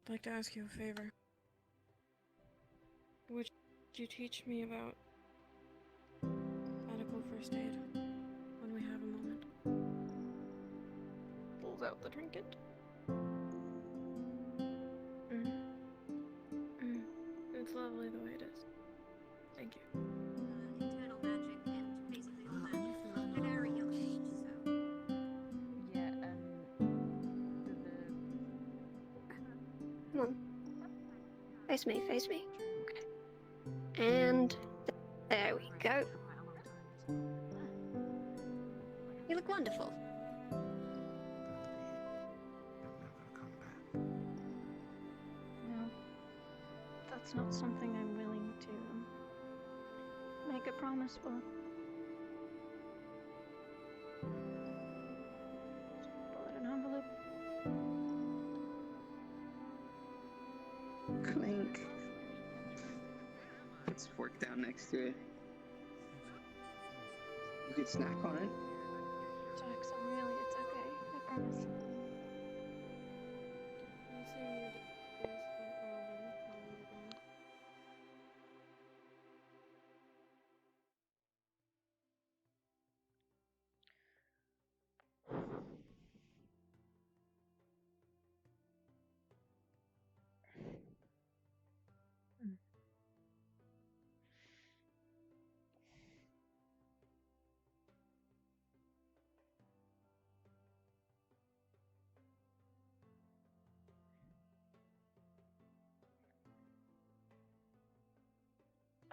I'd like to ask you a favor. Would you teach me about medical first aid when we have a moment? Pulls out the trinket. It's lovely the way it is. Thank you. Internal magic and basically all magic at a very young age, so. Yeah, Come on. Face me, face me. Okay. And there we go. You look wonderful. No, that's not something I'm willing to make a promise for. Bullet and envelope. Clink. Puts fork down next to it. You could snack on it. Jackson, really, it's okay. I promise.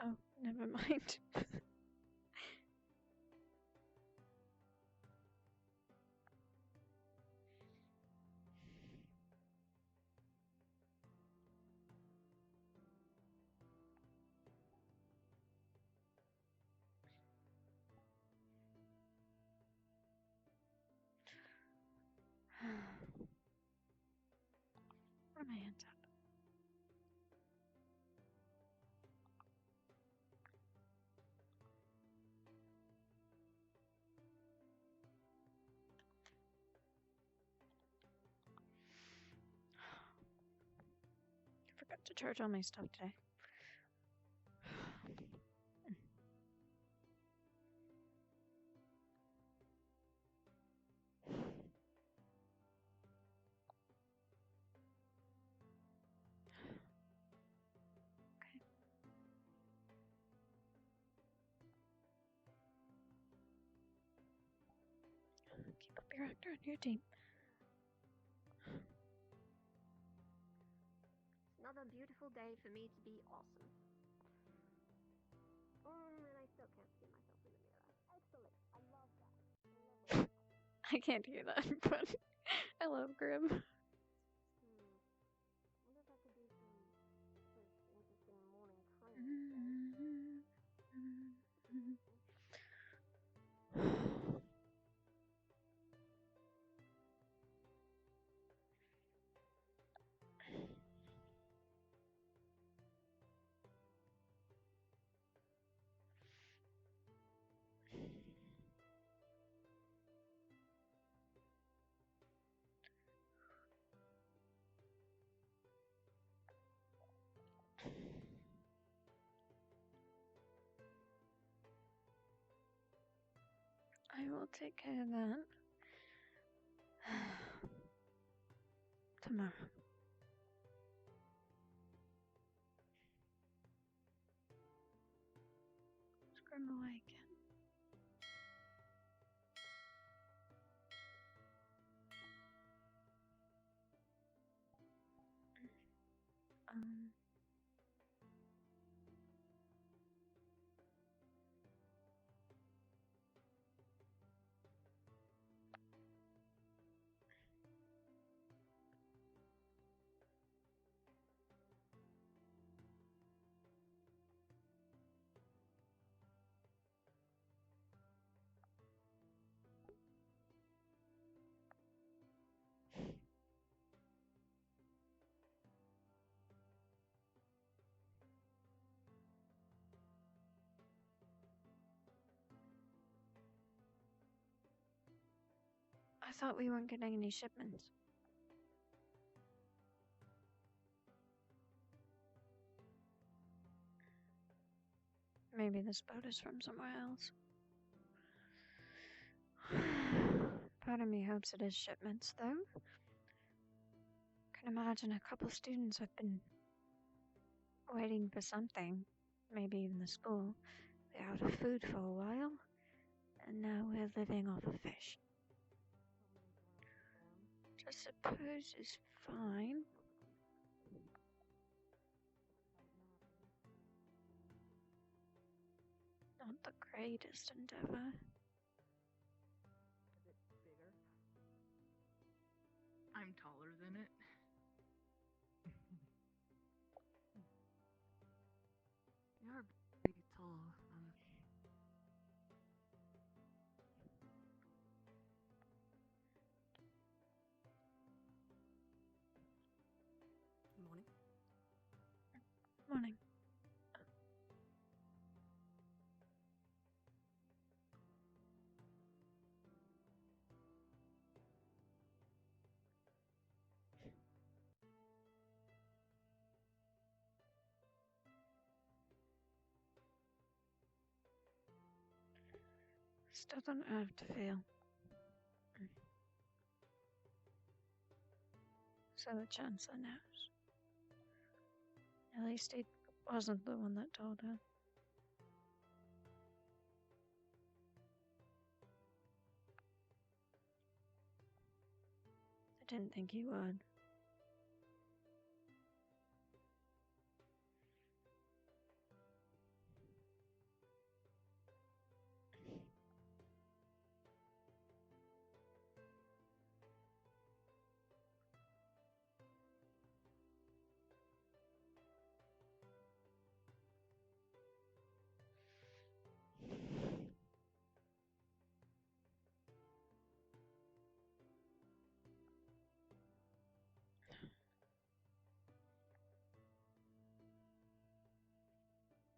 Oh, never mind. Where are my hands up? I forgot to charge all my stuff today. Keep up your actor on your team. Another beautiful day for me to be awesome. And I still can't see myself in the mirror. Excellent. I love that. I can't hear that, but I love Grim. I wonder if I could do some interesting morning training. I will take care of that. Tomorrow. Scrim away again. I thought we weren't getting any shipments. Maybe this boat is from somewhere else. Part of me hopes it is shipments, though. Can imagine a couple students have been waiting for something, maybe even the school. They're out of food for a while, and now we're living off of fish. Which I suppose is fine. Not the greatest endeavor. A bit bigger. I'm taller than it. You are pretty tall. Morning. Morning. Still don't know how to feel. So the Chancellor knows. At least he wasn't the one that told her. I didn't think he would.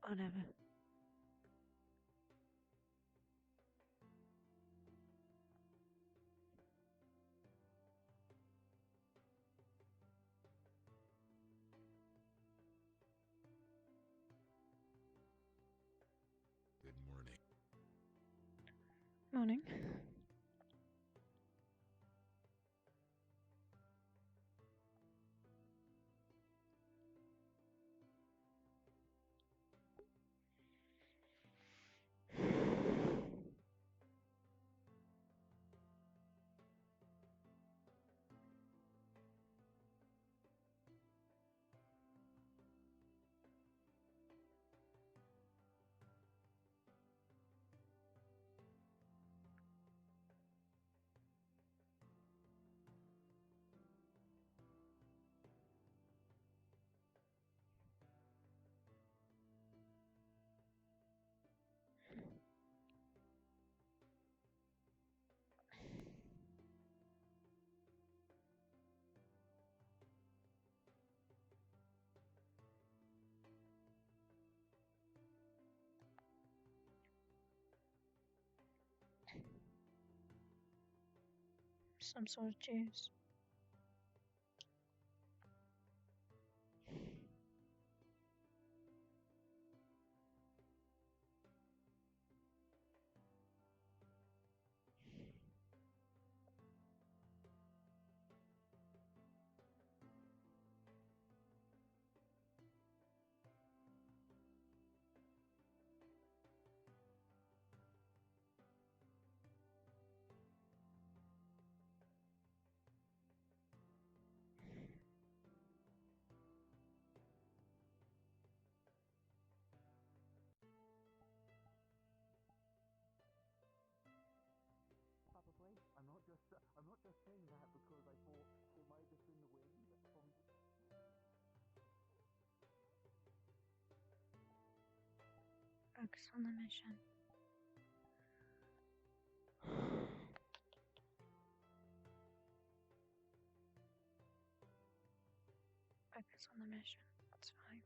Whatever. Good morning. Morning. Some sort of juice. Probably. I'm not just saying that because I thought it might have just been the wind from. Focus on the mission. Focus on the mission. That's fine.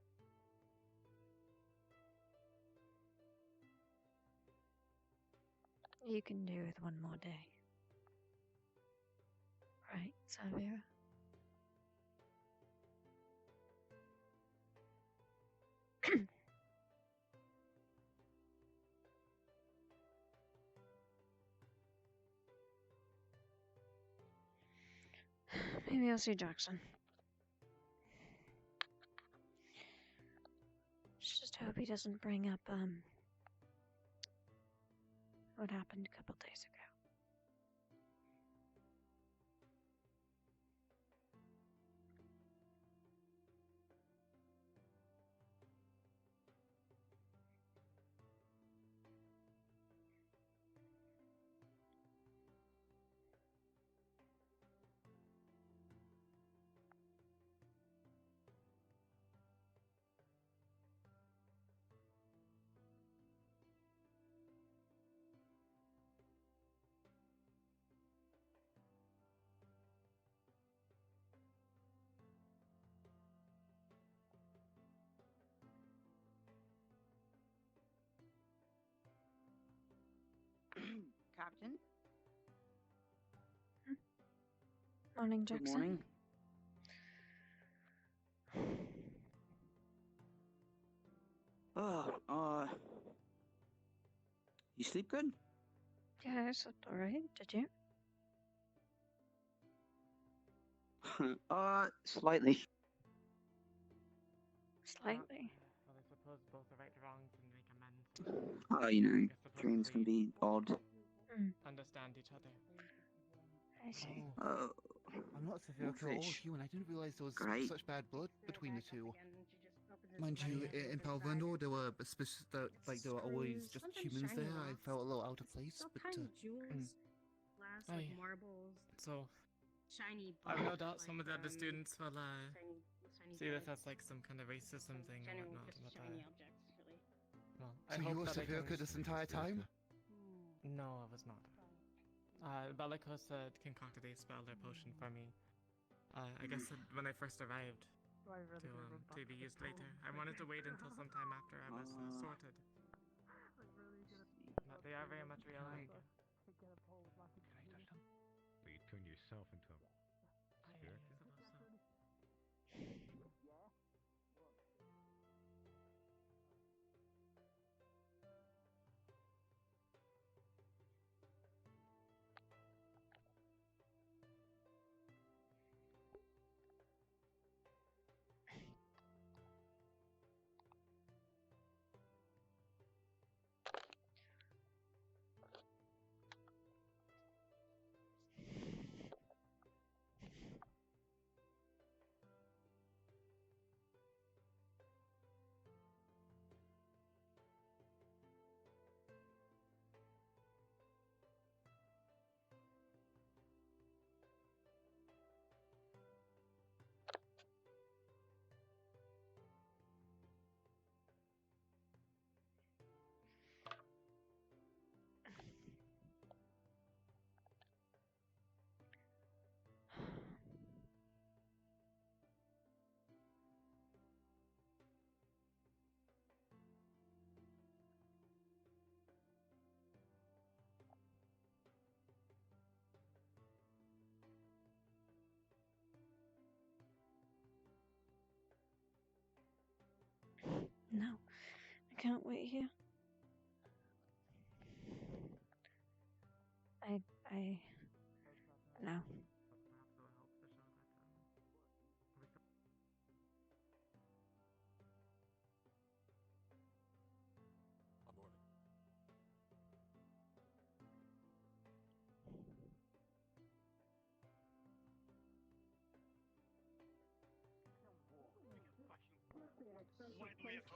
You can do with one more day. Right, Sarvyra? Maybe I'll see Jackson. Just hope he doesn't bring up, what happened a couple days ago. Captain? Morning, Good Jackson. morning. You sleep good? Yeah, I slept alright. Did you? Slightly. Slightly. Well, I suppose both the right wrongs and make amends. You know, I suppose dreams can we be odd. understand each other. I see. Oh, I'm not Sarvyra Ori or fish. human. I didn't realize there was Great. such bad blood between the two. Mind you, in Palvendo, there were there were always just humans there. I felt a little out of place, but jewels, glass, like Aye. marbles, So, shiny. I've no balls, doubt some of the other like, students will shiny see this bags, as like some kind of racism thing or genuine, whatnot. just But shiny objects, really. well, so I you hope were that I Sarvyra can... this entire time? No, I was not. Bellicose concocted a spell or potion for me. I guess when I first arrived to be used later. I wanted to wait until sometime after I was sorted. But they are very much real. Can I touch them? So you turn yourself into a spirit? I suppose so. No, I can't wait here. No.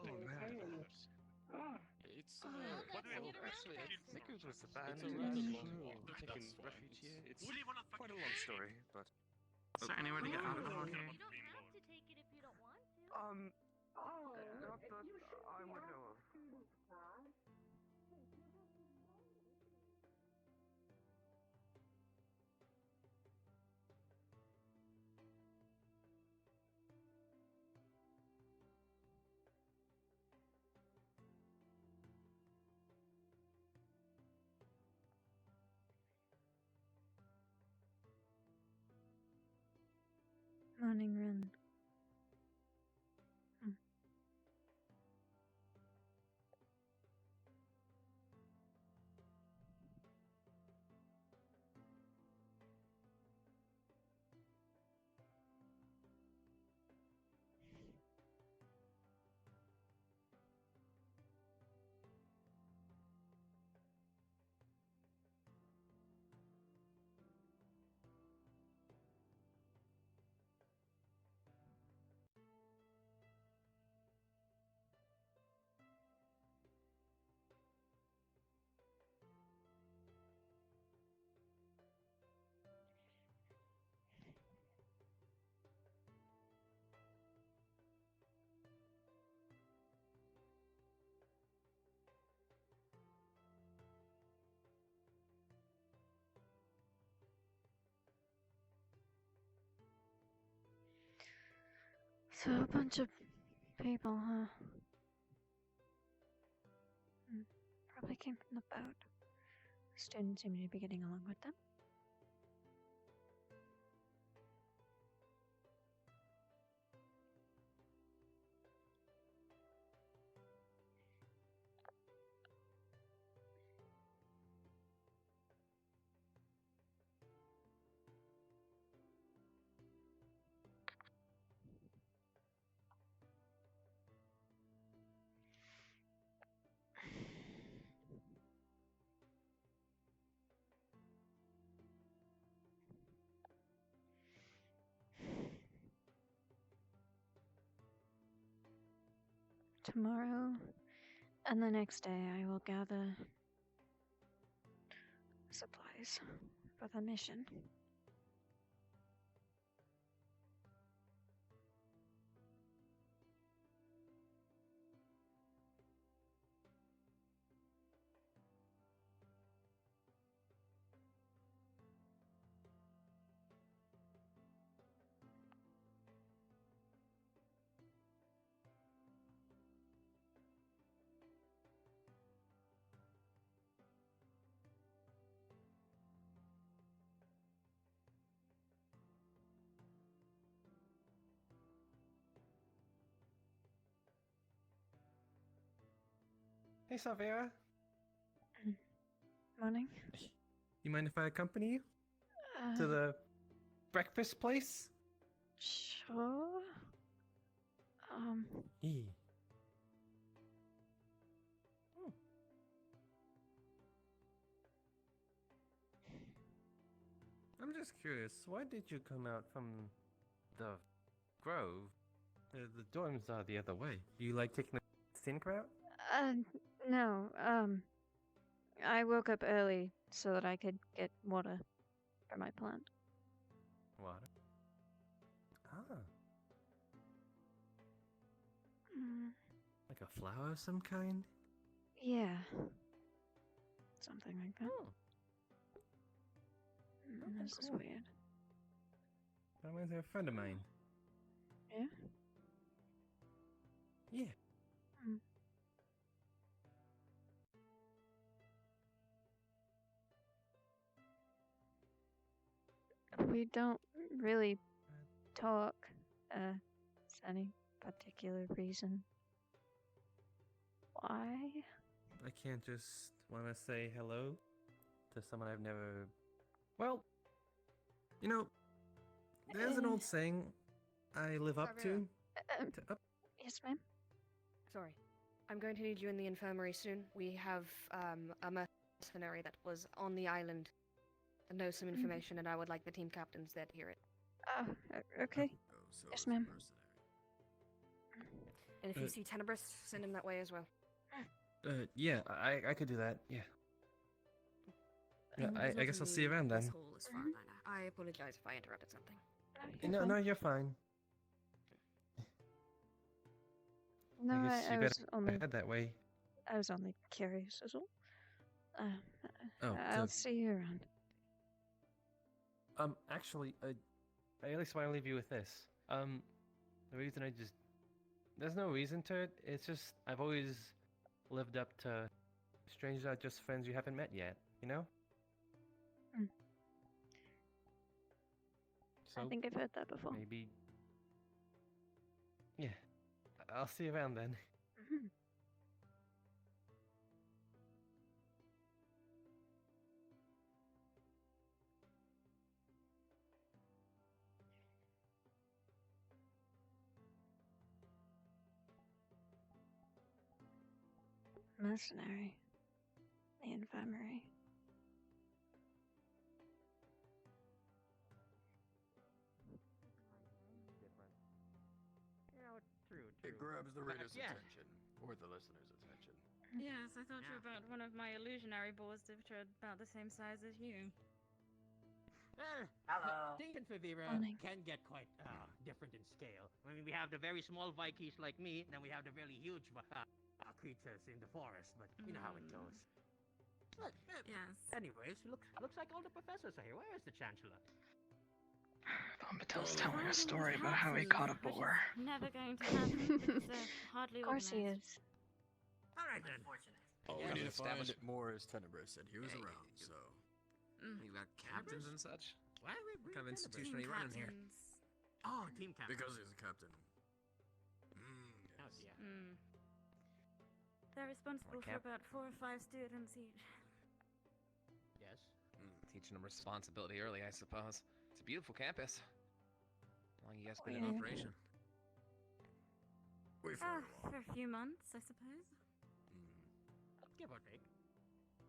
Oh man. It's actually I think it was abandoned. Taking refuge here. It's quite a long story, but Is there anywhere to get out of the hole here? You don't have to take it if you don't want to. not that I would know of. Morning run. So a bunch of people, huh? Probably came from the boat. Students seem to be getting along with them. Tomorrow and the next day I will gather supplies for the mission. Hey, Sarvyra. Morning. You mind if I accompany you to the breakfast place? Sure. Yeah. I'm just curious, why did you come out from the grove? The dorms are the other way. You like taking the scenic route? No, I woke up early so that I could get water for my plant. Water? Ah. Like a flower of some kind? Yeah. Something like that. This is weird. That reminds me of a friend of mine. Yeah? Yeah. We don't really talk, any particular reason. Why? I can't just want to say hello to someone I've never... Well, you know, there's an old saying I live up to. Yes, ma'am? Sorry. I'm going to need you in the infirmary soon. We have a mercenary that was on the island and knows some information, and I would like the team captains there to hear it. Okay. Yes, ma'am. And if you see Tenebris, send him that way as well. Yeah, I could do that, yeah. Yeah, I guess I'll see you around then. This hall is far better. I apologize if I interrupted something. No, you're fine. No, I guess you I was better only... head that way. I was only curious as well. Oh, I'll see you around. Actually, I at least want to leave you with this. The reason there's no reason to it, it's just, I've always lived up to strangers are just friends you haven't met yet, you know? So, I think I've heard that before. Maybe... Yeah. I'll see you around then. Mercenary. The infirmary. It grabs the reader's attention, or the listener's attention. Yes, I thought you were about one of my illusionary boards which are about the same size as you. Hello. Dink and Sarvyra Morning. can get quite different in scale. I mean, we have the very small Vikings like me, then we have the really huge creatures in the forest, but you know how it goes. But, Yes. Anyways, looks like all the professors are here. Where is the Chancellor? Bombatel's telling a story about how he caught a boar. Never going to happen because they're hardly Of course he organized. is. All right then. Oh, Yeah, we need to establish find more, as Tenebris said. He was around, so. You got captains and such? Why are we What kind of bringing institution are you running here? Oh, team captain. Because he's a captain. Oh dear. They're responsible for camp? about 4 or 5 students each. Yes. Teaching them responsibility early, I suppose. It's a beautiful campus. How long you guys been in Yeah. operation? Wait for a while. For a few months, I suppose. Give or take.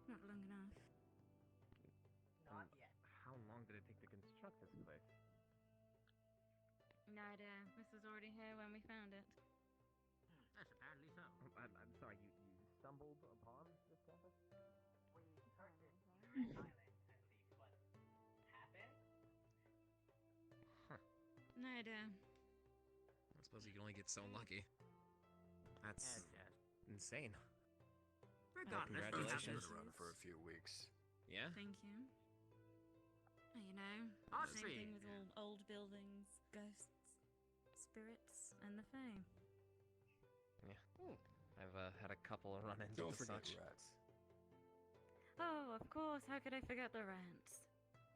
Not long enough. Not yet. How long did it take to construct this place? No idea. This was already here when we found it. That's apparently so. I'm sorry, you stumbled upon this campus? No idea. I suppose you can only get so lucky. That's insane. Regardless, congratulations. Been around for a few weeks. Yeah? Thank you. You know, I'll same see. thing with all old buildings, ghosts, spirits, and the Fae. Yeah. I've had a couple of run-ins Don't with forget such. rats. Oh, of course. How could I forget the rats?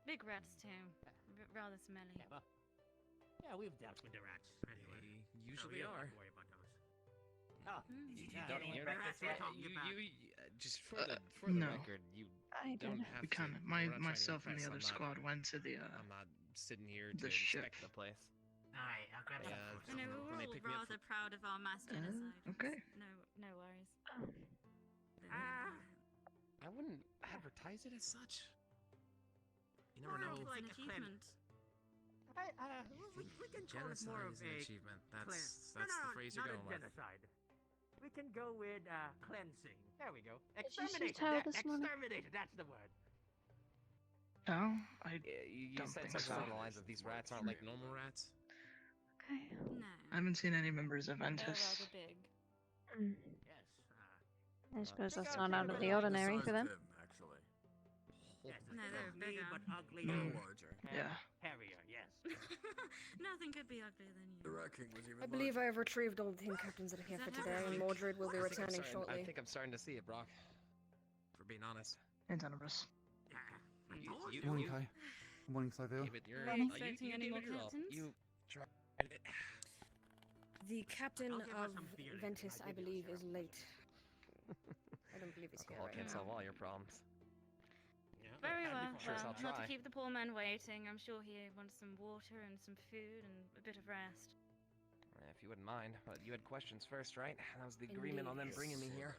Big rats too. Rather smelly. Yeah, well, yeah, we've dealt with the rats anyway. They So usually we don't have are. to worry about those. Oh, You yeah, don't yeah, hear yeah, that? that's what I'm talking about. Just for the no. record, you I don't don't. have We to. kind of, we're not trying to myself and the impress, other I'm squad went to the I'm not sitting here the to ship. inspect the place. Alright, I'll grab Yeah, some I know, food. we're When they all pick me up rather proud of our mass genocide. okay. No worries. I wouldn't advertise it as such. You never Well, know. It's like an a clean- achievement. We can call it more Genocide of is an a achievement. cleanse. That's the phrase you're not going a with. genocide. We can go with cleansing. There we go. Did you see Exterminated. Tara this morning? Exterminated. That's the word. No, I You don't said think something so. along the lines of these rats aren't like normal rats. Okay. No. I haven't seen any members of They're Ventus. rather big. Yes. I suppose Check that's out not out of the ordinary for them. Actually. Yes, No, it's they're ugly bigger. but uglier. Mm. Larger. Yeah. Hairier, yes. Nothing could be uglier than The you. Rat King was even I believe I have retrieved all the team captains that are here Is for that today, and everything? Mordred will be I think I'm returning starting- shortly. I think I'm starting to see it, Brock. For being honest. And Tenebris. Morning, Kai. Morning, Sarvyra. Yeah, but you're, Not expecting you any did more it yourself. captains? You tried it. The captain I'll give us of some beer later. Ventus, I'll I give you a believe, shot. is late. I don't believe he's here Alcohol right can't now. solve all your problems. Very well. Sure, I'll Not to try. keep the poor man waiting. I'm sure he wants some water and some food and a bit of rest. If you wouldn't mind, but you had questions first, right? That was the agreement on them Indeed. bringing me here.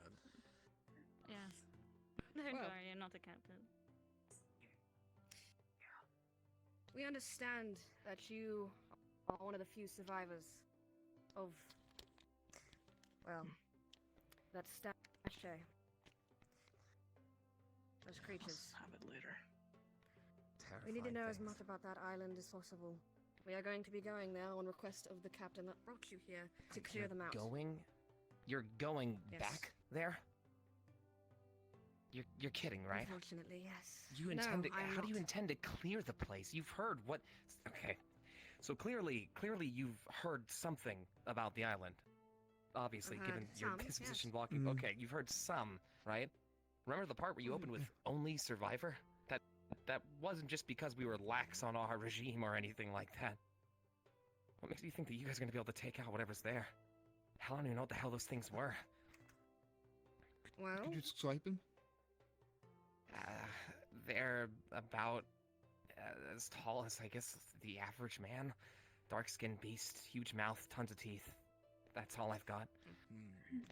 Yes. Don't Well. worry, you're not a captain. We understand that you are one of the few survivors of, well, that statue. Those creatures. Have it later. We need to Terrifying know as things. much about that island as possible. We are going to be going there on request of the captain that brought you here to clear You're them out. You're going Yes. back there? You're kidding, right? Unfortunately, yes. You intend to, I'm how do you not. intend to clear the place? You've heard what? Okay, so clearly you've heard something about the island. Obviously, I've given heard your some, disposition yes. blocking. Mm. Okay, you've heard some, right? Remember the part where you opened with only survivor? That wasn't just because we were lax on our regime or anything like that. What makes you think that you guys are gonna be able to take out whatever's there? Hell, I don't even know what the hell those things were. Well, Could you describe them? They're about as tall as, I guess, the average man. Dark-skinned beast, huge mouth, tons of teeth. That's all I've got.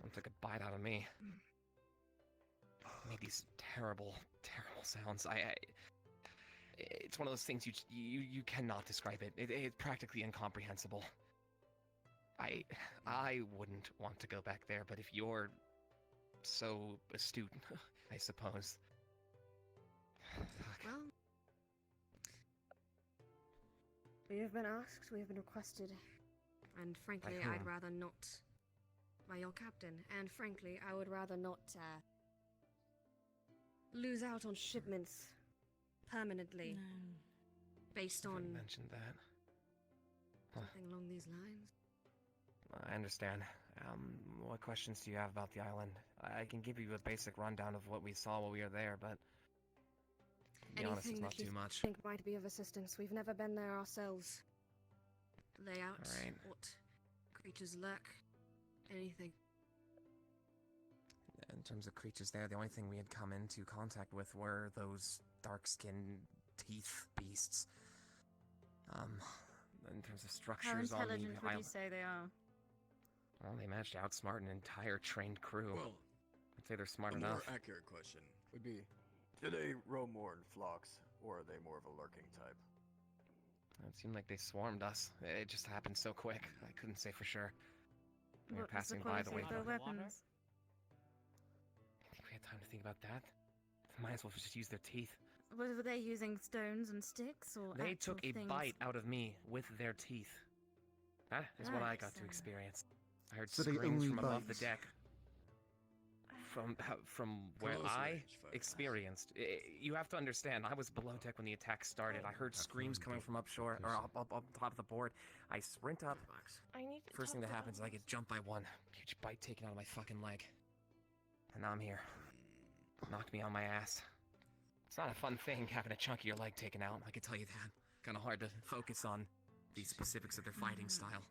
One took a bite out of me. Made these terrible, terrible sounds. It's one of those things you cannot describe it. It's practically incomprehensible. I wouldn't want to go back there, but if you're so astute, I suppose. well, we have been asked, we have been requested, and frankly, By I'd whom? rather not. By your captain, and frankly, I would rather not lose out on shipments permanently based You on mentioned that. something along these lines. I understand. What questions do you have about the island? I can give you a basic rundown of what we saw while we were there, but to be honest, it's Anything not that you too much. think might be of assistance. We've never been there ourselves. Layout, Alright. what creatures lurk, anything. In terms of creatures there, the only thing we had come into contact with were those dark-skinned teeth beasts. In terms of How structures on the intelligent would you island, say they are? well, they managed to outsmart an entire trained crew. Well, I'd say they're smart a enough. more accurate question would be, do they roam more in flocks, or are they more of a lurking type? It seemed like they swarmed us. It just happened so quick. I couldn't say for sure. We were What was the passing by the way. quality of their weapons? I think we had time to think about that. Might as well just use their teeth. Were they using stones and sticks or They actual took a things? bite out of me with their teeth. That is what I got to Nice. experience. I heard So they screams only from above the bite. deck. From where Close I range fire. experienced. You have to understand, I was below deck when the attack started. I heard screams coming from up shore, or up top of the board. I sprint up. I need to First thing talk that to happens is I get jumped by one. Huge bite taken out of my fucking leg. And now I'm here. Knocked me on my ass. It's not a fun thing having a chunk of your leg taken out, I can tell you that. Kind of hard to focus on the specifics of their fighting style.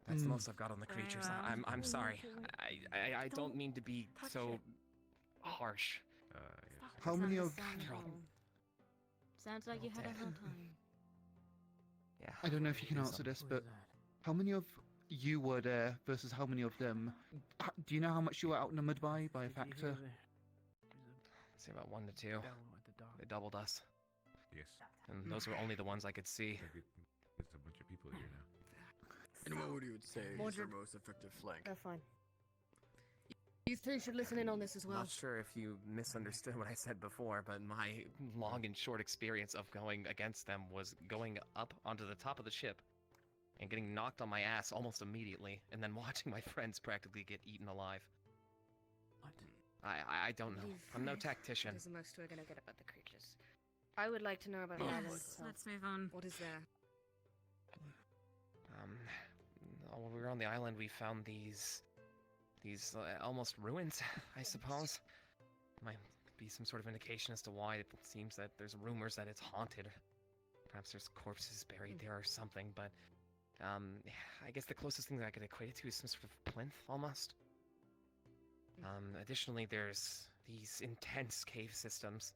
That's the most I've got on the creatures. I'm sorry. I don't mean to be so harsh. How many of Sounds like you had a hard time. Yeah. I don't know if you can answer this, but how many of you were there versus how many of them? Do you know how much you were outnumbered by a factor? I'd say about 1 to 2. They doubled us. Yes. And those were only the ones I could see. There's a bunch of people here now. And what would you say is their Mordred. most effective flank? They're fine. You three should listen in on this as well. Not sure if you misunderstood what I said before, but my long and short experience of going against them was going up onto the top of the ship and getting knocked on my ass almost immediately, and then watching my friends practically get eaten alive. What? I don't know. I'm no tactician. That is the most we're gonna get about the creatures. I would like to know about the island itself. Let's move on. What is there? While we were on the island, we found these almost ruins, I suppose. Might be some sort of indication as to why it seems that there's rumors that it's haunted. Perhaps there's corpses buried there or something, but I guess the closest thing that I could equate it to is some sort of plinth, almost. Additionally, there's these intense cave systems.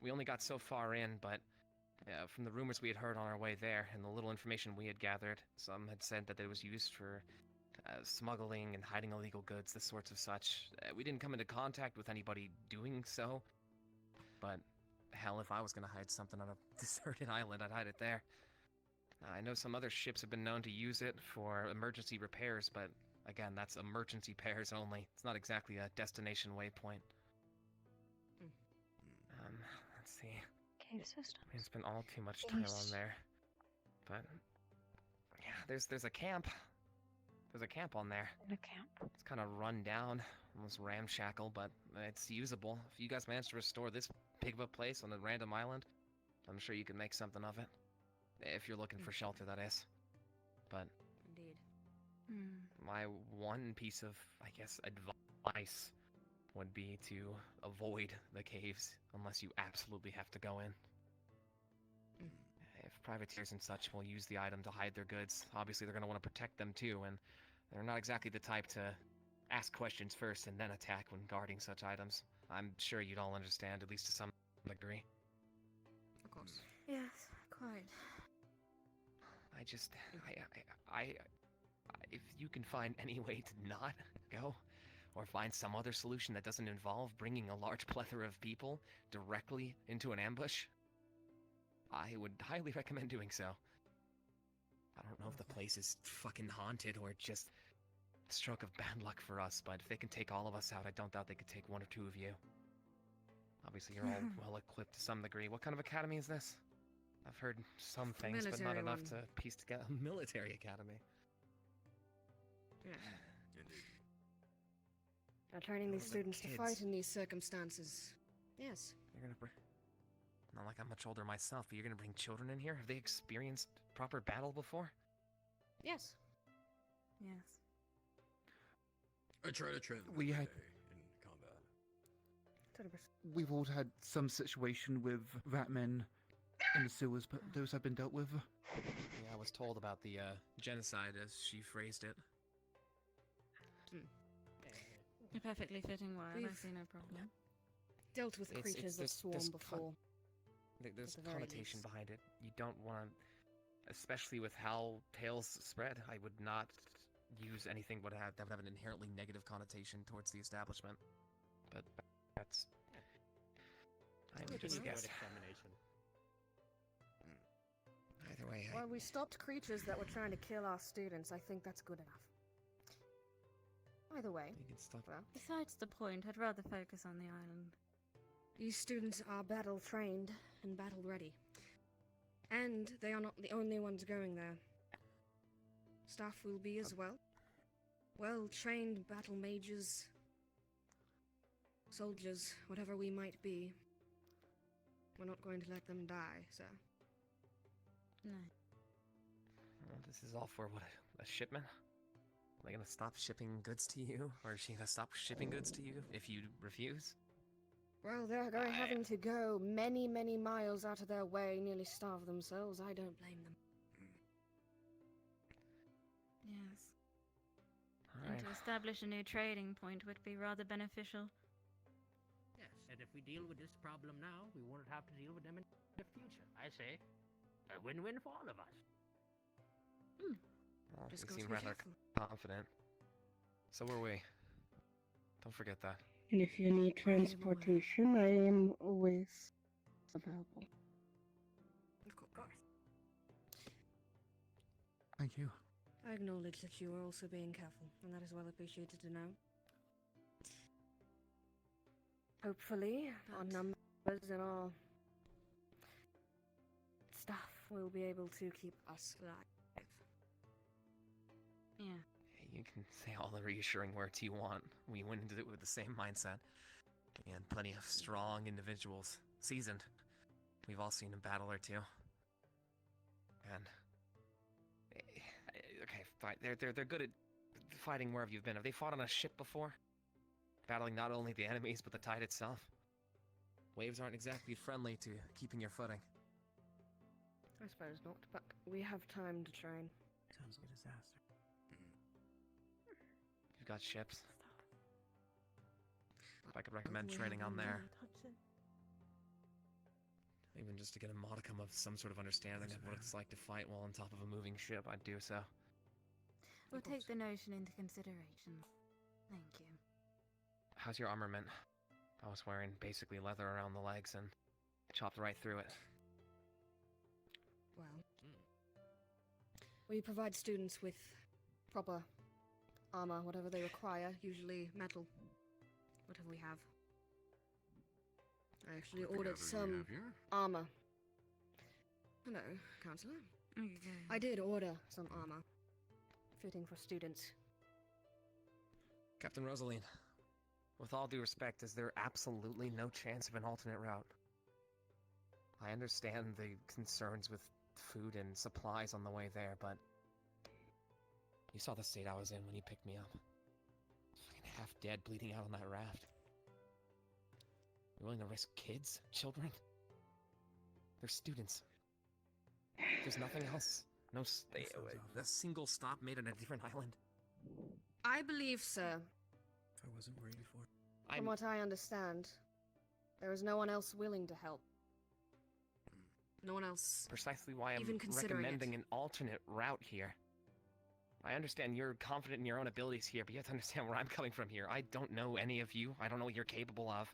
We only got so far in, but from the rumors we had heard on our way there and the little information we had gathered, some had said that it was used for smuggling and hiding illegal goods, this sorts of such. We didn't come into contact with anybody doing so, but hell, if I was going to hide something on a deserted island, I'd hide it there. I know some other ships have been known to use it for emergency repairs, but again, that's emergency repairs only. It's not exactly a destination waypoint. Let's see. Cave system. I spent all too much time on there. But yeah, there's a camp. There's a camp on there. In a camp. It's kind of run down, almost ramshackle, but it's usable. If you guys manage to restore this big of a place on a random island, I'm sure you can make something of it. If you're looking for shelter, that is. But Indeed. my one piece of, I guess, advice would be to avoid the caves unless you absolutely have to go in. If privateers and such will use the item to hide their goods, obviously they're going to want to protect them too, and they're not exactly the type to ask questions first and then attack when guarding such items. I'm sure you'd all understand, at least to some degree. Of course. Yes, quite. If you can find any way to not go, or find some other solution that doesn't involve bringing a large plethora of people directly into an ambush, I would highly recommend doing so. I don't know if the place is fucking haunted or just a stroke of bad luck for us, but if they can take all of us out, I don't doubt they could take 1 or 2 of you. Obviously, you're all well equipped to some degree. What kind of academy is this? I've heard some things, but not Military enough one. to piece together. A military academy. Yeah. Indeed. Are training these The students to kids. fight in these circumstances. Yes. You're gonna Not like I'm much older myself, but you're gonna bring children in here? Have they experienced proper battle before? Yes. Yes. I try to train them We every had- day in combat. We've all had some situation with ratmen in the sewers, but those have been dealt with. Yeah, I was told about the genocide, as she phrased it. A perfectly fitting word. I We've- see no problem. Dealt with It's- creatures of there's swarm con- before. There's at the very connotation least. behind it. You don't want to, especially with how tales spread. I would not use anything that would have an inherently negative connotation towards the establishment. But that's. I'm Just just word guess. examination. Either way, Well, we stopped creatures that were trying to kill our students. I think that's good enough. Either way, you can stop. well, Besides the point, I'd rather focus on the island. these students are battle trained and battle ready. And they are not the only ones going there. Staff will be as well. Well trained battle mages, soldiers, whatever we might be. We're not going to let them die, so. No. Well, this is all for what, a shipment? Am I gonna stop shipping goods to you, or is she gonna stop shipping goods to you if you refuse? Well, they're having to go many, many miles out of their way, nearly starve themselves. I don't blame them. Yes. All And right. to establish a new trading point would be rather beneficial. Yes, and if we deal with this problem now, we won't have to deal with them in the future. I say, a win-win for all of us. Well, Just you got seem to be rather careful. confident. So were we. Don't forget that. And if you need transportation, I am always available. Of course. Thank you. I acknowledge that you are also being careful, and that is well appreciated to know. Hopefully, our numbers and our staff will be able to keep us alive. Yeah. You can say all the reassuring words you want. We went into it with the same mindset. And plenty of strong individuals. Seasoned. We've all seen a battle or two. And... Okay, fine. They're good at fighting wherever you've been. Have they fought on a ship before? Battling not only the enemies, but the tide itself? Waves aren't exactly friendly to keeping your footing. I suppose not, but we have time to train. Sounds like a disaster. You've got ships. If I could recommend training on there. Even just to get a modicum of some sort of understanding of what it's like to fight while on top of a moving ship, I'd do so. We'll take the notion into consideration. Thank you. How's your armament? I was wearing basically leather around the legs and chopped right through it. Well, we provide students with proper armor, whatever they require, usually metal. Whatever we have. I actually ordered some armor. Hello, Counselor. Okay. I did order some armor. Fitting for students. Captain Rosaline, with all due respect, is there absolutely no chance of an alternate route? I understand the concerns with food and supplies on the way there, but you saw the state I was in when you picked me up. Fucking half dead, bleeding out on that raft. You're willing to risk kids? Children? They're students. There's nothing else. No a single stop made on a different island. I believe, sir, If I wasn't worried before. from what I understand, there is no one else willing to help. No one else. Precisely why I'm even considering recommending it. an alternate route here. I understand you're confident in your own abilities here, but you have to understand where I'm coming from here. I don't know any of you. I don't know what you're capable of.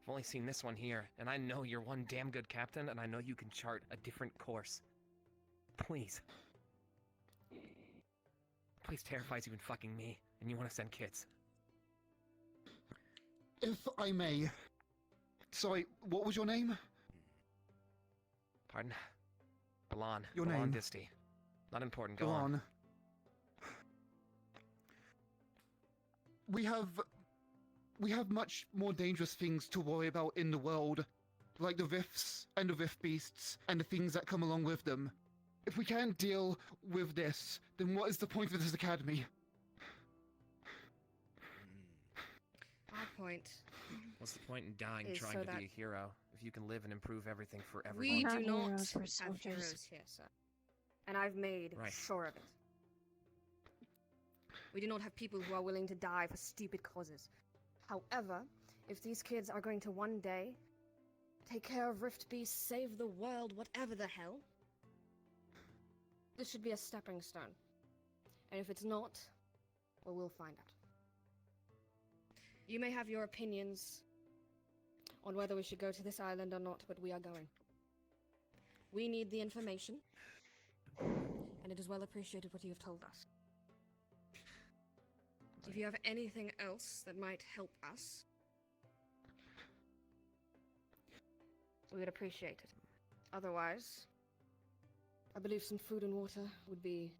I've only seen this one here, and I know you're one damn good captain, and I know you can chart a different course. Please. Place terrifies even fucking me, and you want to send kids. If I may. Sorry, what was your name? Pardon? Balan. Your Balan name? Disty. Not important, go Go on. on. We have much more dangerous things to worry about in the world like the rifts and the rift beasts and the things that come along with them. If we can't deal with this, then what is the point of this academy? Our point. What's the point in dying Is trying so to that be a hero if you can live and improve everything for everyone? We We're do not not heroes, we're have soldiers. heroes here, sir. And I've made Right. sure of it. We do not have people who are willing to die for stupid causes. However, if these kids are going to one day take care of Rift Beasts, save the world, whatever the hell, this should be a stepping stone. And if it's not, well, we'll find out. You may have your opinions on whether we should go to this island or not, but we are going. We need the information, and it is well appreciated what you have told us. If you have anything else that might help us, we would appreciate it. Otherwise, I believe some food and water would be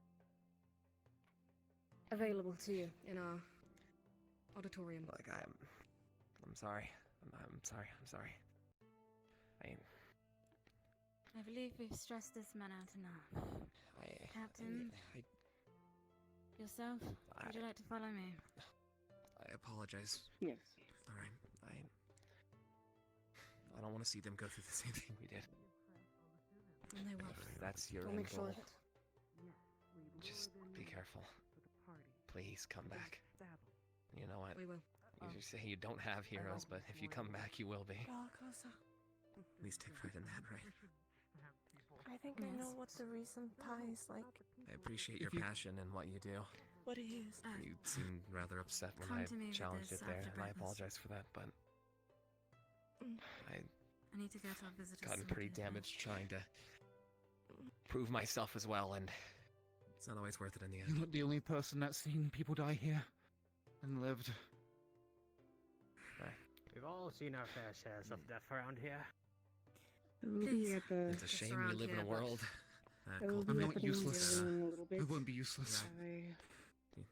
available to you in our auditorium. Like, I'm sorry. I'm sorry. I'm sorry. I believe we've stressed this man out enough. Captain, yourself, would you like to follow me? I apologize. Yes. Alright, I don't want to see them go through the same thing we did. And they will. If that's your We'll end make sure goal, of it. just be careful. Please come back. You know what? We will. You say you don't have heroes, but if you come back, you will be. Please take pride in that, right? I think I know what the reason Pi is like. I appreciate your passion and what you do. What it is. You seemed rather upset when Come I to me with challenged this it there, after and I breakfast. apologize for that, but I need to get our visitors. gotten pretty sorted. damaged trying to prove myself as well, and it's not always worth it in the You're end. not the only person that's seen people die here and lived. We've all seen our fair shares of death around here. I will be at the. It's a shame we live in a world I will called be I'm at not the useless. museum in a little bit. I won't be useless.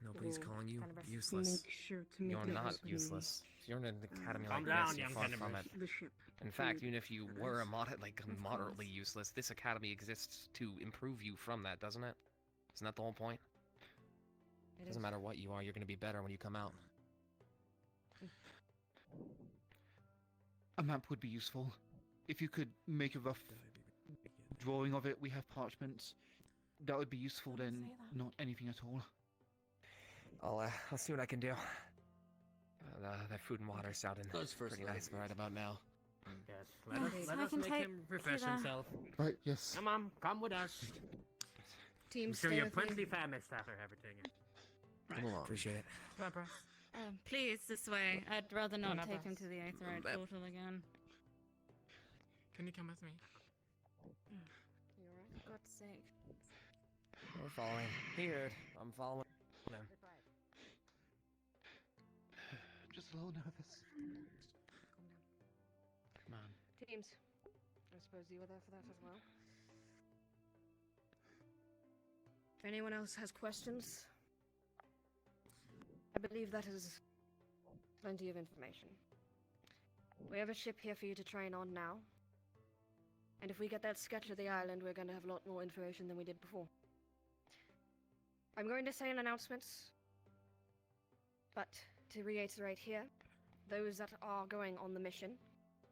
Nobody's will calling you kind of useless. Make sure to make You're it not happen. useless. You're in an academy Calm like down, this, you're young far Venomous. from it. The ship. In fact, food, even if you were a moderately useless, this academy exists to improve you from that, doesn't it? Isn't that the whole point? It Doesn't is. matter what you are, you're going to be better when you come out. A map would be useful. If you could make a rough drawing of it, we have parchments. That would be useful then, not anything at all. I'll see what I can do. That food and water sounded Those first pretty nice right about now. Yes, Yes, let I us can make take him refresh either. himself. Right, yes. Come on, come with us. Team, I'm sure stay you're with me. plenty famished after everything. Come along. Appreciate it. Come on, bro. Please, this way. I'd rather not Whenever. take him to the Aetherite portal again. Can you come with me? You alright? For God's sake. We're following. Here, I'm following them. Just a little nervous. Come on. Teams. I suppose you were there for that as well. If anyone else has questions, I believe that is plenty of information. We have a ship here for you to train on now. And if we get that sketch of the island, we're going to have a lot more information than we did before. I'm going to say an announcement, but to reiterate here, those that are going on the mission,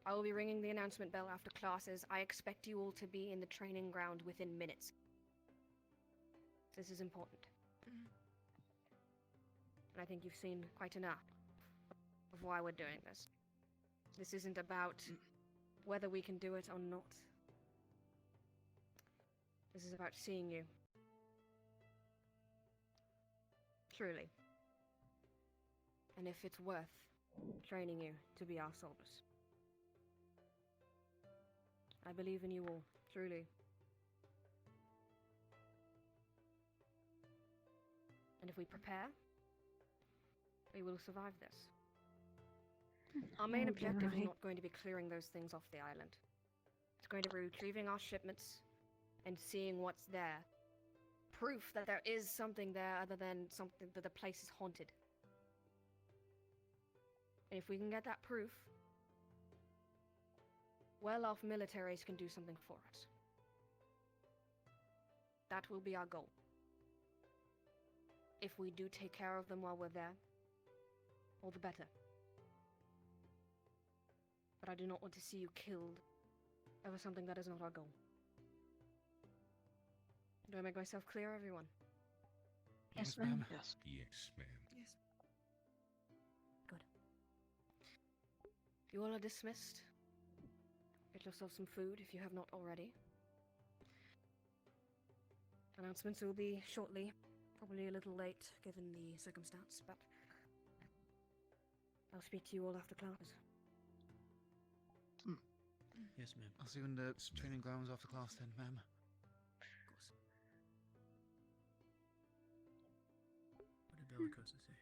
I will be ringing the announcement bell after classes. I expect you all to be in the training ground within minutes. This is important. And I think you've seen quite enough of why we're doing this. This isn't about whether we can do it or not. This is about seeing you. Truly. And if it's worth training you to be our soldiers. I believe in you all, truly. And if we prepare, we will survive this. Our main You'll be objective is right. not going to be clearing those things off the island. It's going to be retrieving our shipments and seeing what's there. Proof that there is something there other than something that the place is haunted. And if we can get that proof, well-off militaries can do something for us. That will be our goal. If we do take care of them while we're there, all the better. But I do not want to see you killed over something that is not our goal. Do I make myself clear, everyone? Yes, ma'am. Yes. Yes, ma'am. Yes. Good. You all are dismissed. Get yourself some food if you have not already. Announcements will be shortly. Probably a little late, given the circumstance, but I'll speak to you all after class. Yes, ma'am. I'll see you in the training grounds after class then, ma'am. What did Bellicosa say?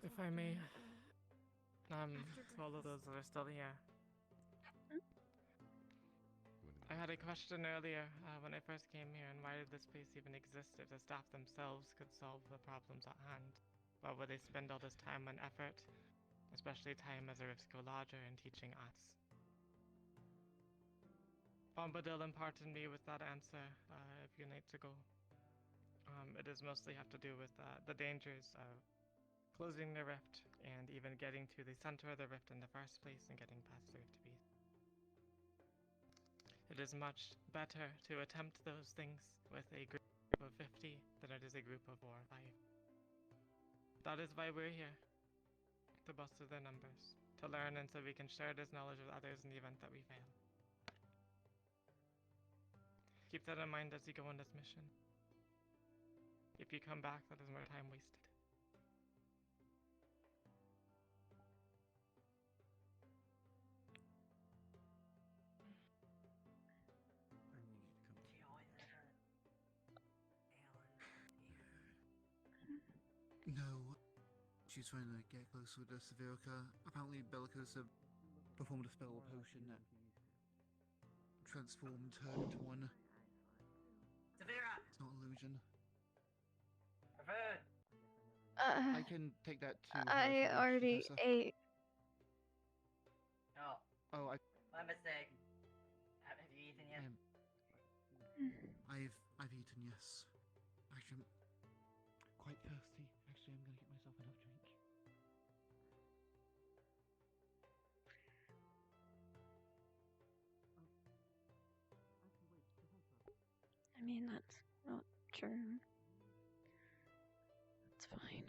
If I may, to all of those that are still here. I had a question earlier when I first came here, and why did this place even exist if the staff themselves could solve the problems at hand? Why would they spend all this time and effort, especially time as a Rifsco lodger, in teaching us? Bombadil imparted me with that answer a few nights ago. It is mostly have to do with the dangers of closing the rift and even getting to the center of the rift in the first place and getting past the rift beast. It is much better to attempt those things with a group of 50 than it is a group of 4 or 5. That is why we're here. To bolster their numbers. To learn and so we can share this knowledge with others in the event that we fail. Keep that in mind as you go on this mission. If you come back, that is more time wasted. No. She's trying to get close with the Sarvyra. Apparently Bellicosa performed a spell or potion that transformed her into one. Sarvyra! It's not illusion. Preferred! I can take that to her if I you wish, already Professor. ate. No. Oh, My mistake. Have you eaten yet? I've eaten, yes. Actually, I'm quite thirsty. Actually, I'm gonna get myself another drink. I mean, that's not true. It's fine.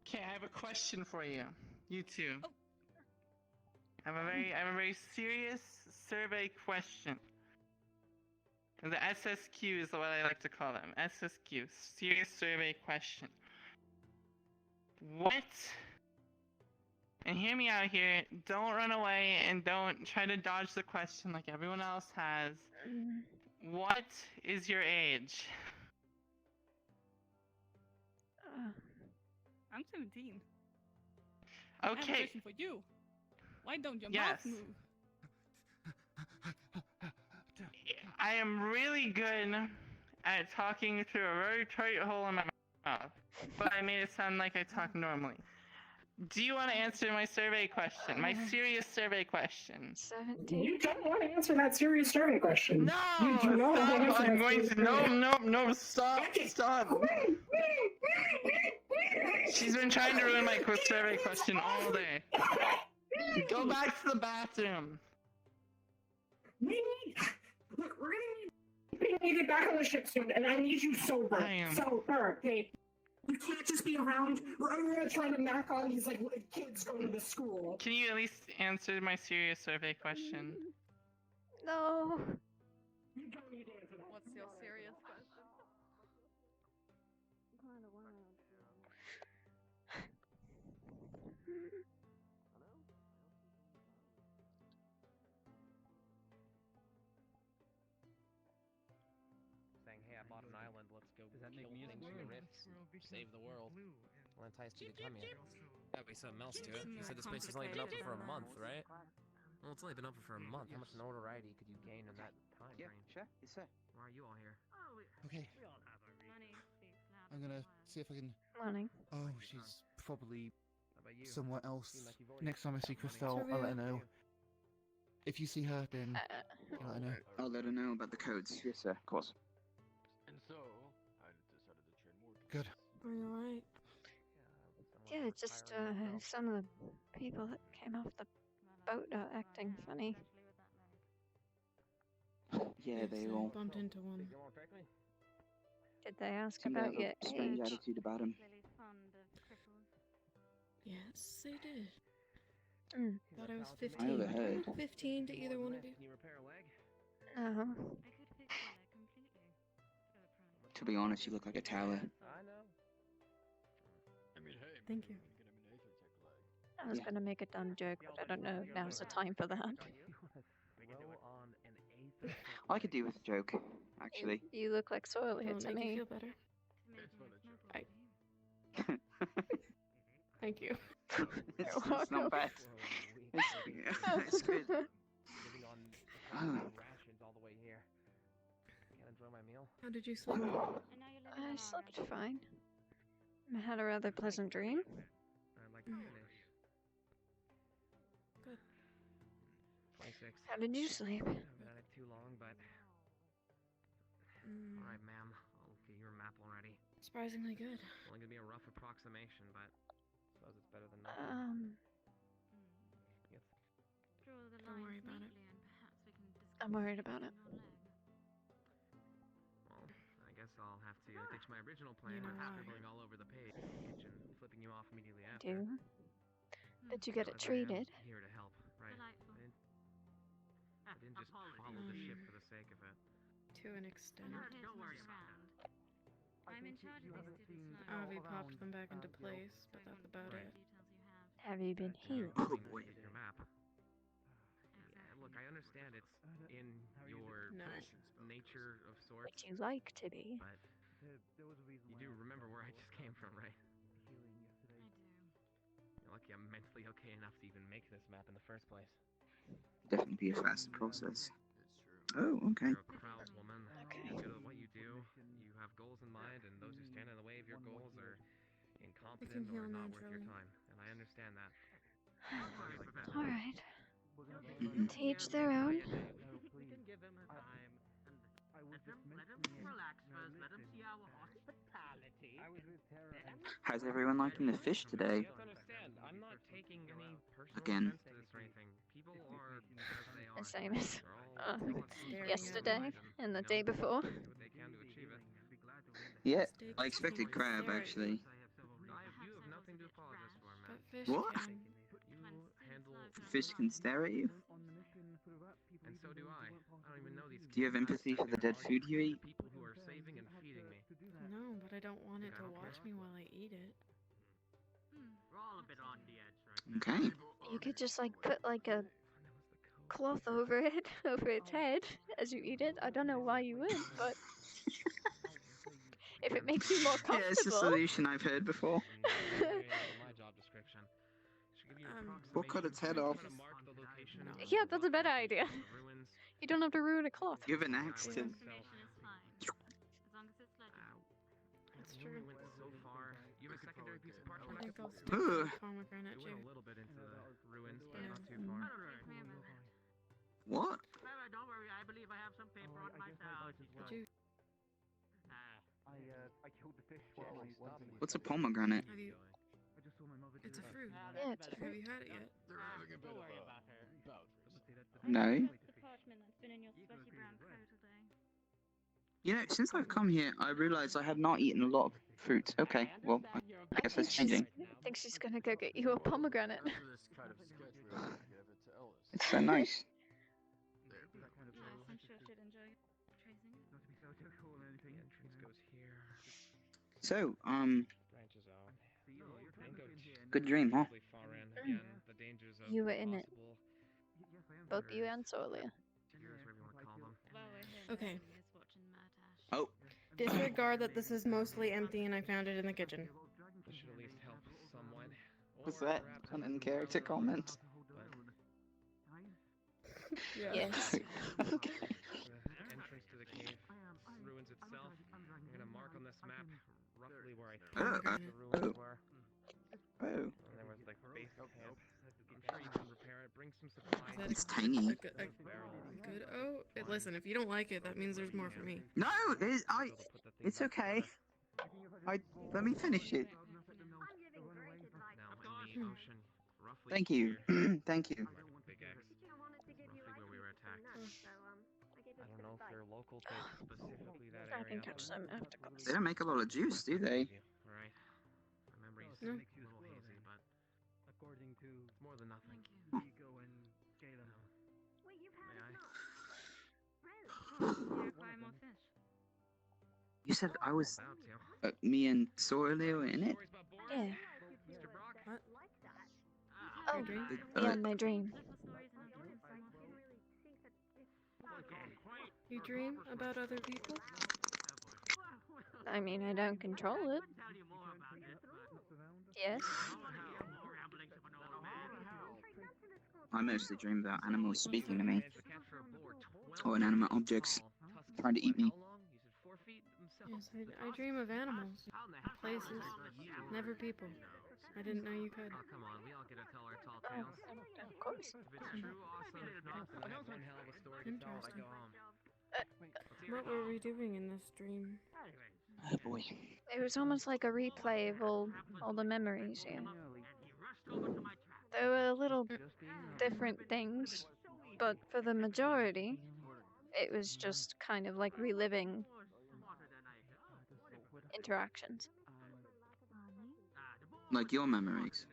Okay, I have a question for you. You two. I have a very serious survey question. The SSQ is what I like to call them. SSQ, serious survey question. What? And hear me out here. Don't run away and don't try to dodge the question like everyone else has. What is your age? I'm 17. I have a Okay. question for you. Why don't your Yes. mouth move? I am really good at talking through a very tight hole in my mouth, but I made it sound like I talk normally. Do you want to answer my survey question? My serious survey question. 17. You don't want to answer that serious survey question. No! You do not want to answer I'm that going serious to. No, survey. no, no, stop, stop. She's been trying to ruin my quick survey question all day. Go back to the bathroom. We need. Look, we're gonna need to get back on the ship soon, and I need you sober. I am. Sober, okay? You can't just be around. We're trying to knock on these like kids going to school. Can you at least answer my serious survey question? No. You don't need to answer that. What's your serious question? that make me things for rifts, save the world. Will entice you to come here. Gotta be something else to it. You said this place has only been open for a month, right? Well, it's only been open for a month. How much notoriety could you gain in that time frame? Sure. Yes, sir. Why are you all here? Okay. We all have our reasons. Money speaks louder I'm gonna than words. see if I can. Morning. Oh, she's probably How about you? somewhere else. Seem like you've already Next time I see got money. Christelle, I'll let her know. If you see her, then you'll let her know. I'll let her know about the codes. Yes, sir. Of course. And so, I decided to train more. Good. Are you alright? Yeah, just some of the people that came off the boat are acting funny. Yeah, they all bumped into one. Did they ask seem to about have your a strange age? attitude about him. Lily's fond of cripples. Yes, they did. Mm. Thought I was I 15. overheard. 15 to either one of you? Can you repair a leg? No. I could fix your leg completely. To be honest, you look like a tower. I know. I mean, hey, Thank you. we can get him an Aether Tech leg. I was Yeah. gonna make a dumb joke, but I don't know if now's the time for that. On an eighth. I could do with a joke, actually. You look like soil here Will it to make you me. feel better? It's fun to joke. Thank you. It's not bad. It's good. Living on rations all the way here. Can't enjoy my meal. How did you sleep? And now you're living I on slept our fine. I had a rather pleasant dream. I'd like to finish. Good. 26. How did you sleep? I haven't been at it too long, but. Mm, Alright, ma'am. I'll get your map already. surprisingly good. Only gonna be a rough approximation, but I suppose it's better than nothing. Yes. Draw the Don't worry lines about it. neatly and perhaps we can discuss I'm worried about it. your leg. Well, I guess I'll have to ditch my original plan know of why. scribbling all over the page and flipping you off immediately after. Do? Did you get it But I am treated? here to help, right? Delightful. I didn't just follow the ship for the sake of it. To an extent. I'm not here to mess around. I'm in charge of these students now. Avi popped them back into place, but that's about it. Details you have. Have you been healed? Oh boy. Your map. Look, I understand it's in your No. nature of sorts, Would you like to be? but you do remember where I just came from, right? I do. You're lucky I'm mentally okay enough to even make this map in the first place. Definitely be a faster process. It's true. Oh, okay. You're a proud woman. Okay. You're good at what you do. You have goals in mind, and those who stand in the way of your goals are incompetent heal or not worth your naturally. time. And I understand that. All right. Mhm. To each their own. We can give him his time and let him relax first. Let him see our hospitality. How's everyone liking the fish today? You have to understand, I'm not taking any personal Again. offense to this or anything. People are as they are. The same as They're all taking Staring at yesterday me. and the You day know, before. do what they can to achieve it. Yeah, Steak I expected crab, stare at actually. You have nothing to apologize for, man. But fish What? can. You handle Fish can stare at you? and so do I. I don't even know these. Do you have empathy for the dead food you eat? People who are saving and feeding me. No, but I don't want it I to don't watch care. me while I eat it. We're all a bit on the edge, right? Okay. You could just like put like a cloth over it, over its head as you eat it. I don't know why you would, but if it makes you more Yeah, it's a comfortable. solution I've heard before. My job description. Should give you an We'll cut its head off. approximation. Mark the location No. of Yeah, that's a better idea. the ruins. You don't have to ruin a cloth. Give an axe to. Information is fine. As long as it's legible. That's You true. only went so far. You have a secondary piece of parchment. I think I'll stick Ugh. with pomegranate You went a juice. little bit into the ruins, but Yeah. not too far. Take me a moment. What? Don't worry, I believe I have some paper on myself. Did you? I killed the fish. What's a pomegranate? Have you? It's a fruit. Yeah, it's a Have you had it yet? They're having a bit Don't of worry a about her. bout. No. The parchment that's been in your sweaty brown coat all day. You know, since I've come here, I realised I have not eaten a lot of fruits. Okay, well, I guess that's changing. I think she's gonna go get you a pomegranate. After this kind of sketch, we have to give it to Ellis. It's so nice. Nice, I'm sure she'd enjoy tracing it. The entrance goes here. So, Branches out. And go good dream, huh? terribly far in. Again, the dangers of You were in it. possible Both you and Solia. tears, whatever you want to call them. While we're here, Okay. Naomi is watching Murdash. Oh, Disregard that this is mostly empty and I found it in the kitchen. This should at least help someone. Was that an in-character comment? Yeah. Yes. Okay. The entrance to the cave ruins itself. I'm gonna mark on this map roughly where I think the ruins were. Oh. And there was like base camp. I'm sure you can repair it. Bring some supplies. It's tiny. Good. Oh, listen. If you don't like it, that means there's more for me. No, it's okay. Let me finish it. Thank you. Thank you. Big X. Roughly where we were attacked. I don't know if you're local to specifically that area. I can catch some afterwards. They don't make a lot of juice, do they? Right. My memory's No. a little hazy, but According to it's more than nothing. Vigo and Galen. May I? Buy more fish. You said I was. About to. Me and Sarvyra were in it. Yeah. Mr. Brock? What? Oh, Dream? beyond my dream. You dream about other people? I mean, I don't control it. Yes. I mostly dream about animals speaking to me. Or inanimate objects trying to eat me. Yes, I dream of animals, places, never people. I didn't know you could. Oh, come on. We all get to tell our tall tales. Of course. If it's true, awesome. If not, then I have one hell of a story to tell when I go home. What were we doing in this dream? Oh boy. It was almost like a replay of all the memories, yeah. There were little different things, but for the majority, it was just kind of like reliving interactions. Like your memories.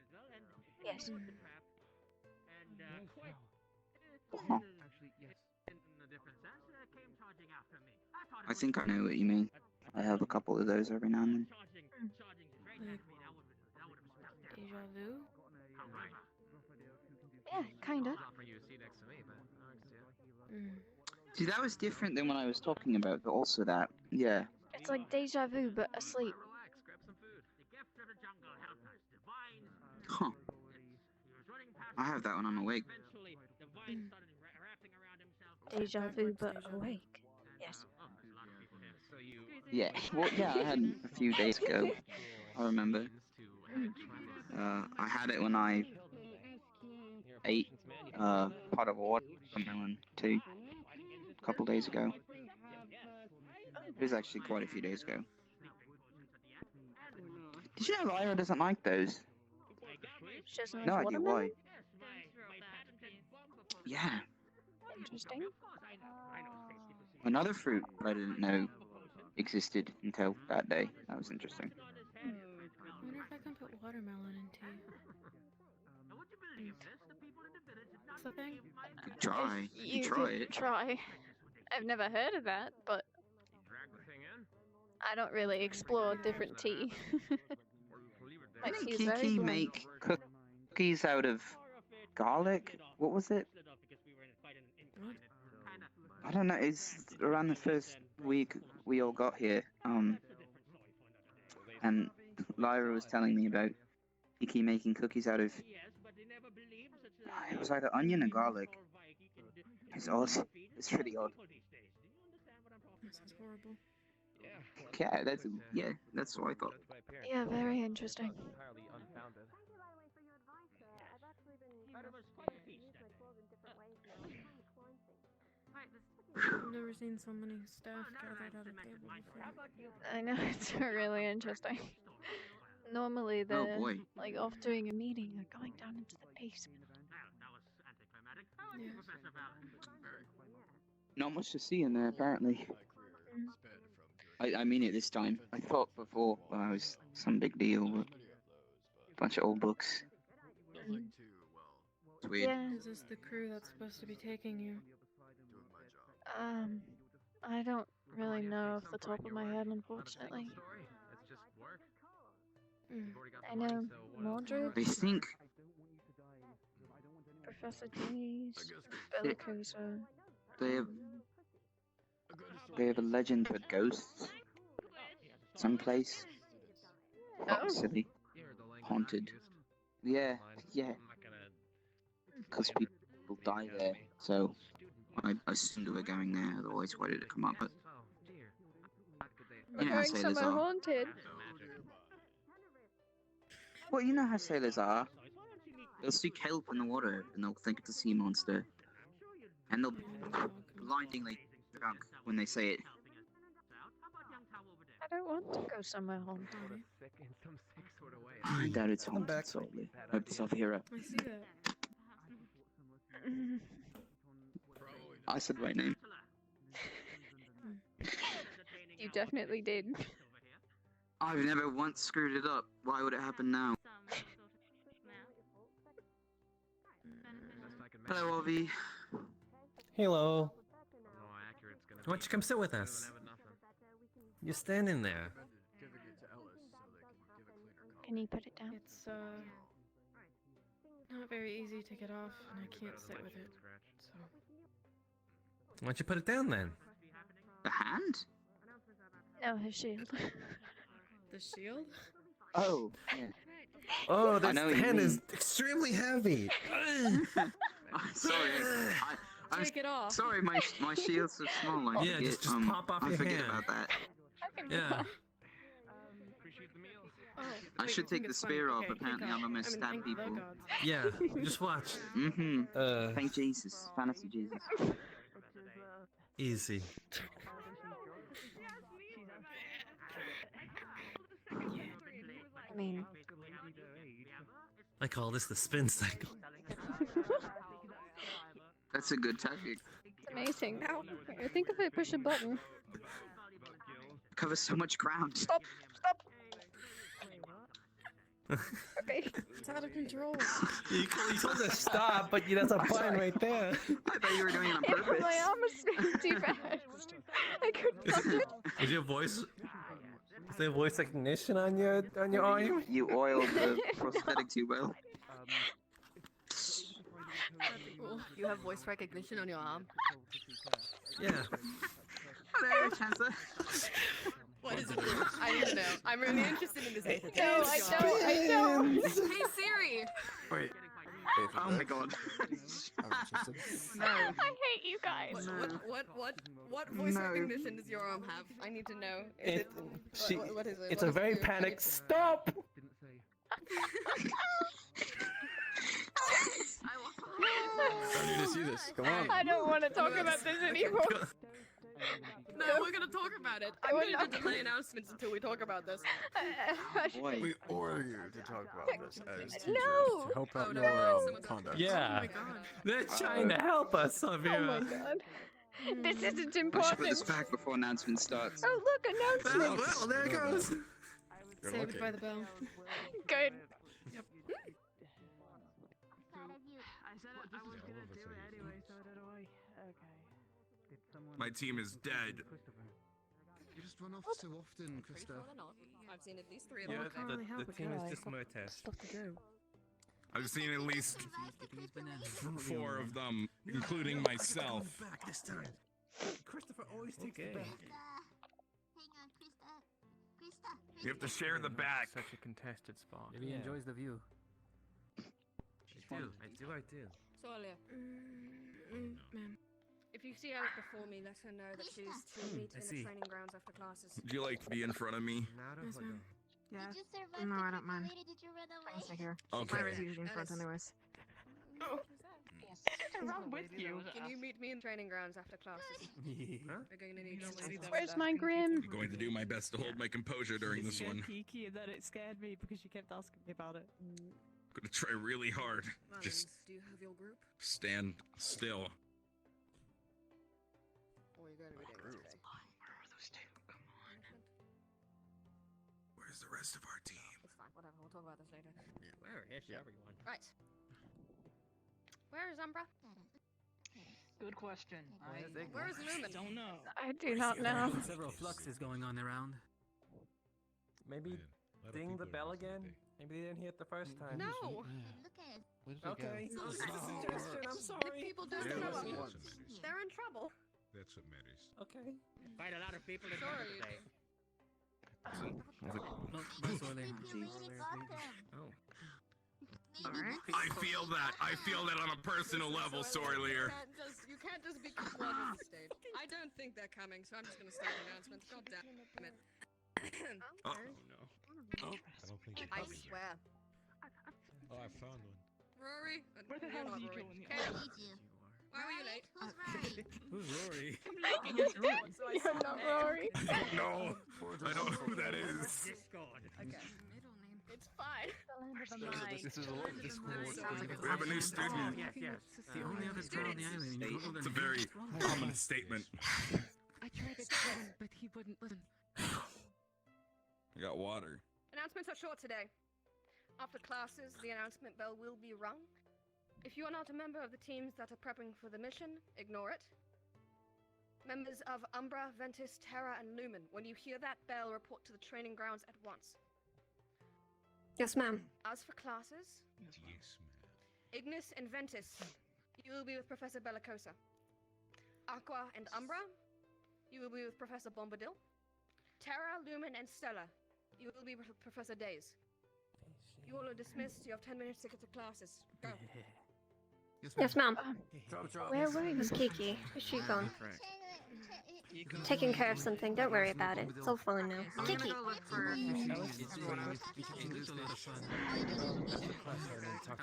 Yes. Huh. I think I know what you mean. I have a couple of those every now and then. Deja vu? Yeah, kinda. See, that was different than what I was talking about, but also that, yeah. It's like deja vu, but asleep. Huh. I have that when I'm awake. Deja vu, but awake. Yes. Yeah, well, yeah, I had a few days ago. I remember. I had it when I ate a pot of watermelon too. A couple days ago. It was actually quite a few days ago. Did you know Lyra doesn't like those? She doesn't No like idea watermelon? why. Yeah. Interesting. Another fruit I didn't know existed until that day. That was interesting. I wonder if I can put watermelon in tea. What's the thing? You could try. You You could try could it. try. I've never heard of that, but I don't really explore different tea. My tea is very Kiki bland. make cookies out of garlic? What was it? I don't know. It's around the first week we all got here. And Lyra was telling me about Kiki making cookies out of. It was either onion or garlic. It's odd. It's really odd. This is horrible. Yeah, that's what I thought. Yeah, very interesting. Entirely unfounded. I've never seen so many staff gathered at a table before. I know, it's really interesting. Normally they're boy. like off doing a meeting, they're going down into the basement. Yes. Not much to see in there, apparently. I mean it this time. I thought before, well, I was some big deal, but a bunch of old books. It's weird. Yeah. Is this the crew that's supposed to be taking you? I don't really know off the top of my head, unfortunately. It's just work. I know Mordred, I think Professor Dees, Bellicosa. they have a legend with ghosts. someplace. Oh. Silly. Haunted. Yeah, yeah. Because people die there, so I assumed we were going there, otherwise why did it come up? But We're you know how going sailors somewhere are. haunted. Well, you know how sailors are. They'll see kelp in the water and they'll think it's a sea monster. And they'll blindingly drunk when they say it. I don't want to go somewhere haunted. I doubt it's haunted, solely. Hope Sarvyra. I see that. I said the right name. You definitely did. I've never once screwed it up. Why would it happen now? Hello, Ovi. Hello. Why don't you come sit with us? You're standing there. Can you put it down? It's not very easy to get off, and I can't sit with it. So Why don't you put it down then? The hand? No, his shield. the shield? Oh, yeah. Oh, I this know what you hand is mean. extremely heavy. Sorry. I'm Take it off. sorry, my shield's so small. I Yeah, forget, just pop off I your forget hand. about that. Yeah. Oh, I wait, should I think take the it's funny. spear off. Okay, Apparently, thank I'm God. gonna stab thank the people. gods. Yeah, just watch. Thank Jesus. Fantasy Jesus. Easy. I mean, I call this the spin cycle. That's a good tactic. it's amazing. I think if I push a button. Covers so much ground. Stop! Okay. It's out of control. You told us stop, but that's a button right there. I thought you were doing it on Yeah, purpose. my arm was spinning too fast. I couldn't touch it. Is your voice? Is there voice recognition on your arm? You oiled the prosthetic too well. Cool. You have voice recognition on your arm. Yeah. Hello, Chancellor. What is it? I need to know. I'm really interested in this. No, I don't. Hey Siri. Wait. Oh my god. No. I hate you guys. What voice No. recognition does your arm have? I need to know. Is what is it? It's What a is very your panicked recognition? stop. I need to see this. Come on. I don't want to talk about this anymore. No, we're gonna talk about it. I'm gonna delay announcements until we talk about this. Boy. We order you to talk about this as teachers No. to help out no, your no. conduct. Yeah. Oh my god. They're trying to help us, Oh my Sarvyra. god. This isn't I should put important. this back before announcement starts. Oh look, Oh, announcement. well, there it goes. You're Saved lucky. by the bell. Good. My team is dead. You just run off so often, Krista. I've seen at least 3 of Yeah, them. the team is just more test. Stuff to do. I've seen at least 4 of them, including myself. Back this time. Christopher always takes Okay. the back. You have to share the back. Such a contested spot. Maybe he enjoys the view. I do. Solia. Man. If you see Alice before me, let her know that she's to meet I in see. the training grounds after classes. Would you like to be in front of me? Yes, ma'am. Yeah. No, I don't mind. I'll stay here. Okay. Sarvyra's usually in front anyways. I'm with you. Can you meet me in training grounds after classes? We're going to need some Where's my grim? I'm going to do my best to hold my composure during this one. Peaky, and then it scared me because she kept asking me about it. I'm going to try really hard. Just Do you have your group? stand still. Or are you going to be doing this today? Where's the rest of our team? It's fine, whatever, we'll talk about this later. Where is everyone? Right. Where is Umbra? Good question. Where is Lumen? Don't know. I do not know. Several fluxes going on around. Maybe ding the bell again? Maybe they didn't hear it the first time. No! Okay. It's Just a not suggestion, I'm sorry. If people do Yeah, show that's up, nice. they're in trouble. That's what matters. Okay. Quite a lot of people in Sorry. today. I feel that. I feel that on a personal level, Sarvyra. You can't just be one on the stage. I don't think they're coming, so I'm just gonna start the announcements. God damn it. Oh no. Oh. I don't think I swear. Oh, I found one. Rory? Where the hell not did you Rory. go in the Caleb. Why were you late? Who's Rory? You're not Rory. No, I don't know who that is. Okay. It's fine. This is a lot of Discord. We have a new student. Yes. The only other girl on the island. You don't know It's a their very name. ominous statement. I tried to tell him, but he wouldn't listen. I got water. Announcements are short today. After classes, the announcement bell will be rung. If you are not a member of the teams that are prepping for the mission, ignore it. Members of Umbra, Ventus, Terra, and Lumen, when you hear that bell, report to the training grounds at once. Yes, ma'am. As for classes, Yes, ma'am. Ignis and Ventus, you will be with Professor Bellicosa. Aqua and Umbra, you will be with Professor Bombadil. Terra, Lumen, and Stella, you will be with Professor Days. You all are dismissed. You have 10 minutes to get to classes. Go. Yes, ma'am. Where is Kiki? Where's she gone? Taking care of something. Don't worry about it. It's all fine now. Kiki! Talk to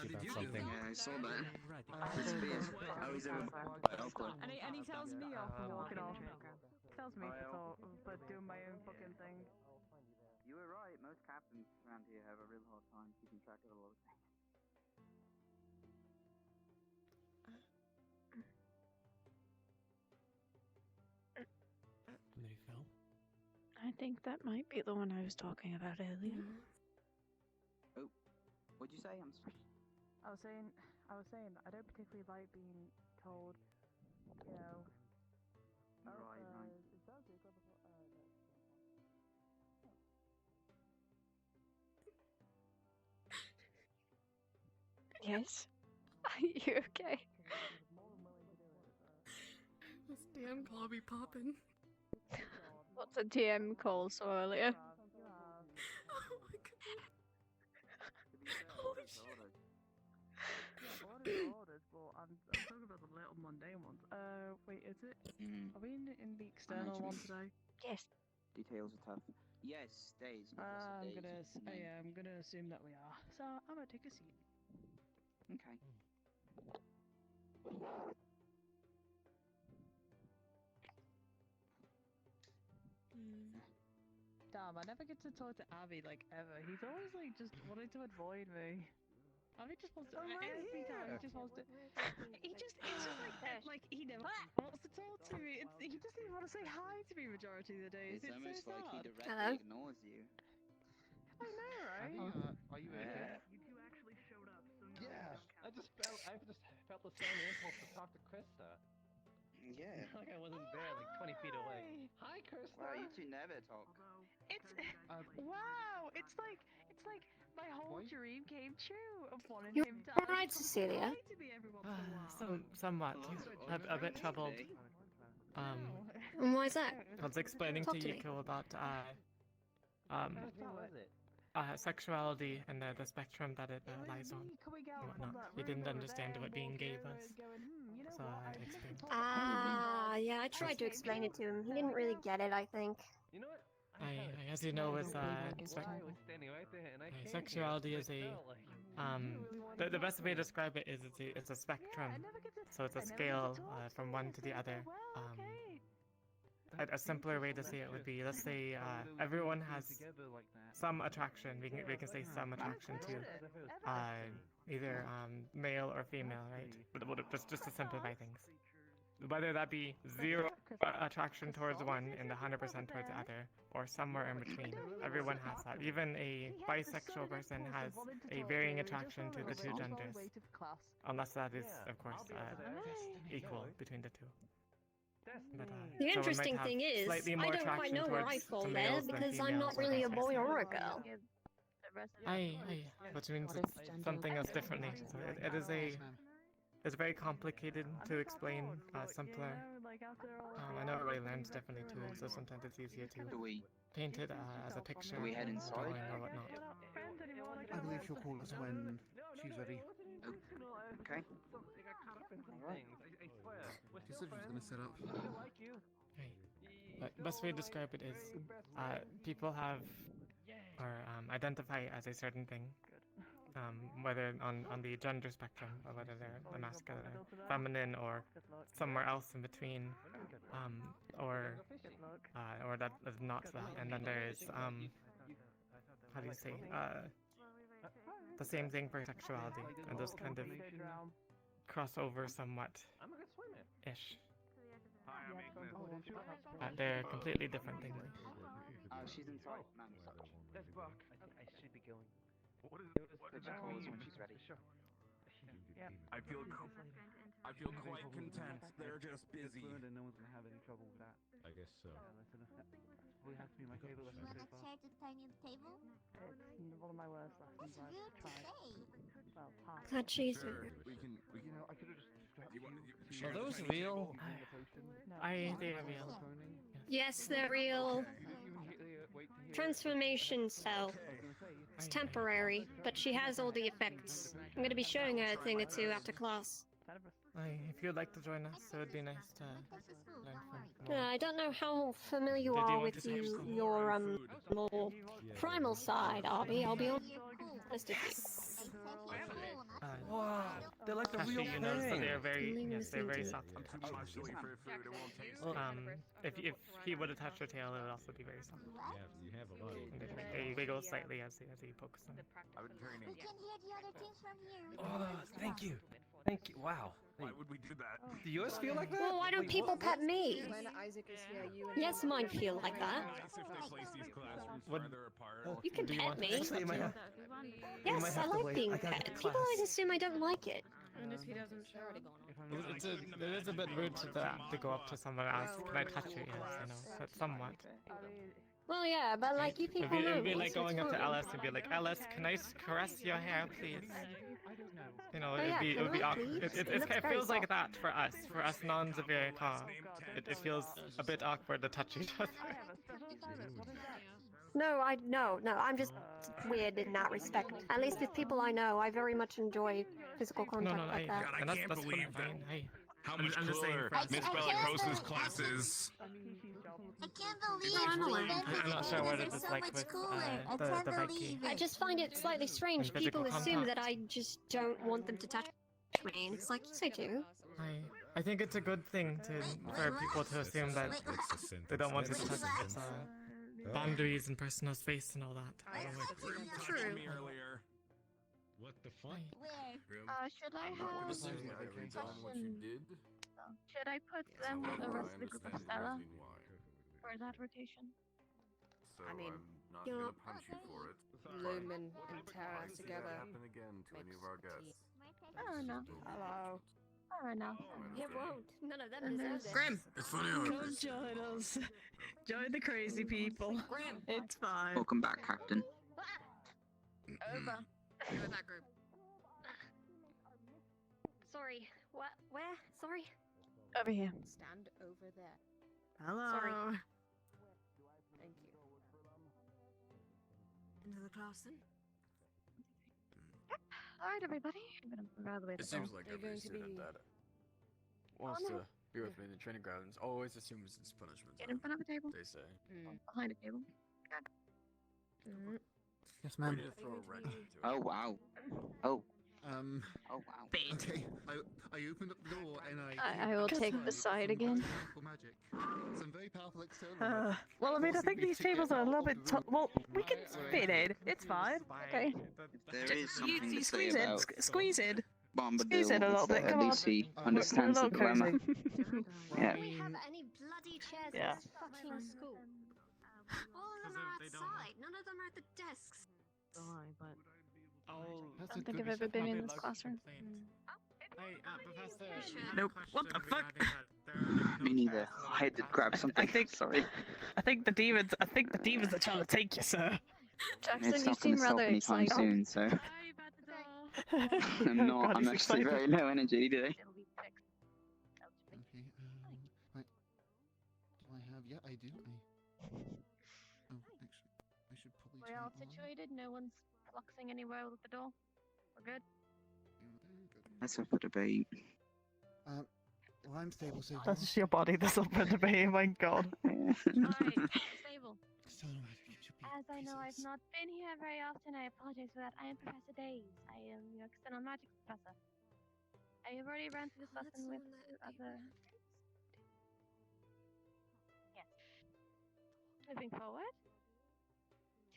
you about something. Yeah, I saw that. It's weird. How is everybody? Awkward. And he tells me off for walking off. Tells me for doing my own fucking thing. You were right. Most captains around here have a real hard time keeping track of a lot of things. They fell. I think that might be the one I was talking about earlier. Oh, what'd you say? I'm sorry. I was saying, I don't particularly like being told, you know. Yes. Are you okay? This damn call be popping. What's a TM call so earlier? Oh my god. Holy shit. Orders, but I'm talking about the little mundane ones. Wait, is it? Are we in the external one today? Yes. Details are tough. Yes, Days. I'm gonna assume that we are. So I'm gonna take a seat. Okay. Damn, I never get to talk to Abby like ever. He's always like just wanting to avoid me. Abby just wants to. Every time he just wants to. It's just like he never wants to talk to me. He doesn't even want to say hi to me majority of the days. It's almost so like he sad. directly ignores you. I know, right? Are you okay? You two actually showed up, so no. Yeah. I just felt the same impulse to talk to Krista. Yeah. Like I wasn't there, like 20 feet away. Hi, Krista. Wow, you two never talk. It's wow. It's like my whole dream came true of wanting You're him to. right, Cecilia. To me every once in a while. Somewhat. A bit troubled. And why is that? I was explaining Talk to to me. Yuko about sexuality and the spectrum that it lies on and whatnot. He didn't understand what being gay was, so I had to explain. Yeah, I tried to explain it to him. He didn't really get it, I think. You know what? As you know, is sexuality is a the best way to describe it is it's a spectrum, so it's a scale from one to the other. A simpler way to say it would be, let's say everyone has some attraction. We can say some attraction to either male or female, right? But just to simplify things. Whether that be zero attraction towards one and 100% towards the other, or somewhere in between. Everyone has that. Even a bisexual person has a varying attraction to the two genders. Unless that is, of course, equal between the two. But, The interesting thing is, I don't quite know where I fall there because I'm not really a boy or a girl. Which means it's something else differently. So it is It's very complicated to explain, simpler. I know everybody learns differently too, so sometimes it's easier to paint it as a picture, we head inside? drawing or whatnot. I believe she'll call us when she's ready. Okay. She said she was gonna set up. But best way to describe it is, people have or identify as a certain thing, whether on the gender spectrum or whether they're the masculine, or feminine, or somewhere else in between, or that is not that. And then there is how do you say the same thing for sexuality, and those kind of cross over somewhat ish. They're completely different things. She's inside. I should be going. Call us when she's ready. I feel quite content. They're just busy. And no one's gonna have any trouble with that. I guess so. Will have to be my favorite lesson so far. Share to the tiny table? It's one of my worst lessons That's rude to say. Well, half. That cheese. We can. You know, I could have just. Are those real? They are real. Yes, they're real. Transformation cell. It's temporary, but she has all the effects. I'm gonna be showing her a thing or two after class. If you'd like to join us, it would be nice to learn from more. I don't know how familiar you are with your more primal side, Arby. I'll be honest with you. Wow, they're like the Actually, real you thing. notice that they're very soft. If he would attach your tail, it would also be very soft. You have a lot of. They wiggle slightly as he pokes them. We can hear the other things from here. Oh, thank you. Thank you. Wow. Why would we do that? Do yours feel like that? Well, why don't people pet me? When Isaac is here, you and Yes, mine feel like that. Nice if they place these classrooms farther apart. You can Do you pet want me. to You might have- Yes, I like being pet. People always assume I don't like it. And if he doesn't share it, It is a bit rude to go up to someone and ask, "Can I touch your ears?" You know, but somewhat. Well, yeah, but like you people know. It'd be me, like so going it's up to fine. Alice and be like, "Alice, can I caress your hair, please?" You know, Oh, it'd yeah, be can I, awkward. please? It looks it very feels like soft. that for us non-severe car. It feels a bit awkward to touch each other. No, I'm just weird in that respect. At least with people I know, I very much enjoy physical contact like that. God, I can't believe how much I'm just saying cooler for us. Miss Bellicosa's classes. I can't believe I'm not sure what it They're is so like much with cooler. I the can't Viking. believe I it. just find it slightly strange. And physical People assume contact. that I just don't want them to touch me, and it's like, yes, I do. I think it's a good thing for people to assume that they don't want to touch boundaries and personal space and all that. True. What the fuck? Should I have a question? Should I put them with the rest of the group of Stella for that rotation? I mean, not you know, gonna punch you for it. Lumen and Terra together. Happen again to any of our guests. Fair enough. Hello. Fair enough. It won't. None of them And deserve there's- it. Grim, it's funny how Come join us. Join the crazy people. It's fine. Welcome back, Captain. Over. You're in that group. Sorry. What? Where? Sorry. Over here. Stand over there. Hello. Sorry. Thank you. Another class then? Alright, everybody. I'm gonna move out of the way. It to seems go. like They're every going to student be- that wants no. to be with me in the training grounds always assumes it's punishment. Get in front of the table. They say. Behind the table. Yes, ma'am. Ready to throw a wrench into it. Oh wow. Oh. Oh wow. Okay. I opened up the door and I will take the side again. Magic. Some very powerful external. Well, I mean, I think these tables are a little bit. Well, we can fit in. It's fine. Okay. There is something You to say squeeze in. about Squeeze in. Bombadil. Squeeze in a little bit. At Come on. least he understands a the little dilemma. cozy. Yeah. We have any bloody chairs Yeah. in this fucking school. All of them are outside. None of them are at the desks. I don't think I've ever been in this classroom. Nope. What the fuck? Me neither. I had to grab something. Sorry. I think the demons are trying to take you, sir. It's not going to stop anytime soon, so. I'm not. God, I'm he's actually excited. very low energy today. Okay, right. Do I have? Yeah, I do. Oh, actually, I should probably We're turn all it on. situated. No one's fluxing anywhere with the door. We're good. Let's have a debate. Well, I'm stable so far. That's just your body that's up for debate, my god. Alright, stable. External magic should be As I know I've not been here very often, I apologize for that. I am Professor Days. I am your external magic professor. I have already ran through this lesson with two other... Yes. Moving forward.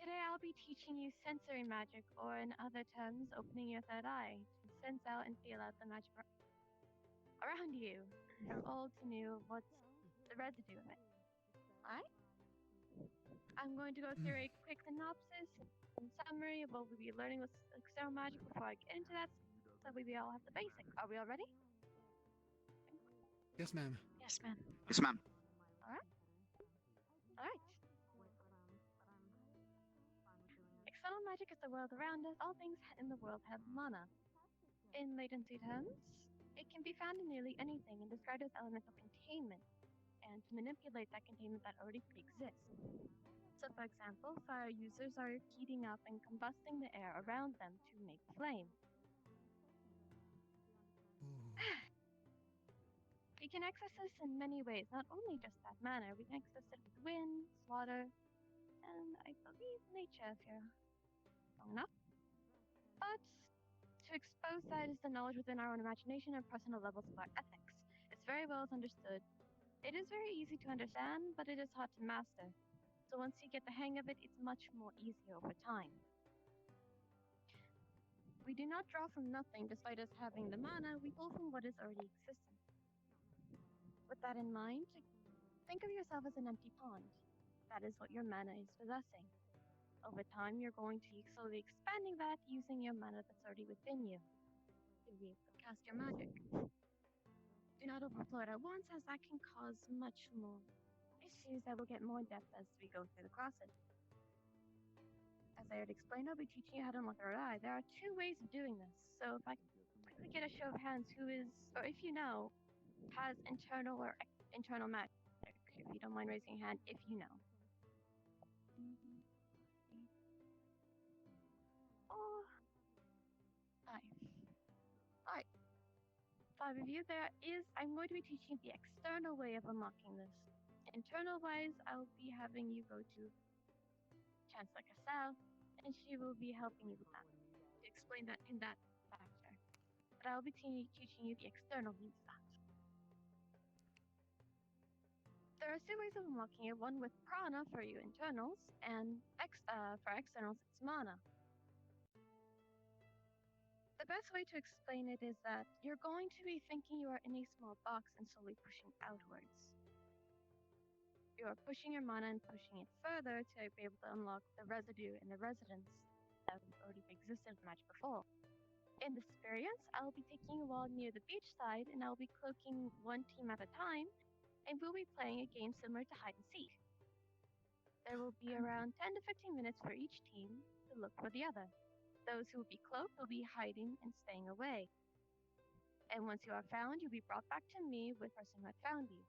Today I'll be teaching you sensory magic, or in other terms, opening your third eye to sense out and feel out the magic around you, from old to new, what's the residue of it. Alright? I'm going to go through a quick synopsis and summary of what we'll be learning with external magic before I get into that, so we all have the basics. Are we all ready? Yes, ma'am. Yes, ma'am. Yes, ma'am. Alright. Alright. External magic is the world around us. All things in the world have mana. In latency terms, it can be found in nearly anything and described as elemental containment, and to manipulate that containment that already pre-exists. So, for example, fire users are heating up and combusting the air around them to make flame. We can access this in many ways, not only just that manner. We can access it with wind, water, and I believe nature if you're long enough. But to expose that is the knowledge within our own imagination and personal levels of our ethics. It's very well understood. It is very easy to understand, but it is hard to master. So once you get the hang of it, it's much more easier over time. We do not draw from nothing despite us having the mana, we pull from what is already existent. With that in mind, think of yourself as an empty pond. That is what your mana is possessing. Over time, you're going to be slowly expanding that using your mana that's already within you to be able to cast your magic. Do not overflow it at once, as that can cause much more issues that will get more in depth as we go through the classes. As I already explained, I'll be teaching you how to unlock the third eye. There are two ways of doing this, so if I quickly get a show of hands who is, or if you know, has internal or internal magic, if you don't mind raising your hand, if you know. Oh, 5. Alright. 5 of you. I'm going to be teaching you the external way of unlocking this. Internal wise, I'll be having you go to Chancellor Cassell, and she will be helping you with that, to explain that in that factor. But I'll be teaching you the external means of that. There are 2 ways of unlocking it, one with prana for you internals, and for externals, it's mana. The best way to explain it is that you're going to be thinking you are in a small box and slowly pushing outwards. You are pushing your mana and pushing it further to be able to unlock the residue and the residence that already existed in the match before. In this experience, I'll be taking you all near the beach side, and I'll be cloaking one team at a time, and we'll be playing a game similar to hide and seek. There will be around 10 to 15 minutes for each team to look for the other. Those who will be cloaked will be hiding and staying away. And once you are found, you'll be brought back to me with the person who had found you.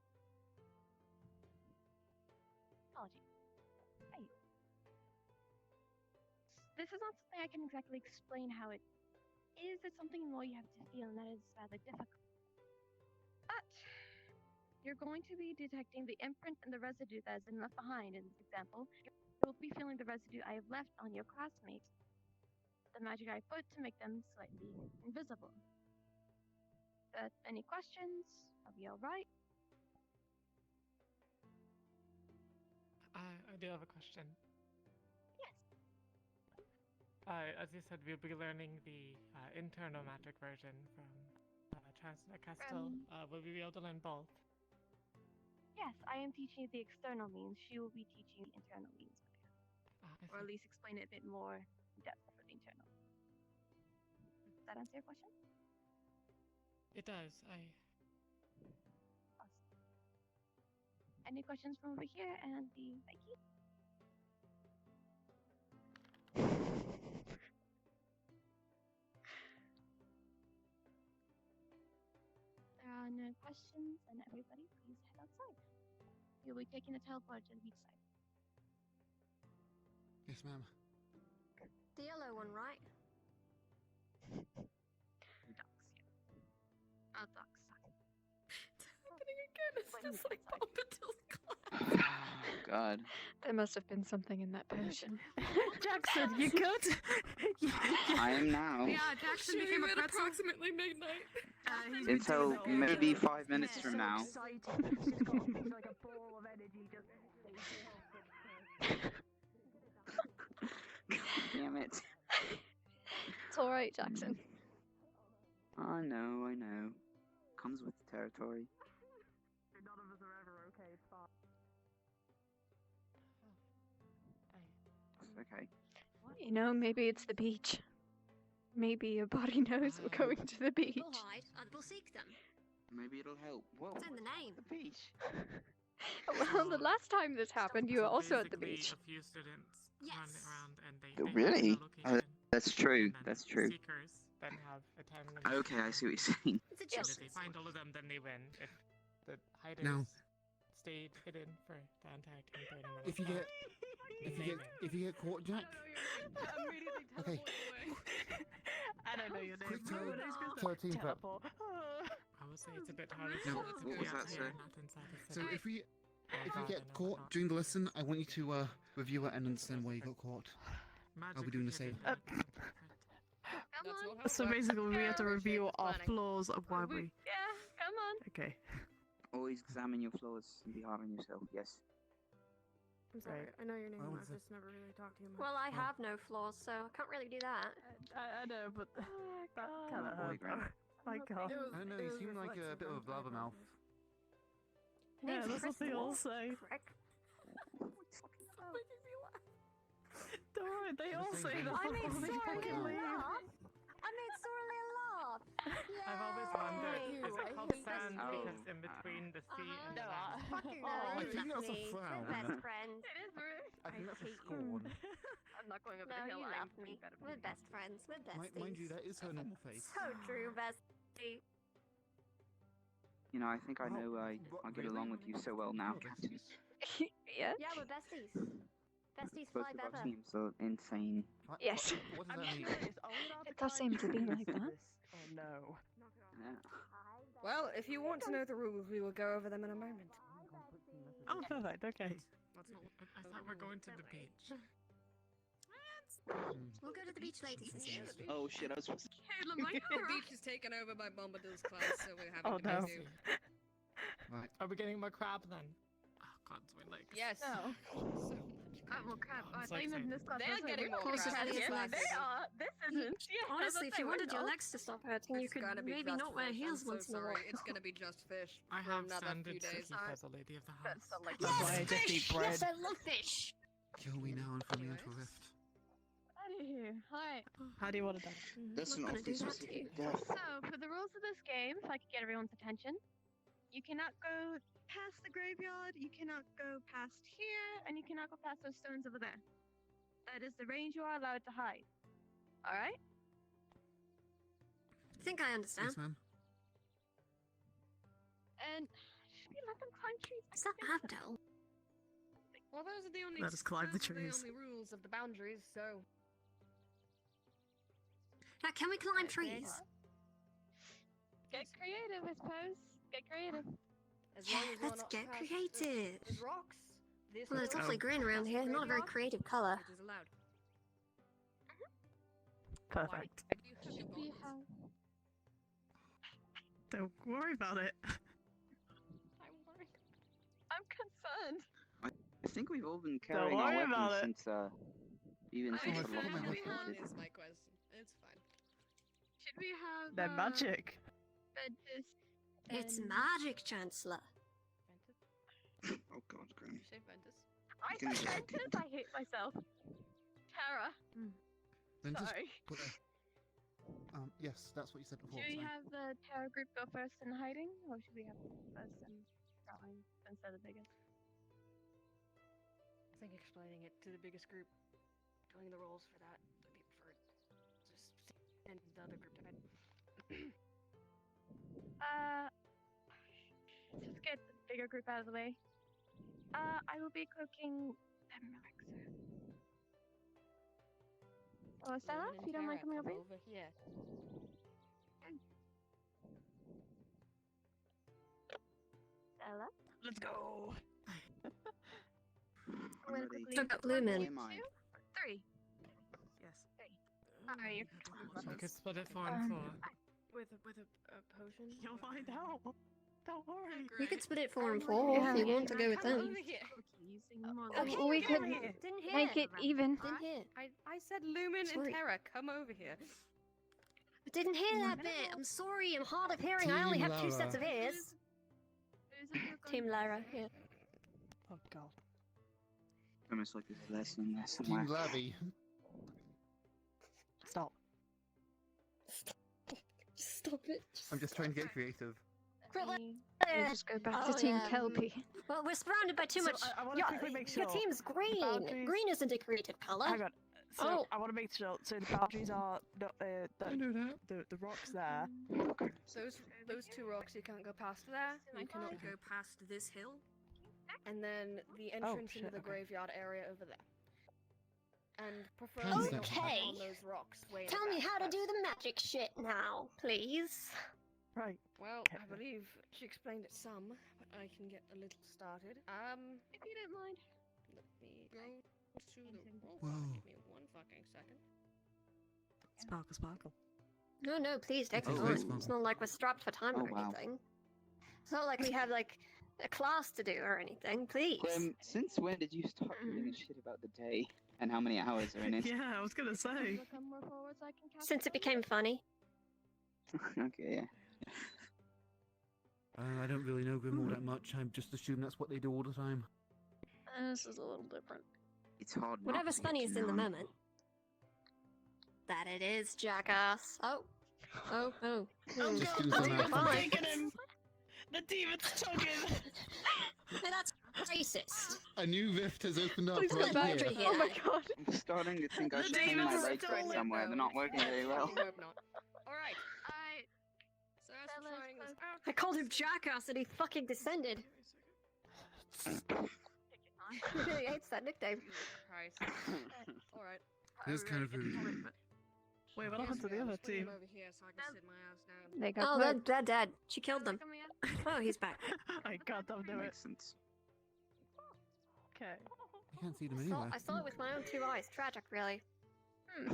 Apologies. Hey. This is not something I can exactly explain how it is. It's something more you have to feel, and that is rather difficult. But you're going to be detecting the imprint and the residue that has been left behind. In this example, you'll be feeling the residue I have left on your classmates. The magic I put to make them slightly invisible. Any questions? Are we all right? I do have a question. Yes. As you said, we'll be learning the internal magic version from Chancellor Castle. Will we be able to learn both? Yes, I am teaching you the external means. She will be teaching you the internal means. Or at least explain it a bit more in depth for the internal. Does that answer your question? It does. Awesome. Any questions from over here and the Viking? questions, and everybody please head outside. You'll be taking a teleport to the beach side. Yes, ma'am. The yellow one, right? Ducks, yeah. Ducks. It's happening again. It's just like Bombadil's Oh, God. There must have been something in that potion. Jackson, you good? I am now. Yeah, Jackson became a pretzel. Approximately midnight. Until maybe 5 minutes from now. Damn it. It's alright, Jackson. I know. Comes with the territory. None of us are ever okay, it's fine. It's okay. You know, maybe it's the beach. Maybe your body knows we're going to the beach. We'll hide and we'll seek them. Maybe it'll help. Whoa. It's in the name. The beach. Well, the last time this happened, you were also at the beach. A few students run around and they Really? have a location, That's true. and then That's true. Seekers then have a time limit. Okay, I see what you're saying. It's a And joke. if they find all of them, then they win. If the hiders Now- stayed hidden for the entire 30 minutes, If you get, if you get caught, Jack. Okay. I don't know your name. Quick tell 13 prep. I would say it's a bit harder No, to what be was out that, here, sir? not inside the So city. if you rather get than caught not. during the lesson, I want you to review it and understand why you got caught. I'll be doing the same. So basically, we have to review our flaws of why we. Yeah, come on. Okay. Always examine your flaws and be hard on yourself. Yes. I'm sorry. Right. I know your name. I I've was- just never really talked to you much. Well, I have no flaws, so I can't really do that. I know, but that kind of Oh, boy, hurt. Graham. My God. I don't know, you seem like a bit of a blabbermouth. Yeah, Name's that's what they all Crystal. say. Frick. Don't worry, they all This say ain't that I made before they Sorley fucking leave. laugh. I made Sorley laugh. I've always wondered, Yay. is it called sand Oh. because it's in between the sea and the land? Fucking Oh, no, I think that's a me. frown. We're best friends. It is rude. I think that's a hate you. scorn. I'm not going over No, the hill. you I'm love me. doing better. We're best friends. We're besties. Mind you, that is her normal face. So true, bestie. You know, I think I know I get along with you so well now, Captain. Yeah? Yeah, we're besties. Besties Both fly of our better. teams are insane. Yes. What does that mean? It does seem to be like that. Oh no. Yeah. Well, if you want to know the rules, we will go over them in a moment. Oh, perfect. Okay. I thought we're going to the beach. We'll go to the beach later, Cecilia. Oh shit! I was. The beach is taken over by Bombadil's class, so we're having Oh, to no. go to. Right. Are we getting more crab then? Oh god, my legs. Yes. No. So Well, crap. I'm I so thought you meant excited. this class. They're was getting we're more closer crap. to the Yes, end. they are. This isn't. Yeah, Honestly, if you wanted your not. legs to stop hurting, you it's could gonna be maybe just not wear fish. heels I'm so once in a sorry. while. It's gonna be just fish I for have another few standards to days. keep as a lady of the house. That's not like That's why I just eat bread. Yes, I love fish. Kill me now and throw me into a rift. Out of here. Hi. How do you want it done? That's I'm an not gonna do awfully that to specific you. death. So, for the rules of this game, if I could get everyone's attention, you cannot go past the graveyard, you cannot go past here, and you cannot go past those stones over there. That is the range you are allowed to hide. Alright? I think I understand. Yes, ma'am. And should we let them climb trees? Is that Abdel? Well, those are the only. Let us climb the those are trees. the only rules of the boundaries. So Now, can we climb trees? Get creative, I suppose. Get creative. as Yeah, long as you're let's not get past creative. There's rocks. This Well, it's is awfully green around here. Not a very creative colour. It is allowed. Perfect. Should we have... Don't worry about it. I'm worried. I'm concerned. I think we've all been Don't carrying our worry about weapons it. since even I since just the want lockdown to started. is my question. It's fine. Should we have... They're magic. Ventus It's and- magic, Chancellor. Oh god, Granny. Say Ventus. I Can said you- Ventus? I hate myself. Tara. Then just Sorry. put a... yes, that's what you said before. Should we sorry. have the Tara group go first in hiding, or should we have first and drawing instead of the biggest? I think explaining it to the biggest group, doing the roles for that would be preferred. Just send the other group to bed. bigger group out of the way. I will be cooking pemmican. Oh, Stella, if you don't mind coming over here. Stella? Let's go! I'm gonna quickly Still got Lumen. 2, 3. Yes. 3. Alright, I could split it 4 and 4. With a potion? You'll find out. Don't worry. You could split it 4 and 4 if you want to go with them. We could Didn't hear. make it even. Didn't hear. I said Lumen Sorry. and Terra, come over here. I didn't hear that bit. I'm sorry. I'm hard of hearing. I only have 2 sets of ears. Team Lara here. Oh god. Almost like this lesson there Team somewhere. Lavi. Stop. Stop it. I'm just trying to get creative. We'll just go back to Team Kelpie. Well, we're surrounded by too So, much. I wanna quickly make Your sure team's green. boundaries- Green isn't a creative color. Hang on. So Oh. I want to make sure. So the boundaries are the rocks there. Those 2 rocks you can't go past there. You cannot go past this hill. And then the entrance into shit, the okay. graveyard area over there. And preferably not Okay. on those rocks. Way in Tell the me back how to first. do the magic shit now, please. Right. Well, I believe she explained it some, but I can get a little started. If you don't mind. Let me go to the Whoa. Give me 1 fucking second. Sparkle, sparkle. No, please take Oh, it nice on. one. It's not like we're strapped for time or Oh, wow. anything. It's not like we have like a class to do or anything. Please. Since when did you start giving a shit about the day and how many hours are in it? Yeah, I was gonna say. Come more forward so I can catch Since it became funny. Okay, yeah. I don't really know Grim all that much. I just assume that's what they do all the time. This is a little different. It's hard. not Whatever's to, funny you is in the know. moment. That it is, jackass. Oh. Just do some math. Fine. him! The demon's chugging! That's racist. A new rift has opened up Please right go here. back to here. Oh my god. I'm starting to think I The should pin my demons legs stole back it, somewhere. They're not working very well. I hope not. Alright. So as for Stella's trying this close. out. I called him jackass and he fucking descended. He really hates that nickname. Christ. Alright. It's kind of rude. Wait, what happened to the other team? Over here so I can sit my ass down. They got Oh, moved. they're dead. She killed them. Oh, he's back. I can't do it. Makes sense. Okay. I can't see them I anywhere. saw it with my own 2 eyes. Tragic, really. Oh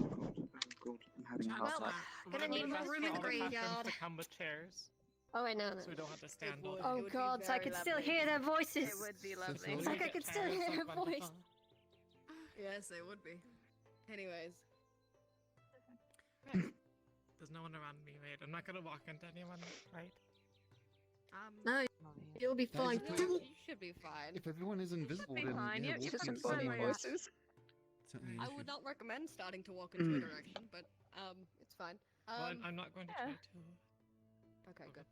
god, I'm having a heart Well, attack. gonna need more room in the graveyard. To come with chairs, Oh, wait, no. so we don't have to stand all Oh day. god, so I could still hear their voices. It would be lovely. lovely. It's like I could still hear her voice. Yes, it would be. Anyways. There's no one around me, right? I'm not gonna walk into anyone, right? No, you'll be fine. That is You should be fine. If everyone is invisible, then fine. yeah, You walking can is find certainly my a- voices. certainly an I issue. would not recommend starting to walk into a direction, but it's fine. Well, I'm not going to try to. Okay, good.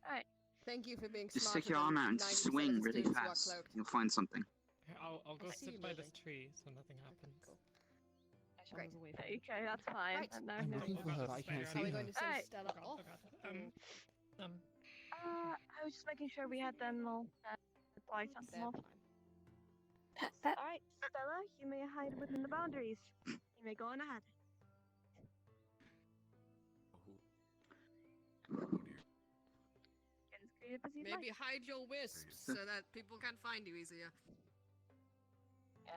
Alright. Thank you for being Just smarter stick your than arm out and 90% swing of the really students who are fast. cloaked. You'll find something. Here, I'll go I see sit you by this moving. tree so nothing happens. Great. Okay, that's fine. Right. And now I'm no. looking for her, but I can't Are see we her. going to send Alright. Stella off? I was just making sure we had them all. Before I sent them off. Alright, Stella, you may hide within the boundaries. You may go on ahead. Get as creative as you'd Maybe like. hide your wisps so that people can find you easier.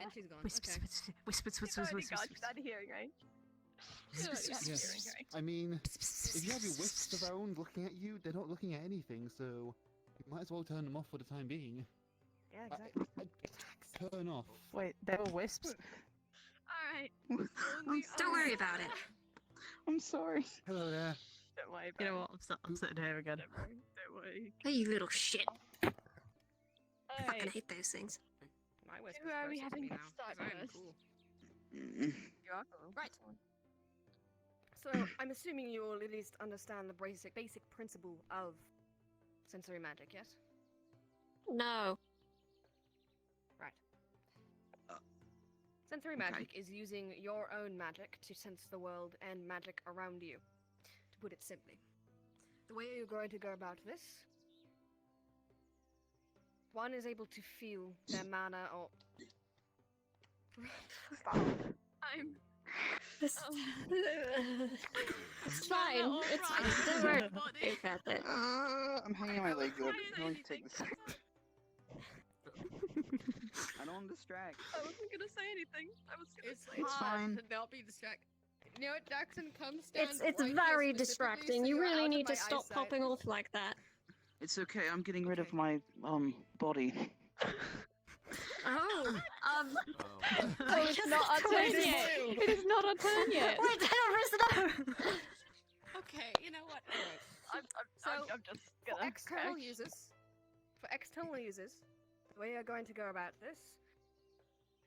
And she's gone. Okay. She's already gone. She's out of hearing range. She's already out of hearing Yes. range. I mean, if you have your wisps around looking at you, they're not looking at anything, so you might as well turn them off for the time being. Yeah, exactly. Turn off. Wait, they were wisps? Alright. Don't worry about it. I'm sorry. Hello there. Don't worry about You know what? I'm sitting here again. Don't worry. Hey, you little shit. I fucking Alright. hate those things. My wisp Who is are we closest to having me now, start 'cause I'm first? cool. You are cool. Right. So I'm assuming you all at least understand the basic principle of sensory magic, yes? No. Right. Sensory magic is using your own magic to sense the world and magic around you. To put it simply. The way you're going to go about this one is able to feel their mana or... Stop. I'm... It's fine. It's fine. Don't worry about it. I'm hanging my leg up. I'm going to take this. I don't want to distract. I wasn't gonna say anything. I was gonna It's say hard fine. to not be distracted. You know what, Jackson? Come stand It's right very here specifically distracting. so You you're really out of need to my stop eyesight. popping off like that. It's okay. I'm getting rid of my body. Oh, Oh, it's not our turn yet. It is not our turn yet. Wait, no. Okay, you know what? I'm just For gonna external crash. users, the way you're going to go about this,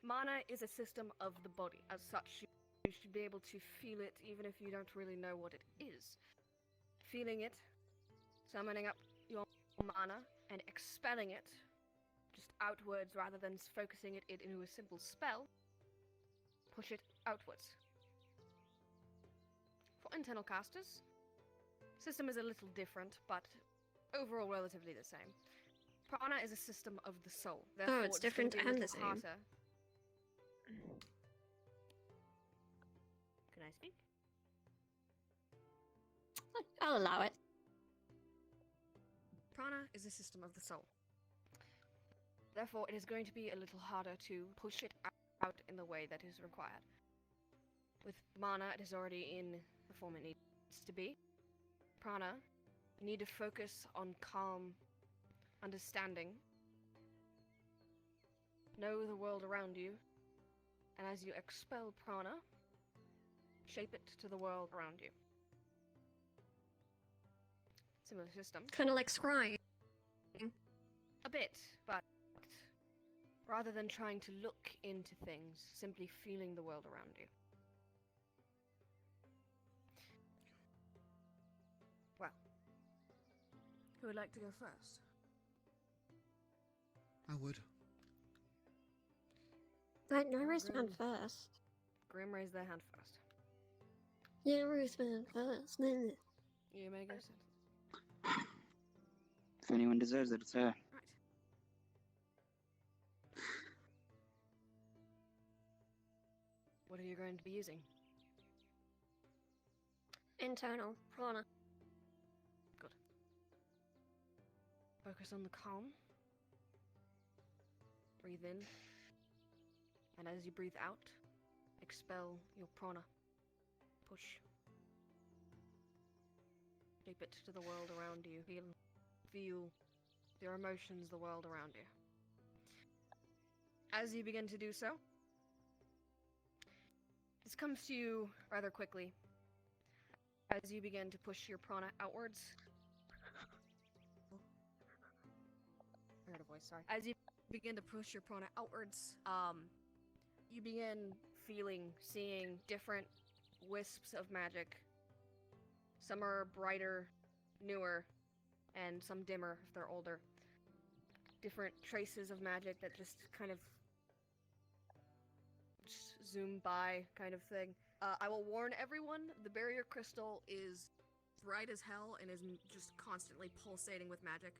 mana is a system of the body. As such, you should be able to feel it even if you don't really know what it is. Feeling it, summoning up your mana, and expelling it, just outwards rather than focusing it into a simple spell, push it outwards. For internal casters, system is a little different, but overall relatively the same. Prana is a system of the soul. Therefore, it's different gonna be a and the little same. harder. Can I speak? I'll allow it. Prana is a system of the soul. Therefore, it is going to be a little harder to push it out in the way that is required. With mana, it is already in the form it needs to be. Prana, you need to focus on calm understanding. Know the world around you, and as you expel prana, shape it to the world around you. Similar system. Kind of like scrying. A bit, but rather than trying to look into things, simply feeling the world around you. Well, who would like to go first? I would. Right, no, raise my hand first. Grim raised their hand first. Yeah, raise my hand first. You may go second. If anyone deserves it, it's her. What are you going to be using? Internal prana. Good. Focus on the calm. Breathe in. And as you breathe out, expel your prana. Push. Shape it to the world around you. Feel your emotions, the world around you. As you begin to do so, this comes to you rather quickly. As you begin to push your prana outwards. I heard a voice, sorry. As you begin to push your prana outwards, you begin seeing different wisps of magic. Some are brighter, newer, and some dimmer if they're older. Different traces of magic that just kind of just zoom by kind of thing. I will warn everyone, the barrier crystal is bright as hell and is just constantly pulsating with magic.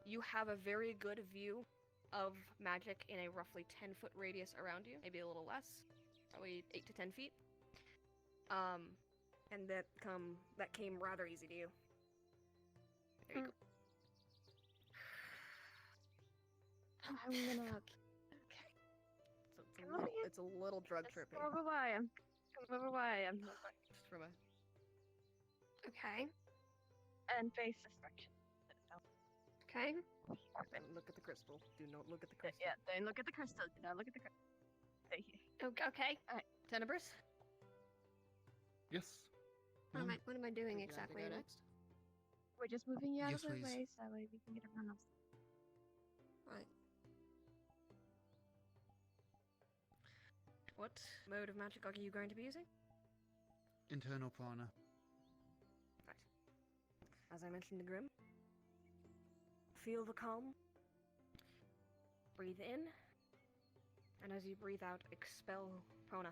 You have a very good view of magic in a roughly 10-foot radius around you, maybe a little less, probably 8 to 10 feet. And that came rather easy to you. There you go. I'm gonna. It's a little drug trippy. Come over where I am. Come over where I am. Just from a... Okay. And face this direction. Okay. Don't look at the crystal. Do not look at the crystal. Yeah, don't look at the crystal. Do not look at the crystal. Stay here. Okay. Alright. Tenebris? Yes. What am I doing exactly next? We're just moving you out Yes, of the please. way so that way we can get around us. Right. What mode of magic are you going to be using? Internal prana. As I mentioned to Grim, feel the calm. Breathe in. And as you breathe out, expel prana.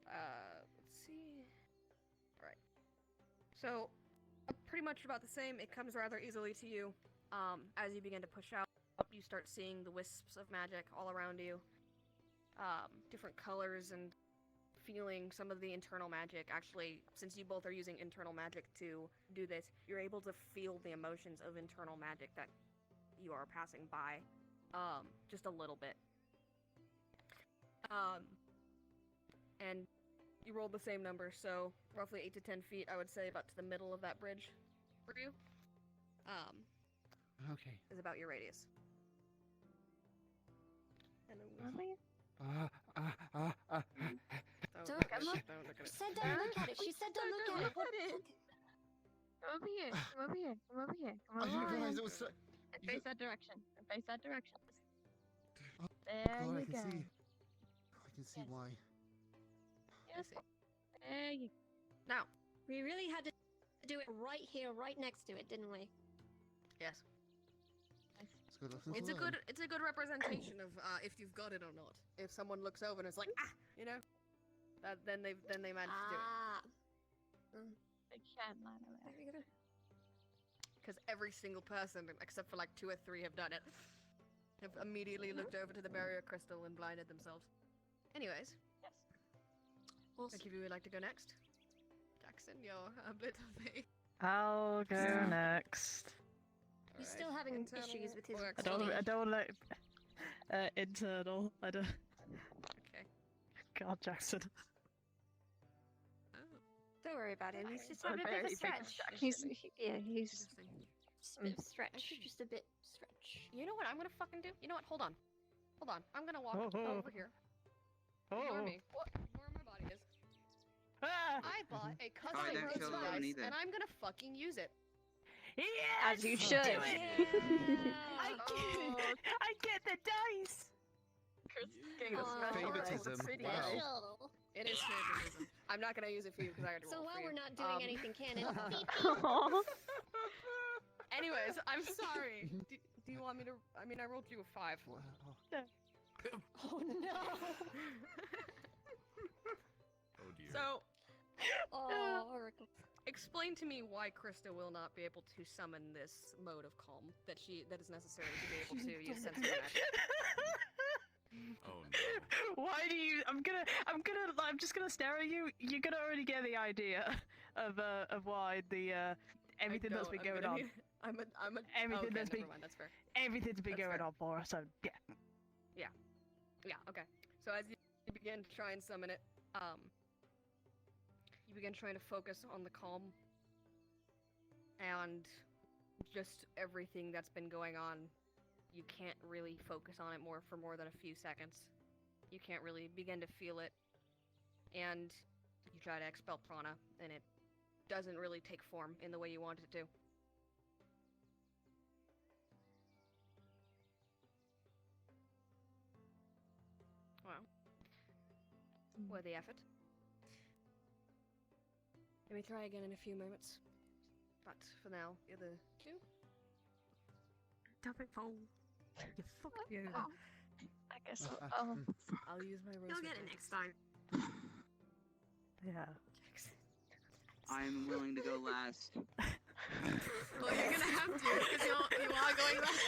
Let's see. Alright. So, pretty much about the same. It comes rather easily to you. As you begin to push out, you start seeing the wisps of magic all around you. Different colors and feeling some of the internal magic. Actually, since you both are using internal magic to do this, you're able to feel the emotions of internal magic that you are passing by. Just a little bit. And you rolled the same number, so roughly 8 to 10 feet, I would say about to the middle of that bridge for you. Okay. Is about your radius. And Don't look at it. She said don't look at it. She said don't look at it. Come over here. Come over here. Come over here. Come I over didn't here. realize it was so... And face that direction. And face that direction. Oh, There God, you I can go. see. I can see why. Yes. There you go. Now, we really had to do it right here, right next to it, didn't we? Yes. It's good lessons It's a learned. good representation of if you've got it or not. If someone looks over and is like, you know, then they managed to do it. They can't line away. Because every single person, except for like 2 or 3, have done it. Have immediately looked over to the barrier crystal and blinded themselves. Anyways. Yes. Awesome. If you would like to go next. Jackson, you're a bit of a... I'll go next. He's still having issues with his. I don't like internal. I don't. Okay. God, Jackson. Don't worry about him. He's just A having a bit of very a big stretch. distraction. He's just a bit of stretch. Just a bit stretch. You know what I'm gonna fucking do? You know what? Hold on. I'm gonna walk over here. Ignore me. Ignore where my body is. I bought a custom don't kill rose them dice, either. and I'm gonna fucking use it. Yes! As you should. Do it! I get the dice! Favoritism. Wow. It is favoritism. I'm not gonna use it for you because I already So rolled while for you. we're not doing anything canon, Anyways, I'm sorry. Do you want me to? I mean, I rolled you a 5. Oh no! Oh dear. So, Oracle. explain to me why Krista will not be able to summon this mode of calm that is necessary to be able to use sensory magic. Oh no. Why do you? I'm just gonna stare at you. You're gonna already get the idea of why the everything that's been going on. Everything okay, that's been never mind, that's fair. everything's been That's going fair. on for us. So yeah. Yeah, okay. So as you begin to try and summon it, you begin trying to focus on the calm and just everything that's been going on. You can't really focus on it for more than a few seconds. You can't really begin to feel it. And you try to expel prana, and it doesn't really take form in the way you want it to. Well, worth the effort. Let me try again in a few moments. But for now, the other 2. Damn it, Paul. You fucked you. I guess I'll use my rose. You'll get it next time. Yeah. I'm willing to go last. Well, you're gonna have to, because you are going last.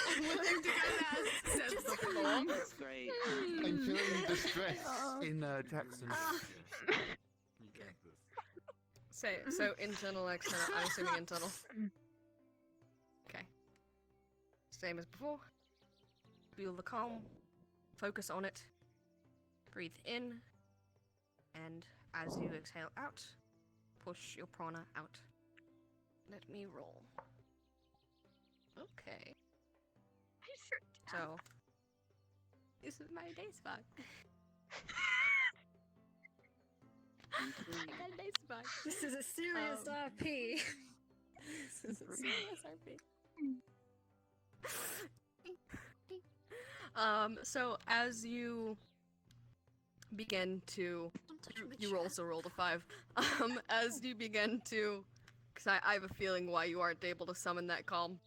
I'm willing to go last, says the floor. That's great. I'm feeling the stress in Jackson. You got this. So internal, external. I'm assuming internal. Okay. Same as before. Feel the calm. Focus on it. Breathe in. And as you exhale out, push your prana out. Let me roll. Okay. So, this is my day spot. I got a day spot. This is a serious RP. This is a serious RP. So as you begin to, you also rolled a 5. As you begin to, because I have a feeling why you aren't able to summon that calm.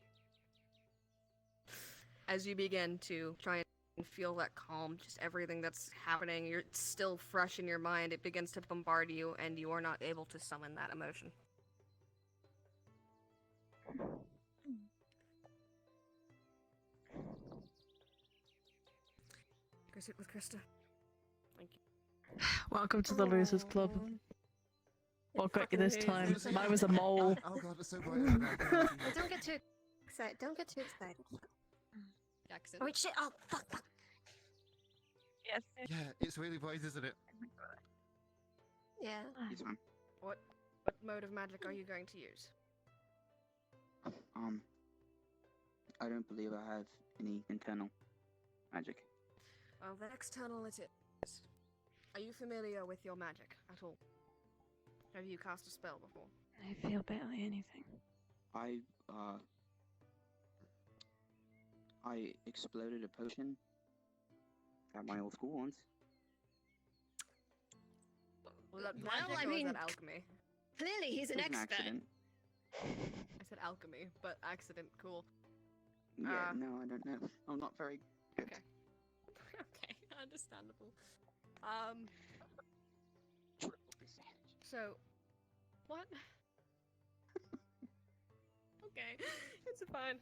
As you begin to try and feel that calm, just everything that's happening, it's still fresh in your mind, it begins to bombard you, and you are not able to summon that emotion. sit with Krista. Thank you. Welcome to the Losers Club. What got you this time? Mine was a mole. Oh god, it's so bright. Don't get too excited. Don't get too excited. Jackson. Oh wait, shit! Oh fuck! Yes. Yeah, it's really bright, isn't it? Yeah. What mode of magic are you going to use? I don't believe I have any internal magic. Well, the external it is. Are you familiar with your magic at all? Have you cast a spell before? I feel barely anything. I exploded a potion at my old school once. Was that Well, magic I or was mean, that alchemy? Clearly, he's It an was expert. accident. I said alchemy, but accident, cool. Yeah, no, I don't know. I'm not very good. Okay. Okay, understandable. So, what? Okay, it's fine.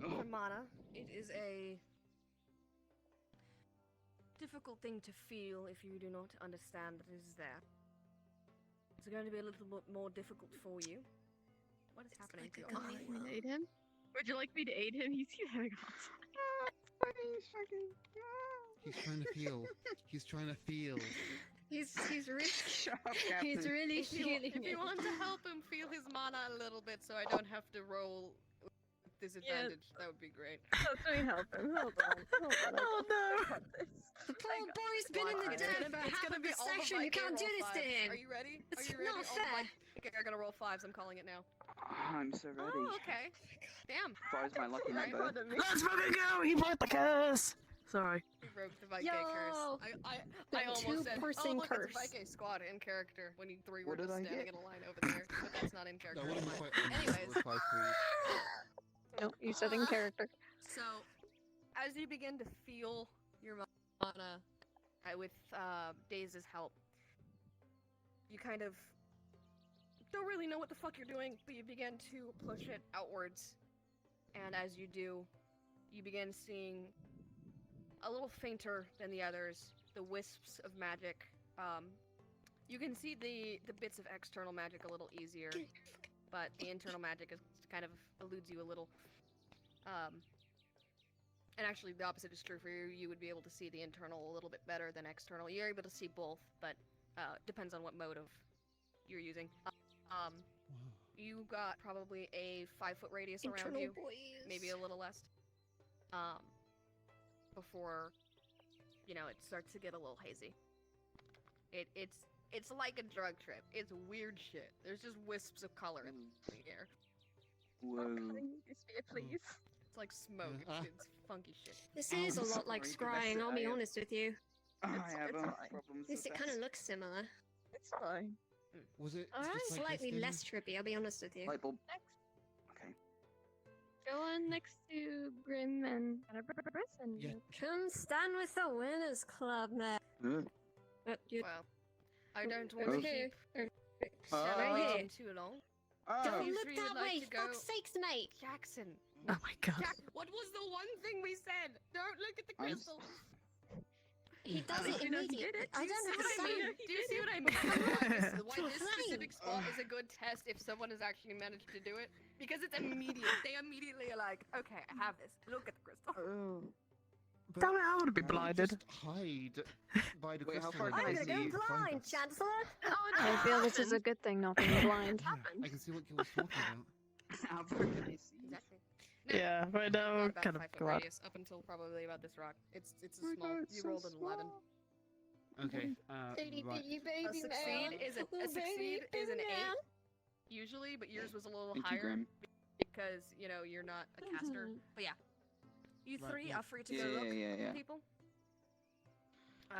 For mana, it is a difficult thing to feel if you do not understand that it is there. It's going to be a little bit more difficult for you. What is happening to your mind? Aid him? Would you like me to aid him? He's having a hard He's trying to feel. He's trying to feel. He's really Captain. he's really feeling If you want to help him feel his mana a little bit so I don't have to roll with disadvantage, that would be great. Help me help him. Hold on. Oh no! The poor boy's been in the den about It's half gonna of be the all the session. You Viking can't do roll this to fives. him. Are you ready? It's Are you ready? not All fair. the Viking are gonna roll fives. I'm calling it now. I'm so ready. Oh, okay. Damn. Five's my lucky Right. number. Let's fucking go! He broke the curse! Sorry. He broke the Viking curse. I The almost said, oh two-person look, curse. it's Viking squad in character when you three were What just did I standing get? in a line over there. But that's not in character. That would it's have been fine. quite Anyways. Nope, you said in character. So, as you begin to feel your mana with Daze's help, you kind of don't really know what the fuck you're doing, but you begin to push it outwards. And as you do, you begin seeing a little fainter than the others, the wisps of magic. You can see the bits of external magic a little easier, but the internal magic is kind of eludes you a little. And actually, the opposite is true for you. You would be able to see the internal a little bit better than external. You're able to see both, but depends on what mode of you're using. You got probably a 5-foot radius around Internal you, boys. maybe a little less. Before, you know, it starts to get a little hazy. It's like a drug trip. It's weird shit. There's just wisps of color in the air. Whoa. Please. It's like smoke. It's funky shit. This is a lot like scrying, I'll be honest with you. I have problems At least it kind of looks similar. It's fine. Was it Alright, just like slightly this less trippy, I'll be honest with you. Light bulb. Go on next to Grim and and Yeah. Come stand with the Winners Club, man. Huh? Well, I don't want to Okay. keep Right here. waiting too long. Don't You look three that would like way, to go- fuck's sakes, mate! Jackson. Oh my god. What was the one thing we said? Don't look at the crystal. He does it immediately. I don't understand. Do you see what I mean? Why this specific spot is a good test if someone has actually managed to do it? Because it's immediate. They immediately are like, okay, I have this. Look at the crystal. But Damn it, I want to be why not blinded. Just hide by the Wait, how crystal. far can I'm I gonna see go you? blind, Chancellor! I feel this is a good thing not being blind. I can see what Gil was talking about. How far can I see? Exactly. Yeah, right now, About kind of 5-foot glad. radius up until probably about this rock. It's a Oh my small. God, it's You so rolled an 11. Okay, Itty right. bitty A baby succeed man. is a Little succeed baby is an 8 man. usually, but yours was a little Thank you, higher Grim. because you know you're not a caster. But yeah, you Right, three yeah. are free to Yeah, go look yeah. people. Uh,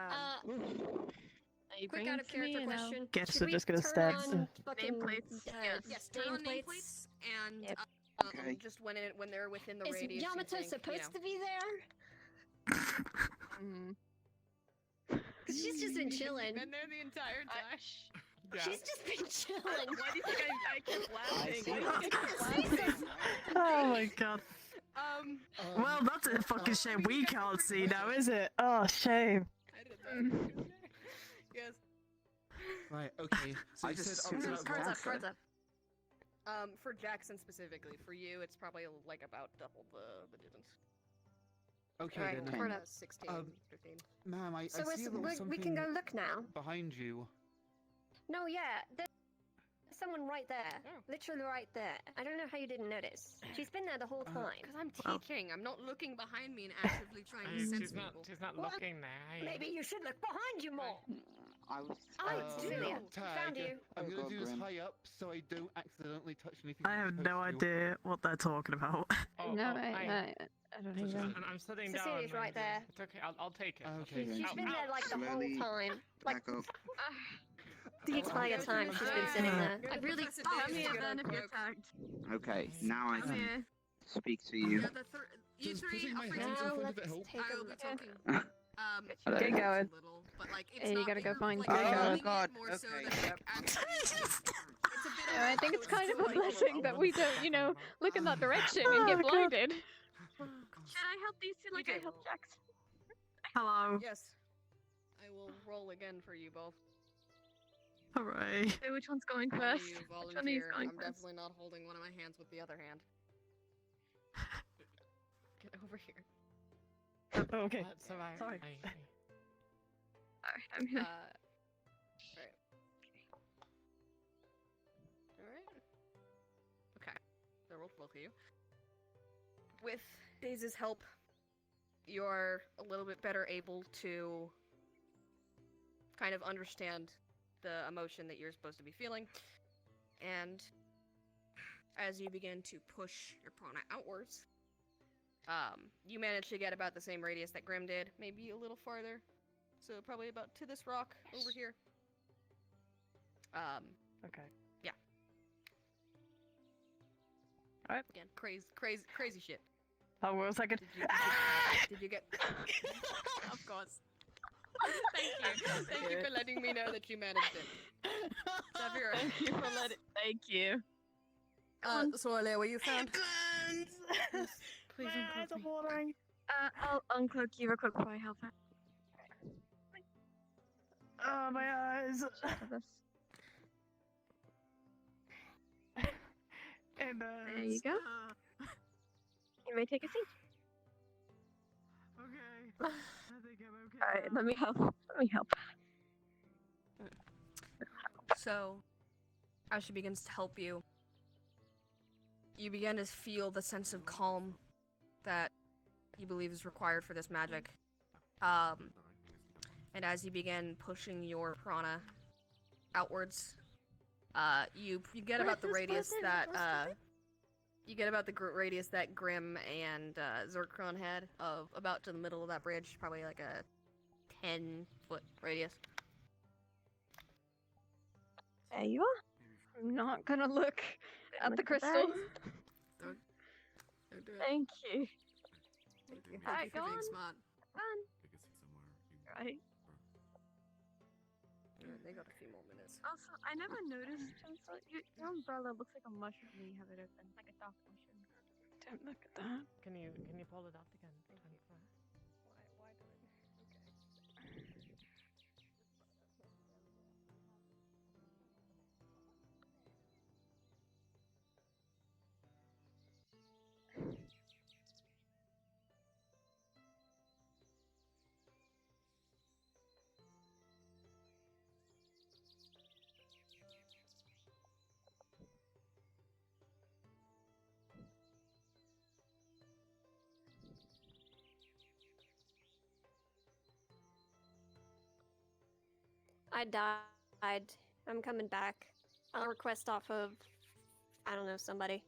Are you quick bringing out of it to me character and I'll- question. Guess Should we're we just gonna turn stab on some fucking, nameplates. Yes, turn on nameplates and Yep. Okay. just when they're within the Is radius. you Yamato think, supposed you know. to be there? Cause she's just been chilling. Been there the entire time. She's just been chilling. Why do you think I kept laughing? see Why do you think I kept See laughing? Oh my god. Well, that's a fucking shame we can't see now, is it? Oh, shame. Yes. Right, okay. So I you just said up to that Cards rock. up, cards up. For Jackson specifically, for you, it's probably like about double the distance. Okay, Alright, then. for 16, 15. Ma'am, I So see a little something we can go look now. behind you. No, yeah, there's someone right there. Literally right there. I don't know how you didn't notice. She's been there the whole time. Because I'm teaching. I'm not looking behind me and actively trying to sense people. She's not Well, looking there. Maybe you should look behind you more. I was. Julia, found you. I'm gonna do this Grim. high up so I don't accidentally touch anything. I have I'm no supposed to. idea what they're talking about. No, I don't either. I'm sitting down. Cecilia's right there. It's okay. I'll take it. Okay. She's been there like the Slowly whole time. Like back up. the entire time she's been sitting there. I really Tell me then if you're tagged. Okay, now I Come can here. speak to you. You Does three, putting my I'll free hands to in you. front of it help? I will be talking. Hello. Get going. Little, but like, it's Hey, you not gotta go you're, find like, the feeling code. it God, more so okay. than, like, actually, it's a bit I think it's kind of a blessing that we don't, look in that direction and Oh, get God. blinded. Should I help these two like I helped Jax? Hello. Yes. I will roll again for you both. Alright. Okay, which one's going When first? you Which one of you's volunteer, going I'm first? definitely not holding one of my hands with the other hand. Get over here. Okay. That's alright. Sorry. Alright, I'm here. Right. Alright. Okay. So roll for both of you. With Daze's help, you're a little bit better able to kind of understand the emotion that you're supposed to be feeling. And as you begin to push your prana outwards, you manage to get about the same radius that Grim did, maybe a little farther. So probably about to this rock over here. Okay. Yeah. Alright. Again, crazy shit. Oh, wait a second. Did you get? Of course. Thank you for letting me know that you managed it. Sarvyra. Thank you for letting. Thank you. Soale, were you found? Please unclose me. watering. I'll uncloak you real quick before I help her. Oh, my eyes. And, There you go. You may take a seat. Okay. I think I'm okay. Alright, let me help. So, as she begins to help you, you begin to feel the sense of calm that you believe is required for this magic. And as you begin pushing your prana outwards, you get about the radius that radius that Grim and Zerkron had of about to the middle of that bridge, probably like a 10-foot radius. There you are. I'm not gonna look at the Look at crystal. that. Don't do it. Thank you. Thank you Alright, for go being on. smart. Fun. Right. Yeah, they got a few more minutes. Also, I never noticed, Chancellor, your umbrella looks like a mushroom when you have it open, like a dark mushroom. Don't look at that. Can you pull it out again? I died. I'm coming back. I'll request off of, I don't know, somebody.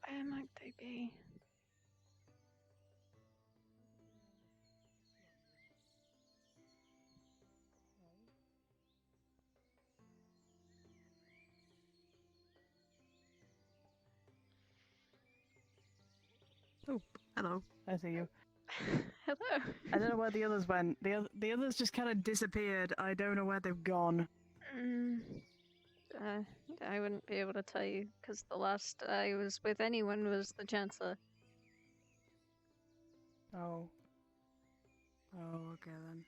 Where might they be? Oh, hello. I see you. Hello. I don't know where the others went. The others just kind of disappeared. I don't know where they've gone. I wouldn't be able to tell you, because the last I was with anyone was the Chancellor. Oh. Oh, okay then.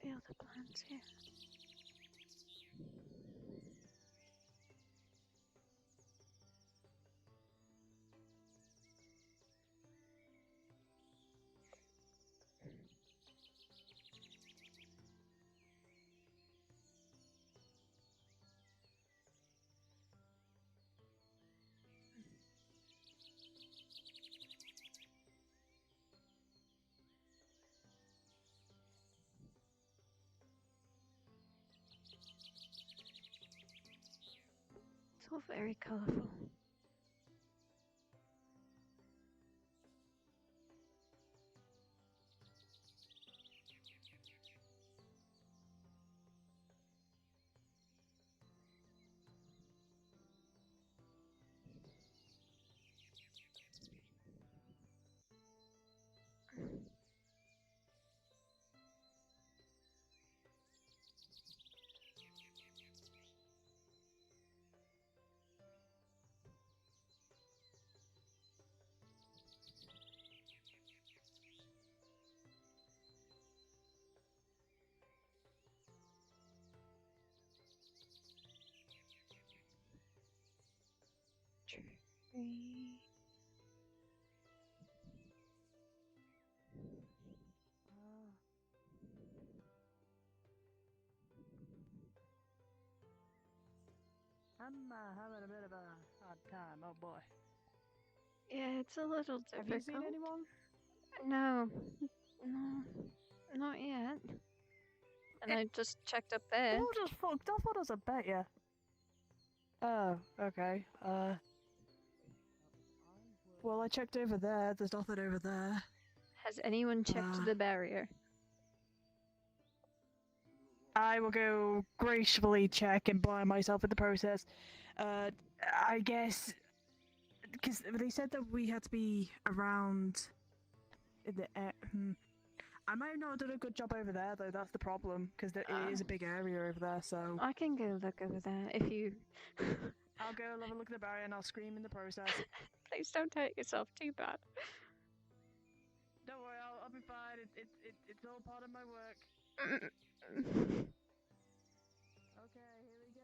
Feel the plants here. It's all very colourful. Tree. I'm having a bit of a hard time, oh boy. Yeah, it's a little difficult. Have you seen anyone? No. No. Not yet. And I just checked up there. They all just fucked off on us, I bet ya. Oh, okay. Well, I checked over there. There's nothing over there. Has anyone checked the barrier? I will go gracefully check and blind myself in the process. I guess... Because they said that we had to be around... the I might not have done a good job over there, though. That's the problem, because it is a big area over there, so... I can go look over there, if you... I'll go have a look at the barrier and I'll scream in the process. Please don't take yourself too bad. Don't worry, I'll be fine. It's all part of my work. Okay, here we go.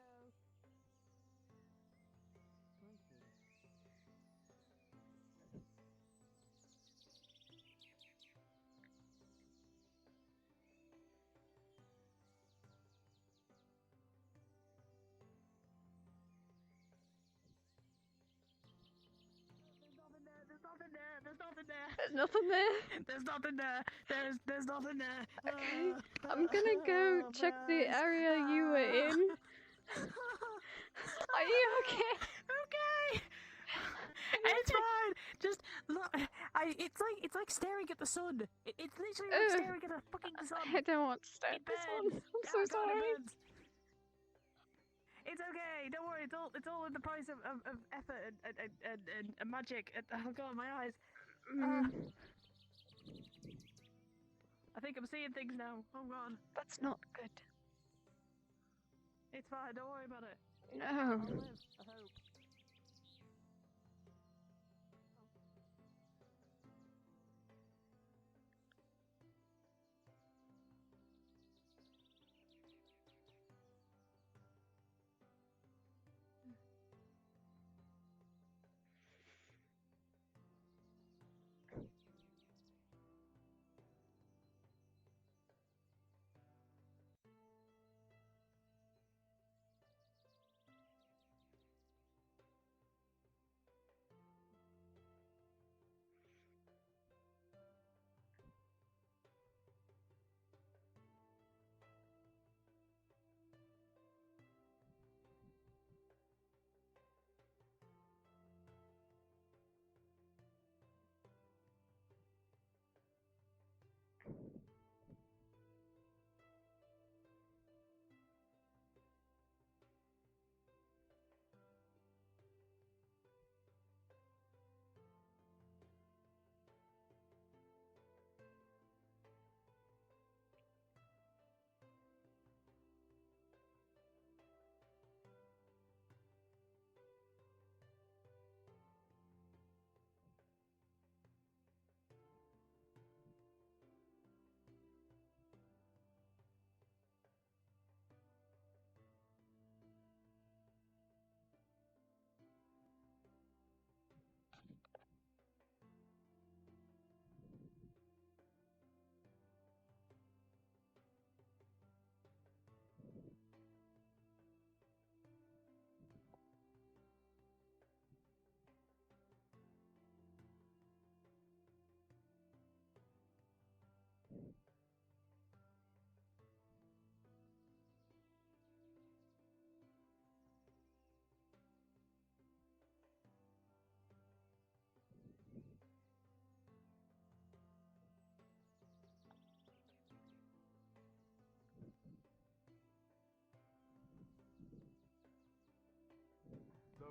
There's nothing there. There's nothing there. There's nothing there. There's nothing there. There's nothing there. Okay, I'm gonna go check the area you were in. Are you okay? Okay. It's fine. Just look. It's like staring at the sun. It's literally like staring at the fucking sun. I don't want to stare at the sun. I'm so sorry. It's okay. Don't worry. It's all in the price of effort and magic. Oh god, my eyes. I think I'm seeing things now. Oh god. That's not good. It's fine. Don't worry about it. No. I'll live. I hope.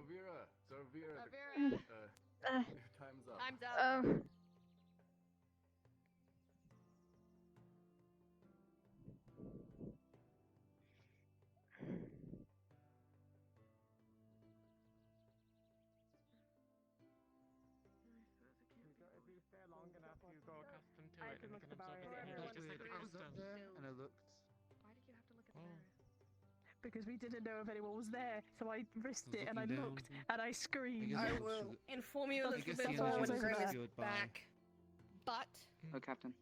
Sarvyra, time's up. Time's up. Oh. If you stay long enough, you grow accustomed to I it, can and look you can at the absorb barrier. it. Just like the I was up crystal. there and I looked. Why did you have to look at the barrier? Because we didn't know if anyone was there, so I risked it and I looking down. looked and I screamed. I I guess will inform you a I little guess bit the more energy when was Grim is secured by- back. But Oh, Captain.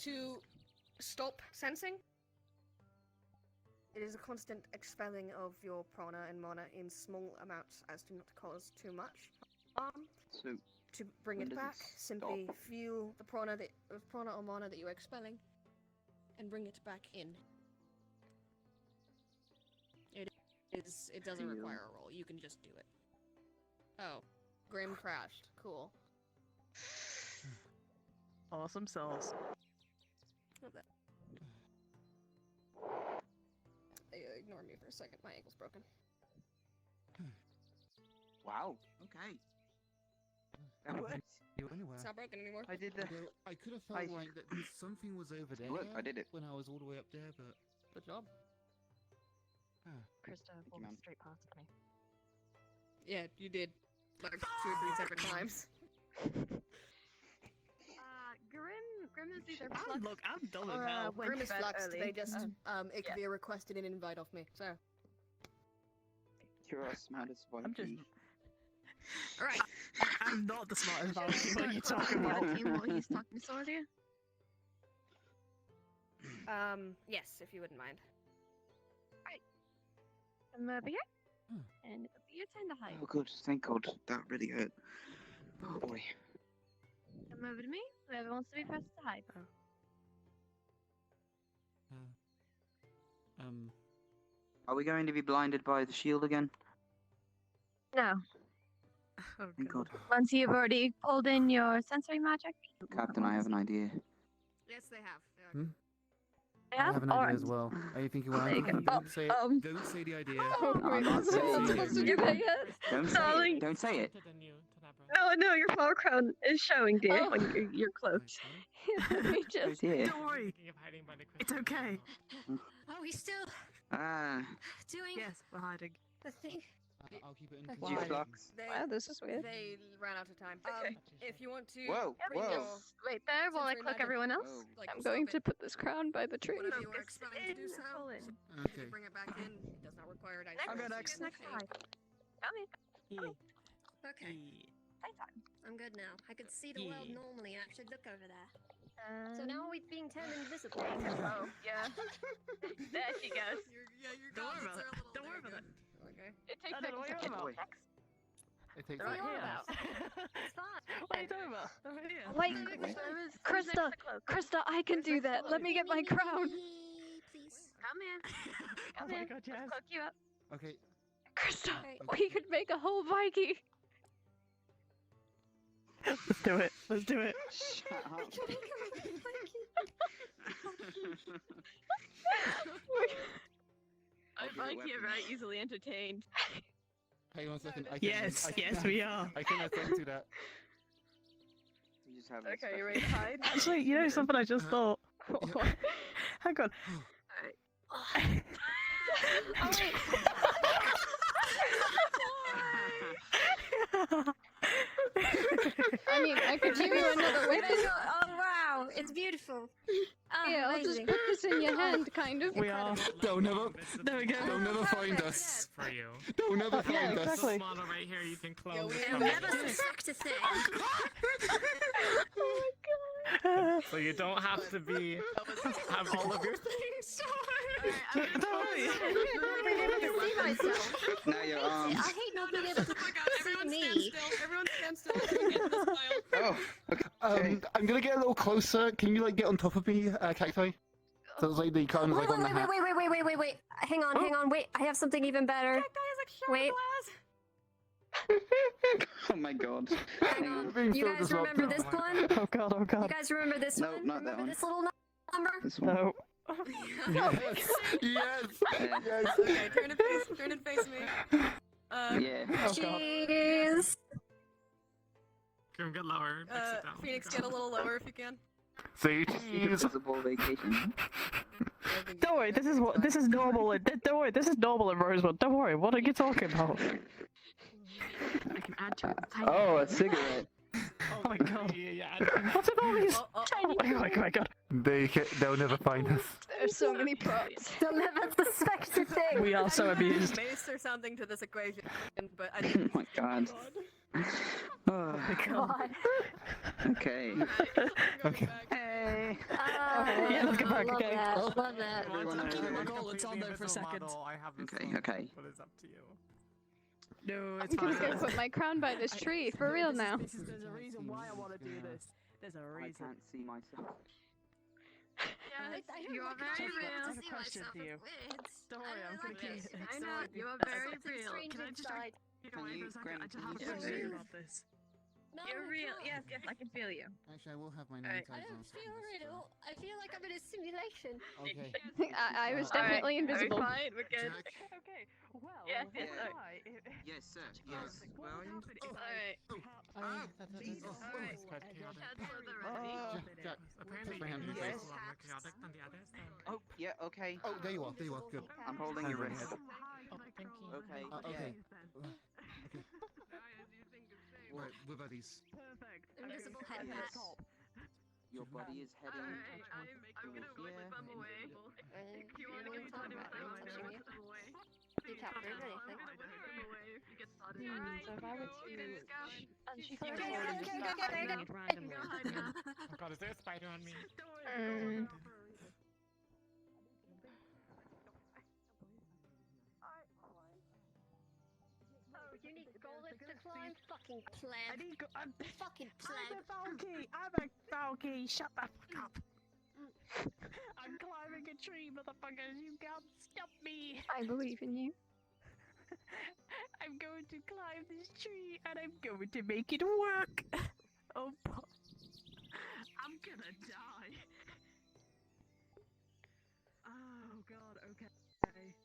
to stop sensing, it is a constant expelling of your prana and mana in small amounts as to not cause too much harm. So, To bring when it does it back, simply stop? feel the prana or mana that you're expelling, and bring it back in. It doesn't Feel. require a roll. You can just do it. Oh, Grim crashed. Cool. Awesome sauce. Not that. Ignore me for a second. My ankle's broken. Wow. Okay. What? Anywhere. It's not broken anymore. I did the. Although I could have felt like that something was over there. Look, I did it. When I was all the way up there, but Good job. Krista walked ma'am. straight past me. Yeah, you did. Like 2 or 3 separate times. Grim is either I'm, look, I'm done with or, hell. went Grim is to bed fluxed. early. They just Ikvia requested an invite off me. So. You're as smart as I'm just. Alright. I'm not the smartest Valkyrie. What are you talking about? While he's talking to Sardia. Yes, if you wouldn't mind. Come over here. And it'll be your turn to hide. Oh, good. Thank God. That really hurt. Oh, boy. Come over to me. Whoever wants to be first to hide. Are we going to be blinded by the shield again? No. Thank God. Once you've already pulled in your sensory magic. Captain, I have an idea. Yes, they have. I have an idea as well. Are you thinking, well, There you go. don't say it. Um, Don't say the idea. I'm not saying supposed to it. do that yet? Don't say Darling. it. Don't say it. No, your flower crown is showing, dear, when you're cloaked. Let me Oh, just. dear. Don't worry. It's okay. Are we still Ah. doing Yes, we're hiding. the thing? I'll keep it in. Did you flux? Wow, this is weird. They ran out of time. If you want to. Whoa, bring whoa. your Wait there while I sensory cloak magic- everyone else. Whoa. Like, I'm stop going it. to put this crown by the tree. Whatever you were expecting to do so. Colin. If Okay. you bring it back in, it does not require dice. Next, I'll go rolls. next. next time. Come in. Okay, Playtime. I'm good now. I could see the world normally. I should look over there. So Um, now are we being turned invisible? Oh, yeah. There she goes. Your Don't worry gauntlets about are a it. little Don't worry about naked. Okay. It takes I don't know what you're seconds. about. Next. It takes They're right like- here. It's fine. What are you talking about? They're right here. Wait, Okay. Krista, Krista, I can do that. Let me get my crown. Please. Come in. Oh Come my in. God, yes. Let's cloak you up. Okay. Krista, Okay. we could make a whole Viking. Let's do it. Let's do it. Shut up. I Viking are very easily entertained. Hang on a second. I can, Yes, I can, yes, we are. I can attest to that. You just have Okay, you ready to hide? Actually, you know something I just thought? Hang on. Oh, wait. I mean, I could give you another Oh, weapon. wow, it's beautiful. Oh, Yeah, I'll just amazing. put this in your hand, kind of. We are. Don't never, There we go. don't never find us. For you. Don't never Yeah, find us. exactly. This model right here, you can clone. Yeah, we from have it. Never suspect a thing. So you don't have to be have all of your things. Don't worry. I'm not being able to see myself. Now your arms. I hate not being able to see me. Everyone stand still. Everyone get in this pile. Oh, okay. I'm gonna get a little closer. Can you like get on top of me, Cacti? So it's like the crown is Wait, like on the hat. wait. Hang on, wait. I have something even better. Wait. Oh my God. Hang on. You guys remember this one? Oh God, oh You God. guys remember this No, one? not that Remember one. this little number? This one. No. Yes, yes, Yeah. yes. Okay, turn and face me. Yeah. Jeez. Kim, get lower. Sit down. Phoenix, get a little lower if you can. So Invisible vacation. Don't worry, this is normal. Don't worry, this is normal in Rosewood. Don't worry, what are you talking about? I can add to it. Oh, a cigarette. Oh my god. Yeah. What's with all these? Tiny Oh my god. They'll never find us. There's so many props. They'll never suspect a thing. We are so abused. Mace or something to this equation, but I Oh my god. Oh my god. Okay. Okay. Hey. Yeah, let's get back. Love Okay. that. Love that. It's on there for a second. I have this Okay, one, okay. But it's up to you. No, I'm just gonna put my crown by this tree, for real now. There's a reason why I want to do this. There's a I reason. can't see myself. Yes, you are very real. I have a question for you. Don't worry, I'm gonna keep it. I know, you are very real. Can I just Can you, Grim, I just can have you a just question move? about this. No, You're I real. can't. Yes, I can feel you. Actually, I will have my Alright. name I tags don't on. feel real. I feel like I'm in a simulation. Okay. I was Alright, definitely invisible. Are we fine? We're good. Okay, well, Yes, yes, Yeah. alright. Yes, sir. Yes. Well, Alright. It's quite chaotic. Cancel the ready. Jack, Apparently, touch my hand. yours Yes. is a lot more chaotic than the others. oh, yeah, okay. Oh, there you are. There you are. Good. I'm holding your wrist. Oh, thank you. Okay. Okay. Okay. Right, we're buddies. Perfect. Invisible head Okay. pass. Your body is heading. Alright, I'm gonna whip my bum away. If you want to get started with that, I'm gonna whip them away. You can't prove anything. I'll whip them away if you get started. So if I were Okay, let's go. to unsheath Okay, my okay, sword and okay, just okay, start okay, shooting okay. it randomly. Go hide now. Oh god, is there a spider on me? Oh, you need gold to climb? Fucking plant. Fucking I'm a plant. Valky! I'm a Valky! Shut the fuck up! I'm climbing a tree, motherfuckers! You can't stop me! I believe in you. I'm going to climb this tree and I'm going to make it work! Oh, I'm gonna die! Oh god, okay.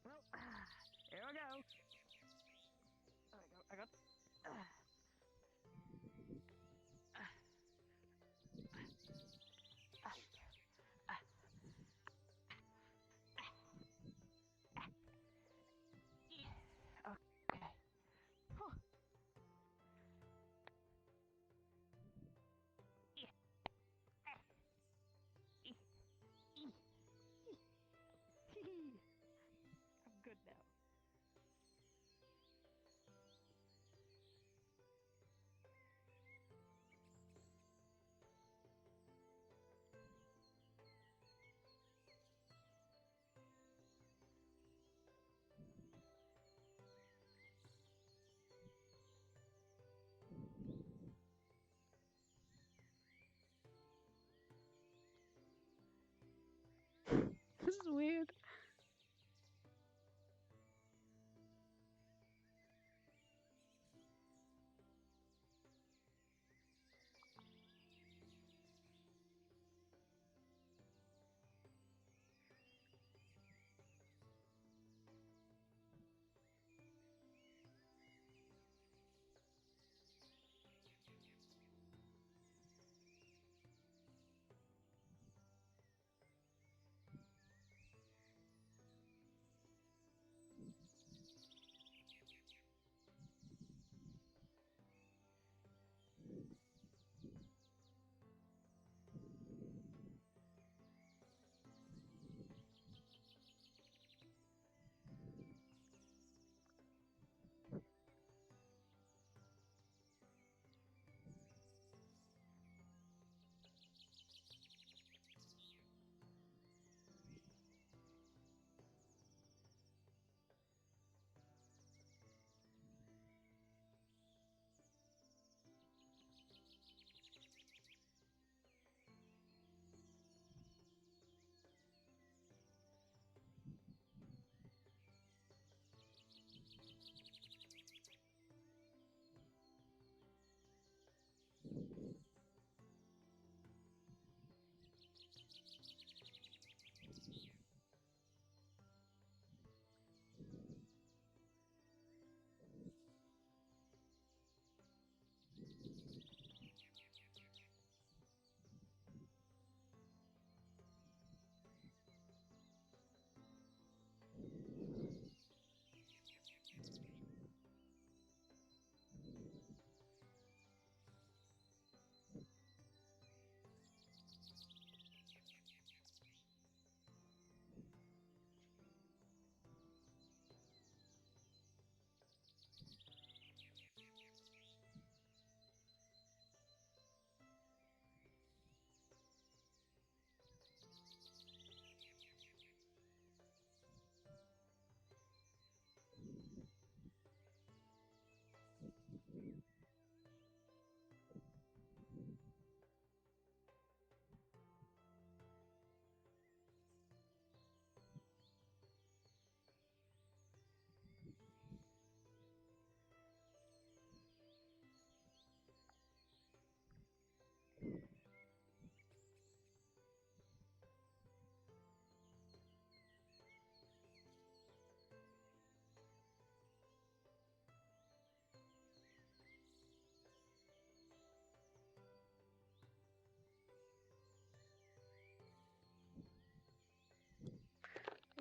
Well, here I go! I got. Okay. I'm good now. This is weird.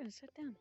Yeah, sit down.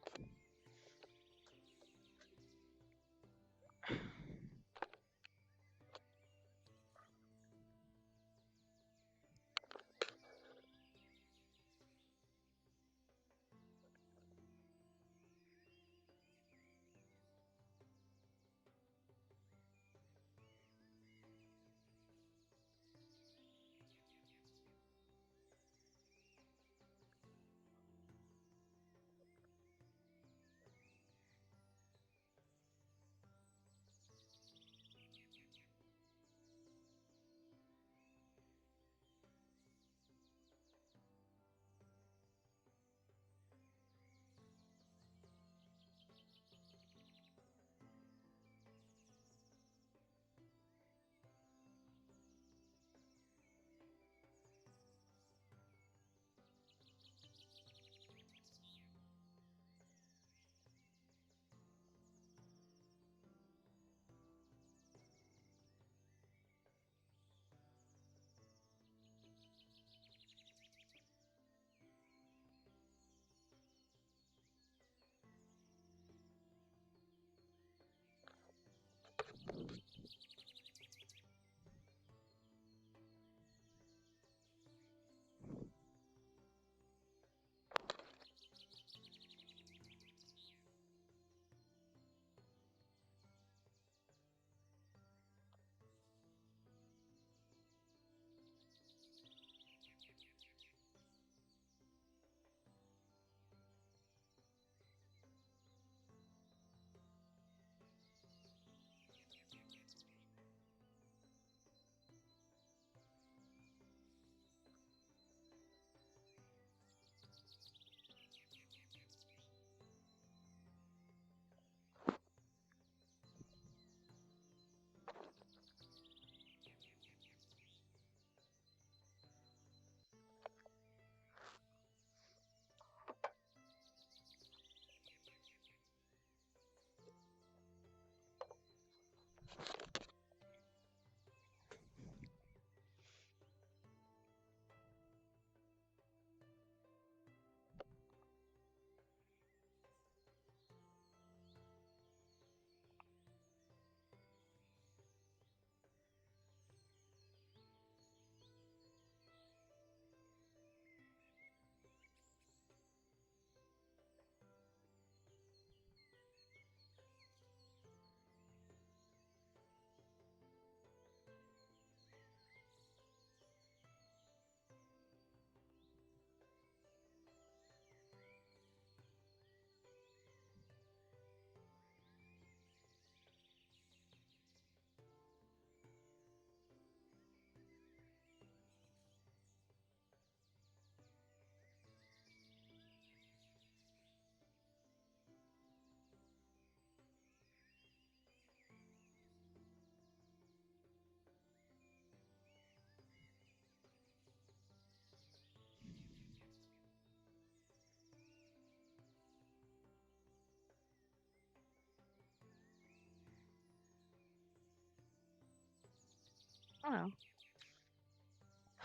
Oh.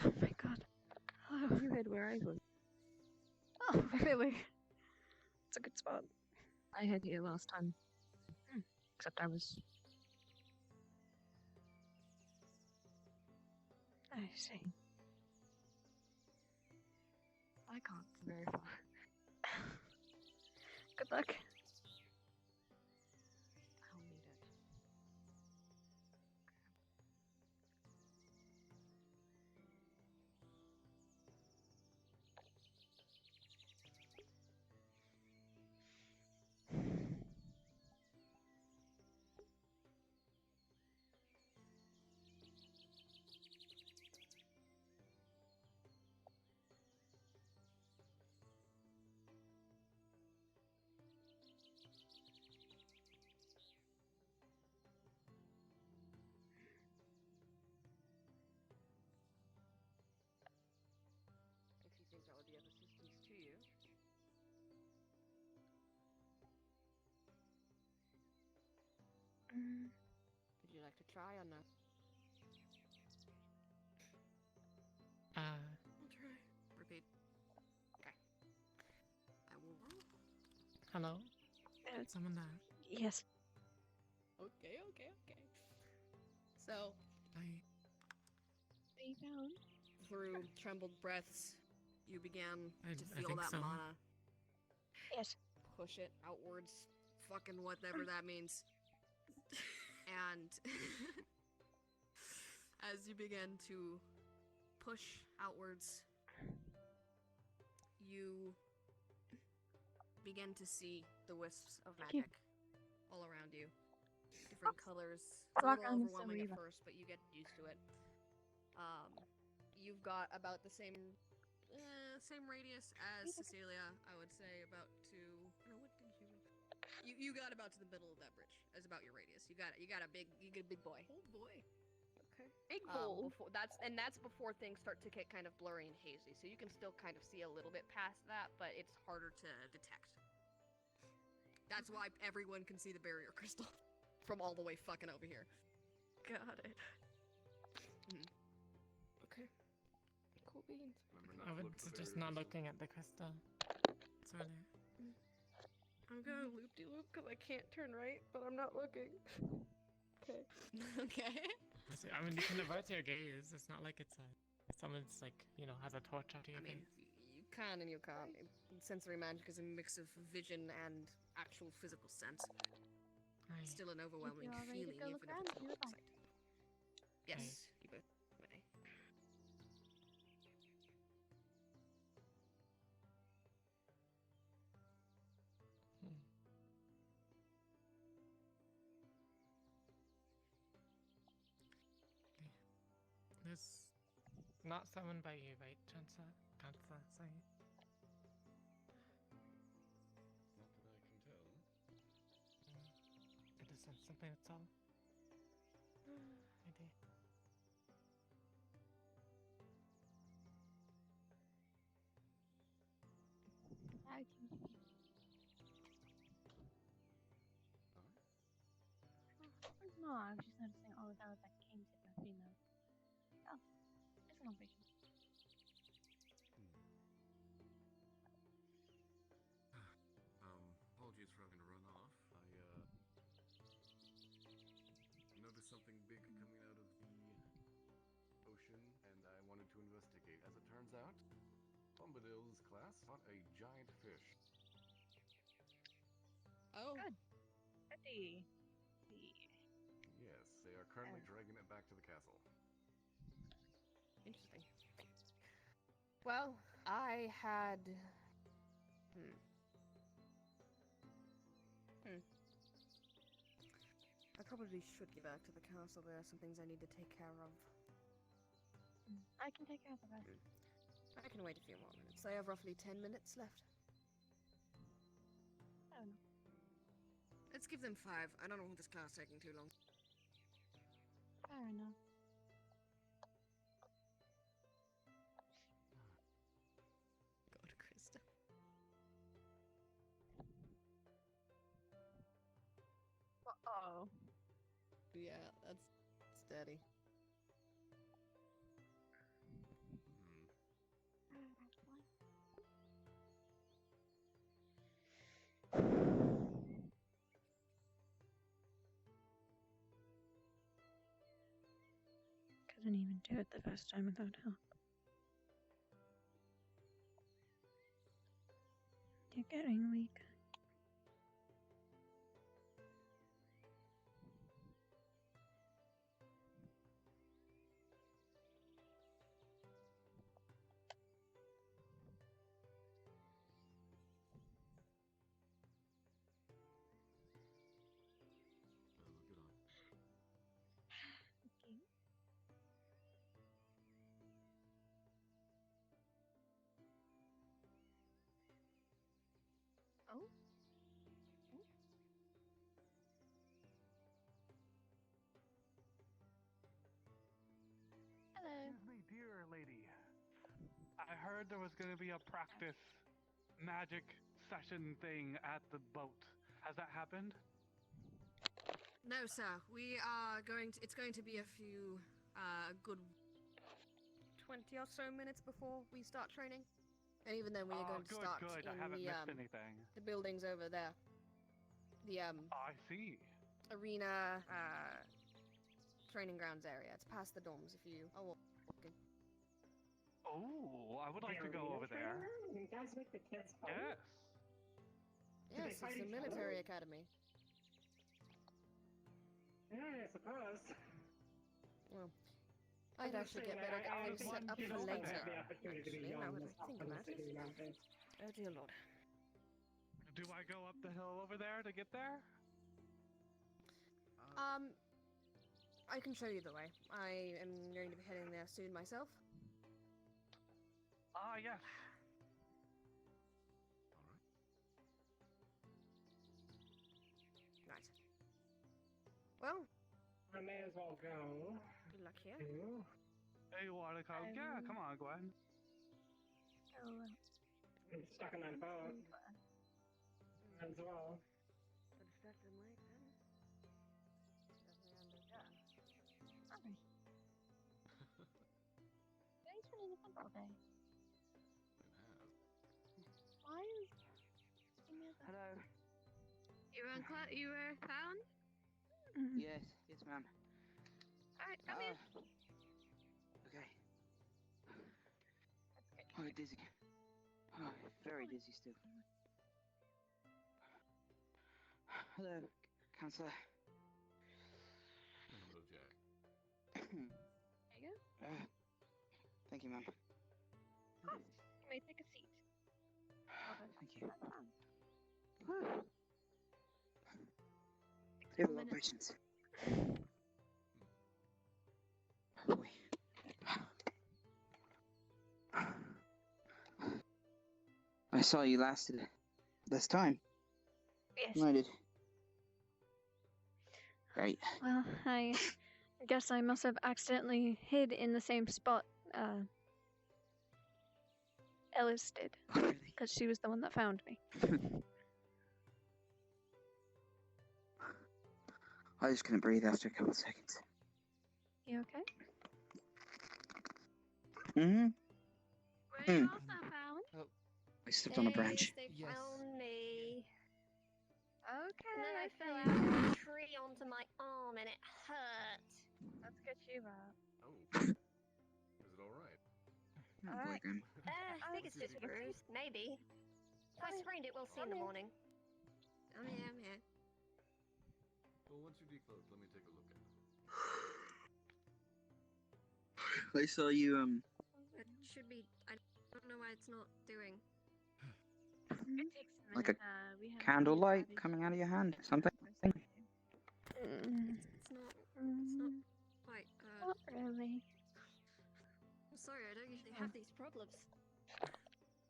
Oh my god. Hello. You hid where I was. Oh, really? It's a good spot. I hid here last time. Except I was... I see. I can't see very far. Good luck. I'll need it. If you think that would be of assistance to you. Would you like to try or no? I'll try. Repeat. Okay. I will roll. Hello? Someone there. Yes. Okay. So, They found. through trembled breaths, you began I to feel think that so. mana. Yes. Push it outwards. Fucking whatever that means. And as you begin to push outwards, you begin to see the wisps of Thank you. magic all around you. Different colors. It's a Rock little on overwhelming at Sarvyra. first, but you get used to it. You've got about the same radius as Cecilia, I would say, about to. No, what did you? You got about to the middle of that bridge. As about your radius. You get a big boy. Oh boy. Okay. Big boy. That's before things start to get kind of blurry and hazy. So you can still kind of see a little bit past that, but it's harder to detect. That's why everyone can see the barrier crystal from all the way fucking over here. Got it. Okay. Cool beans. I would suggest not looking at the crystal. It's early. I'm going loop-de-loop because I can't turn right, but I'm not looking. Okay. Okay. I mean, you can avert your gaze. It's not like it's someone's like, has a torch out to your face. You can and you can't. Sensory magic is a mix of vision and actual physical sense. It's still an overwhelming all ready to feeling, go even look if around, it's you not would like. sight. Yes, you both may. There's not someone by you, right, Chancellor? Sorry. Not that I can tell. I just sense something, that's all. Maybe. No, I was just noticing all the valid that came to the female. Oh, it's an operation. Apologies for having to run off. I noticed something big coming out of the ocean, and I wanted to investigate. As it turns out, Bombadil's class caught a giant fish. Oh. Good. Goody. Yes, they are currently dragging it back to the castle. Interesting. Well, I had. I probably should get back to the castle. There are some things I need to take care of. I can take care of the rest. I can wait a few more minutes. I have roughly 10 minutes left. I don't know. Let's give them 5. I don't want this class taking too long. Fair enough. God, Krista. Uh-oh. Yeah, that's steady. Couldn't even do it the first time without help. You're getting weak. Oh? Hello. Excuse me, dear lady. I heard there was going to be a practice magic session thing at the boat. Has that happened? No, sir. We are going to. It's going to be a good 20 or so minutes before we start training. And even then, we are going to start good. I in haven't missed anything. the buildings over there. The I see. arena, training grounds area. It's past the dorms if you are walking. Oh, I would like to go over there. You guys make the kids fight? Yes. Yes, it's a military academy. Yeah, I suppose. Well, I'd actually get better things set up for later. Actually, now that I think about it. Oh dear lord. Do I go up the hill over there to get there? I can show you the way. I am going to be heading there soon myself. Ah, yes. Right. Well, I may as well go. good luck here. Hey, you wanna come? Yeah, come on, Gwen. I'm stuck in that boat. As well. Today's been a simple day. Why is... Hello. You were found? Yes, ma'am. Alright, come here. Okay. Oh, dizzy. Oh, very dizzy still. Hello, counselor. Hello, Jack. There you go. Thank you, ma'am. You may take a seat. Thank you. You have a lot of patience. Oh, boy. I saw you lasted this time. Yes. Noted. Great. Well, I guess I must have accidentally hid in the same spot Ellis did. Because she was the one that found me. I just couldn't breathe after a couple seconds. You okay? Mm-hmm. Were you also found? I slipped on a branch. They found me. Okay. And then I fell out of a tree onto my arm and it hurt. Let's get you out. Oh. Is it alright? Alright. I think it's just bruised. Maybe. If I sprained it, we'll see in the morning. I'm here. Well, once you're declothed, let me take a look at it. I saw you, It should be. I don't know why it's not doing. It takes a like a minute. We have candlelight coming out of your hand, something. It's not. It's not quite. Not really. I'm sorry, I don't usually have these problems.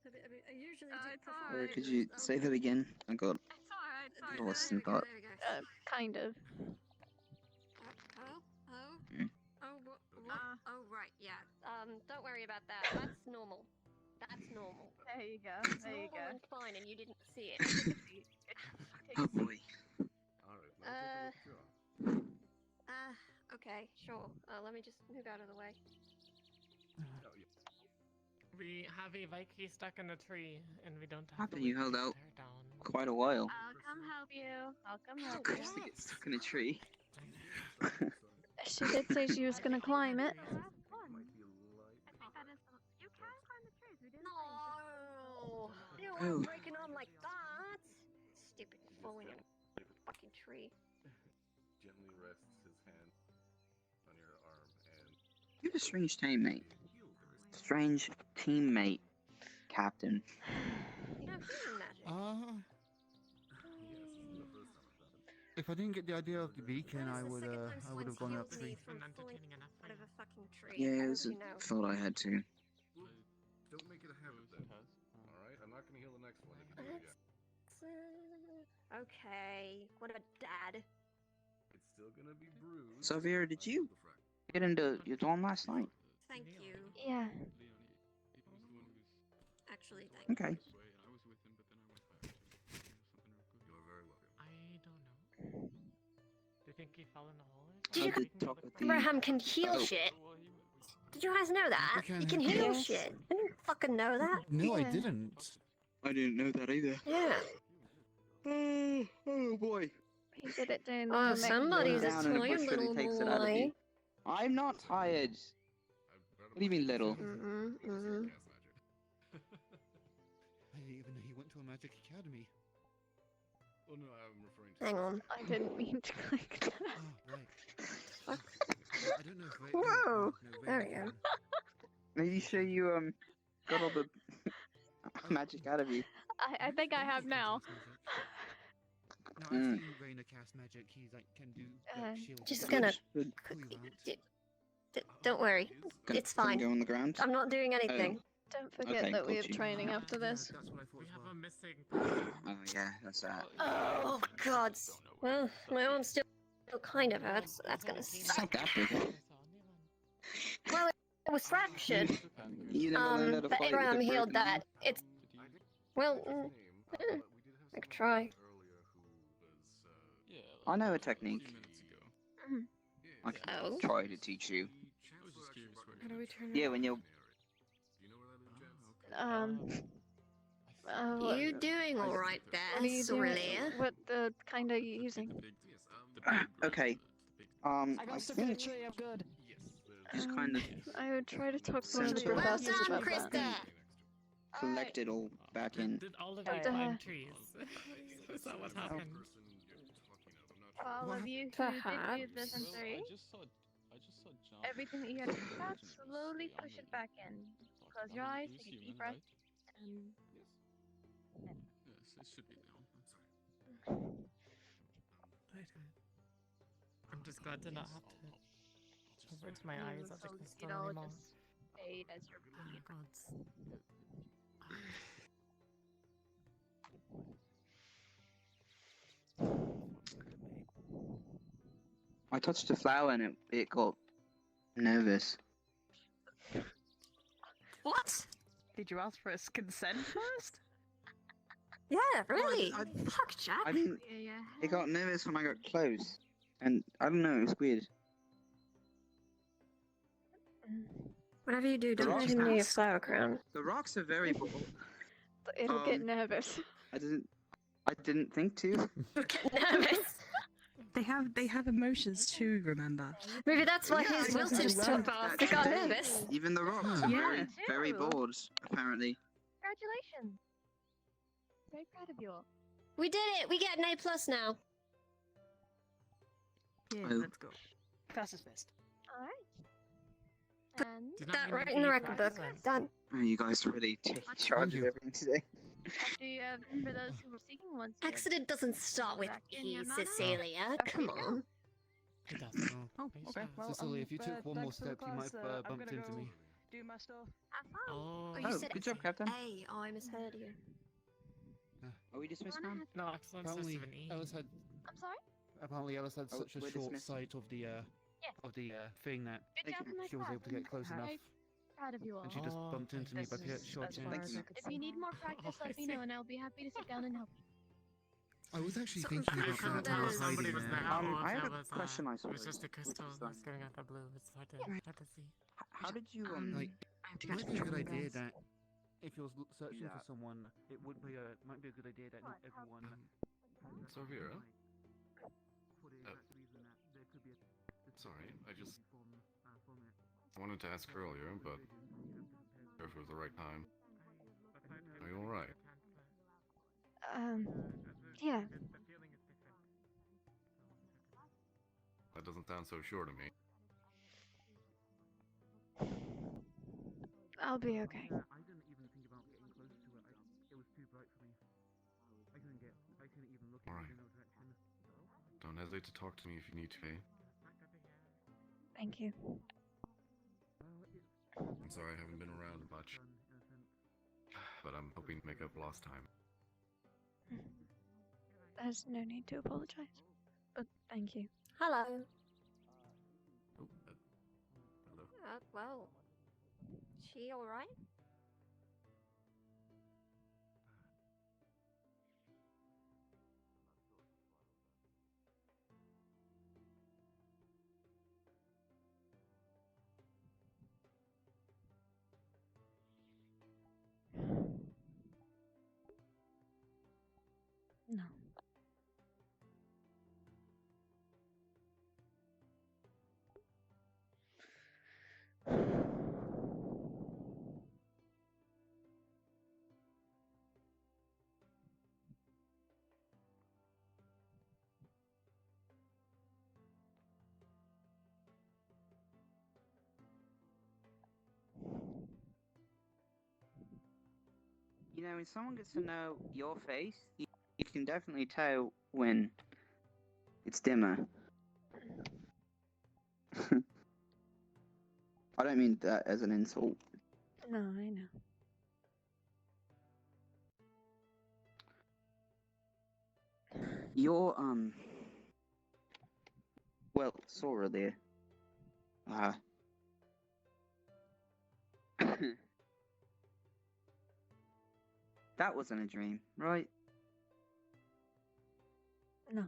I usually do. It's prefer- Or could you say that again? I got It's alright. It's lost in thought. There we go. Kind of. Oh, right, yeah. Don't worry about that. That's normal. That's normal. There you go. It's There you normal go. and fine, and you didn't see it. Oh boy. Alright, now take a look at your Okay, sure. Let me just move out of the way. Oh, yeah. We have a Viking stuck in a tree, and we don't have Happened you held out her down. quite a while. I'll come help you. I'll come help I you. used to get stuck in a tree. She did say she was gonna climb it. No! You don't Oh. want breaking on like that! Stupid falling in a fucking tree. Gently rests his hand on your arm and You have a strange teammate. Strange teammate, Captain. You have healing magic. If I didn't get the idea of the beacon, I would have gone up Healed me tree. from falling out of a fucking tree. Yeah, I it hope was you a know. thought I had to. don't make it a habit then. Alright, I'm not gonna heal the next one if you do it again. Okay. What a dad. It's still gonna be bruised. Sarvyra, did you get into your dorm last night? Thank you. Yeah. Actually, thank Okay. you. You're very welcome. I don't know. Do you think he fell in the hole? Did you I did talk with the... Abraham can heal Oh. shit. Did you guys know that? Okay, He can okay. heal Yes. shit. I didn't fucking know that? No, I Yeah. didn't. I didn't know that either. Yeah. Oh boy. He did it doing Oh, the somebody's a Down in a tired bush really little takes it out of boy. me. I'm not tired. What do you mean little? I didn't even know he went to a magic academy. Oh no, I'm referring to. Hang on. I didn't mean to click that. Oh, right. Fuck. I don't know if Ray. Whoa! No, There Ray we go. Are you sure you got all the magic out of you? I think I have now. No, I've seen Rainer cast magic. He's like can do shield. Just gonna. Don't worry. It's fine. Go on the ground. I'm not doing anything. Don't forget Okay, that we got have you. training after this. We have a missing. Oh yeah, that's that. Oh god. Well, my arm still kind of hurts. So that's gonna It's not suck. that big. Well, it was fractured. You never learned how to But fight with a Abraham healed broken that. It's well. I could try. I know a technique. I can Oh? try to teach you. How do we turn Yeah, when you're. You doing all right What are you there, doing? Sarvyra? What the kind are you using? Okay. I I got stuck think in a tree, I'm good. just kind of I would try to talk to one of the Center. Well professors done, about that. collect it all back in. Did all of But, you climb trees? Is that what happened? All of you who Perhaps. did do this in three, everything that you had to touch, slowly push it back in. Close your eyes, take a deep breath, and Yes, it should be now. I'm sorry. I'm just glad to not have to avert my eyes at the crystal it all anymore. just stayed as your Oh my breathe. god. I touched a flower and it got nervous. What? Did you ask for his consent first? Yeah, really? Fuck, Jack. I mean, it got nervous when I got close, and I don't know, it was weird. Whatever you do, don't rocks let him near your pass. flower crown. The rocks are very bold. It'll get nervous. I didn't think to. Nervous. They have emotions too, remember? Maybe that's why Yeah, his I wilted just so learned fast. that He got today. nervous. Even the rocks are Yeah. very bored, apparently. Congratulations! Very proud of you all. We did it. We get an A+ now. Yeah, Oh. let's go. Fastest fist. Alright. And Did not That mean to right be in the record book. practicing. Done. Oh, you guys really take charge of everything today. do you have, for those who were seeking once you Accident doesn't start with back in E, your mana? Cecilia. Come on. It does. Oh, okay. Well, Cecilia, if you took one more thanks for the step, you might class, have I'm bumped gonna into go me. do my stuff. have fun. Oh, you Oh, said good job, Captain. A. Oh, I misheard you. Are we dismissed now? no, excellent Apparently, system in E. Ellis had I'm sorry? Alice had Oh, such a we're short dismissed. sight of the thing that Good job in my she was class. able to get close enough, Very proud of you all. and she just Oh, bumped into me by pure short chance. If you need more practice, let me know and I'll be happy to sit down and help you. I was actually Something thinking I about couldn't that when I was do. hiding Somebody was there. there. or I if have it a was, question, I It was just suppose. a crystal staring at the blue. It's hard to see. How did you Like, have to it go might to be a the good training idea grounds. that if you're searching Yeah. for someone, it would be might be a good idea that not everyone. Sarvyra? For the exact reason that there could be a Sorry, I just wanted to ask earlier, but if it was the right time. Are you alright? Yeah. That doesn't sound so sure to me. I'll be okay. I didn't even think about getting close to it. It was too bright for me. I couldn't even look in Alright. no direction. Don't hesitate to talk to me if you need to, eh? Thank you. I'm sorry I haven't been around much, but I'm hoping to make up lost time. There's no need to apologize. But thank you. Hello. Oh, hello. Well. She alright? No. You know, when someone gets to know your face, you can definitely tell when it's dimmer. I don't mean that as an insult. No, I know. You're, well, Sora there. That wasn't a dream, right? No.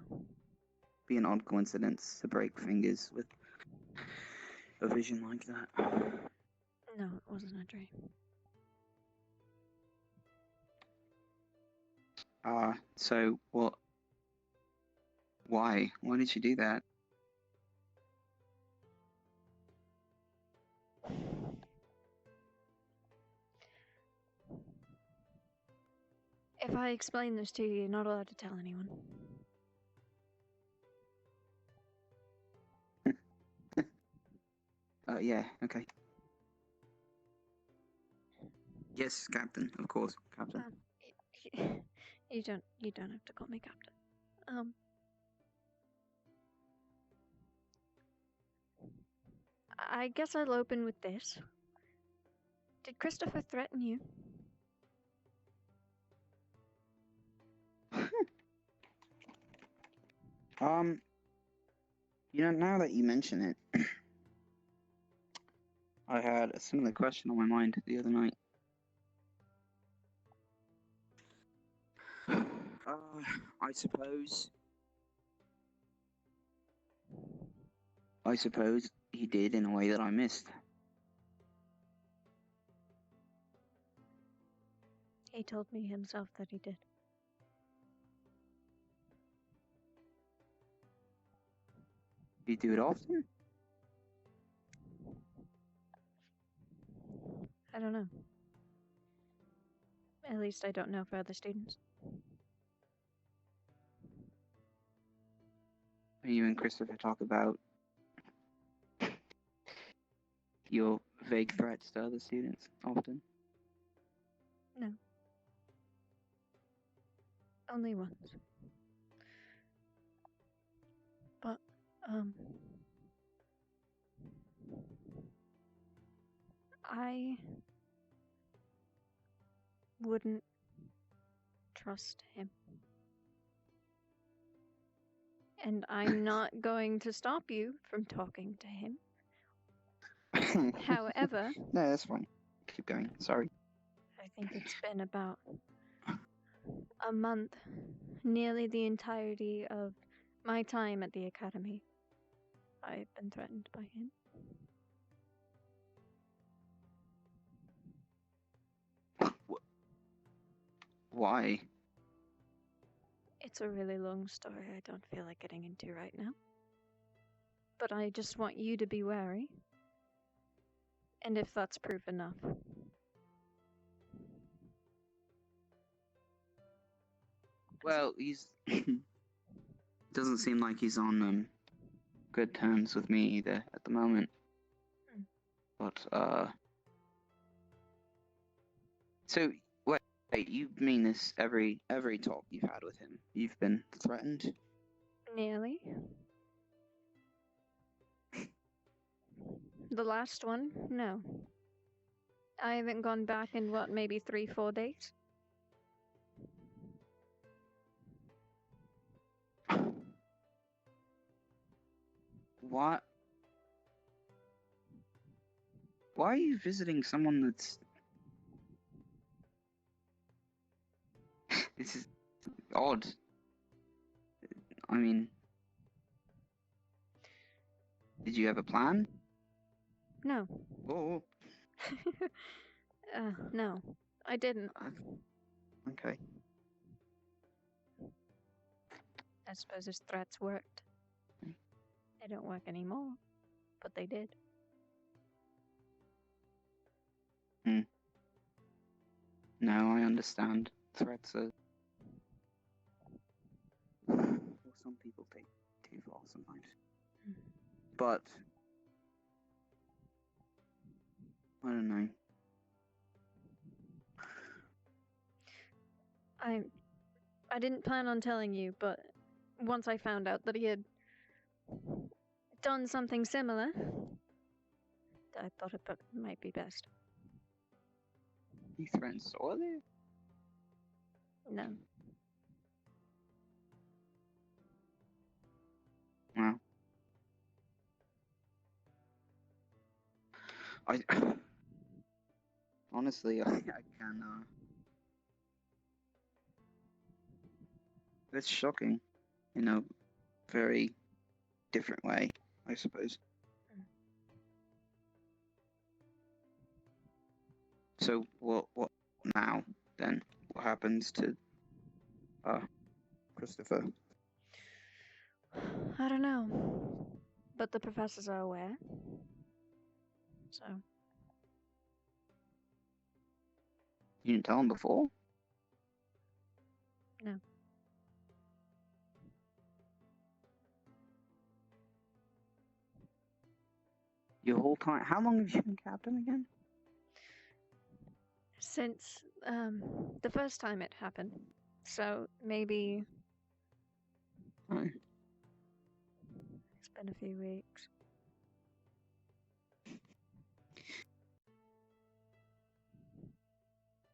Be an odd coincidence to break fingers with a vision like that. No, it wasn't a dream. So what? Why? Why did you do that? If I explain this to you, you're not allowed to tell anyone. Yeah, okay. Yes, Captain, of course, Captain. You don't have to call me Captain. I guess I'll open with this. Did Christopher threaten you? You know, now that you mention it, I had a similar question on my mind the other night. I suppose he did in a way that I missed. He told me himself that he did. Do you do it often? I don't know. At least I don't know for other students. You and Christopher talk about your vague threats to other students often? No. Only once. But, I wouldn't trust him. And I'm not going to stop you from talking to him. However... No, that's fine. Keep going. Sorry. I think it's been about a month, nearly the entirety of my time at the academy. I've been threatened by him. Why? It's a really long story I don't feel like getting into right now. But I just want you to be wary. And if that's proof enough. Well, he's... doesn't seem like he's on good terms with me either at the moment. But, So, wait, you mean this every talk you've had with him? You've been threatened? Nearly. The last one? No. I haven't gone back in, what, maybe 3-4 days? What? Why are you visiting someone that's... This is odd. I mean... Did you have a plan? No. Oh. No. I didn't. Okay. I suppose his threats worked. They don't work anymore, but they did. No, I understand. Threats are. Well, some people take too far sometimes. But. I don't know. I didn't plan on telling you, but once I found out that he had done something similar, I thought it might be best. He threatened Sarvyra? No. Well. Honestly, I can, It's shocking in a very different way, I suppose. So, what now, then? What happens to, Christopher? I don't know. But the professors are aware. So. You didn't tell him before? No. Your whole time? How long have you been captain again? Since, the first time it happened. So, maybe... Oh. It's been a few weeks.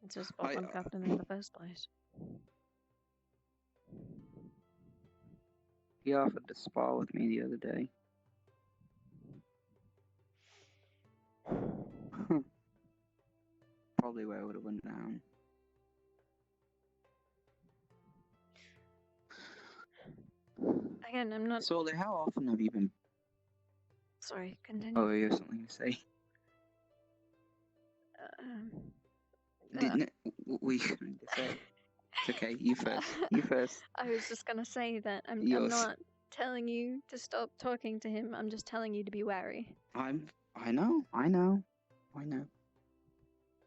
It's his fault I'm captain in the first place. He offered to spar with me the other day. Probably where I would have went down. Again, I'm not... So, how often have you been... Sorry, continue. Oh, you have something to say? We couldn't say. It's okay, you first. You first. I was just gonna say that I'm not telling you to stop talking to him, I'm just telling you to be wary. I know.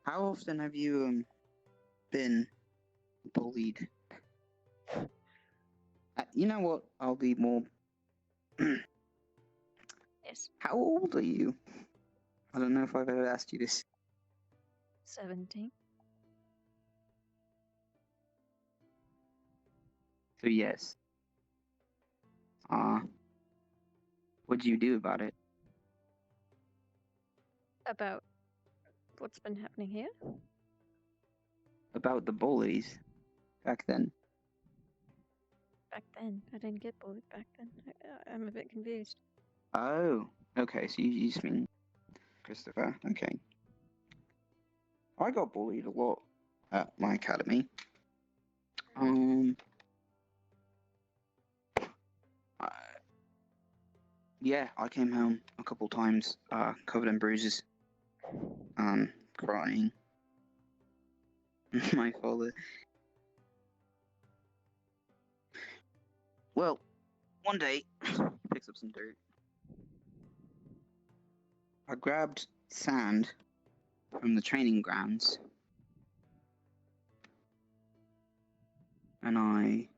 How often have you, been bullied? You know what? I'll be more... Yes. How old are you? I don't know if I've ever asked you this. 17. So yes. What do you do about it? About what's been happening here? About the bullies back then. Back then? I didn't get bullied back then. I'm a bit confused. Oh, okay, so you just mean Christopher, okay. I got bullied a lot at my academy. Yeah, I came home a couple times, covered in bruises, crying. My father. Well, one day, he picks up some dirt. I grabbed sand from the training grounds, and I...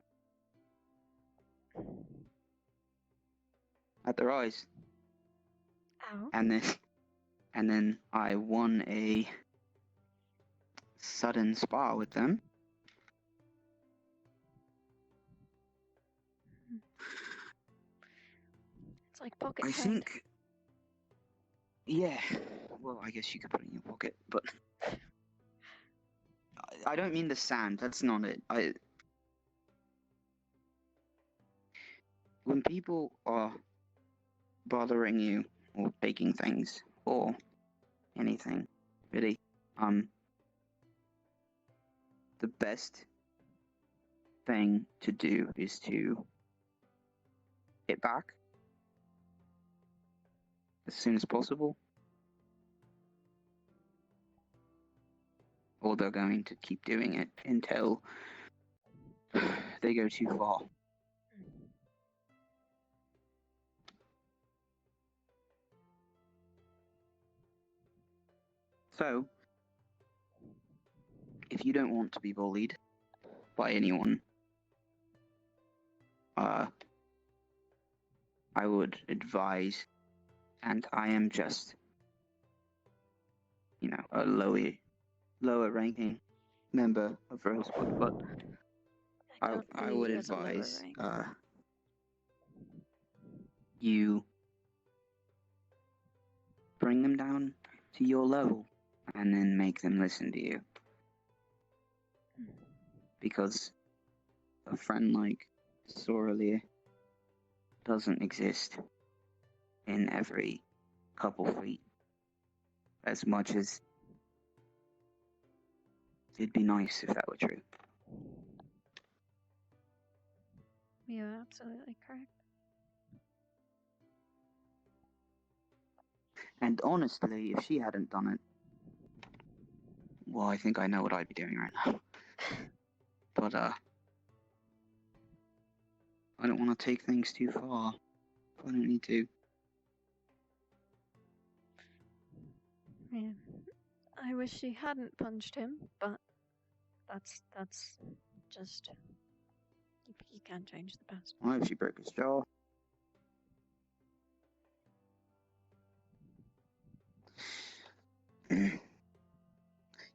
at their eyes. Ow. And then I won a sudden spar with them. It's like pocket I sand. think... Yeah. Well, I guess you could put it in your pocket, but... I don't mean the sand, that's not it. When people are bothering you, or taking things, or anything, really, the best thing to do is to hit back as soon as possible, or they're going to keep doing it until they go too far. So, if you don't want to be bullied by anyone, I would advise, and I am just, a lower ranking member of Rosewood, but I would advise you bring them down to your level and then make them listen to you. Because a friend like Sarvyra doesn't exist in every couple feet as much as it'd be nice if that were true. You're absolutely correct. And honestly, if she hadn't done it, well, I think I know what I'd be doing right now. But, I don't want to take things too far. I don't need to. Yeah. I wish she hadn't punched him, but that's just you can't change the past. Why if she broke his jaw?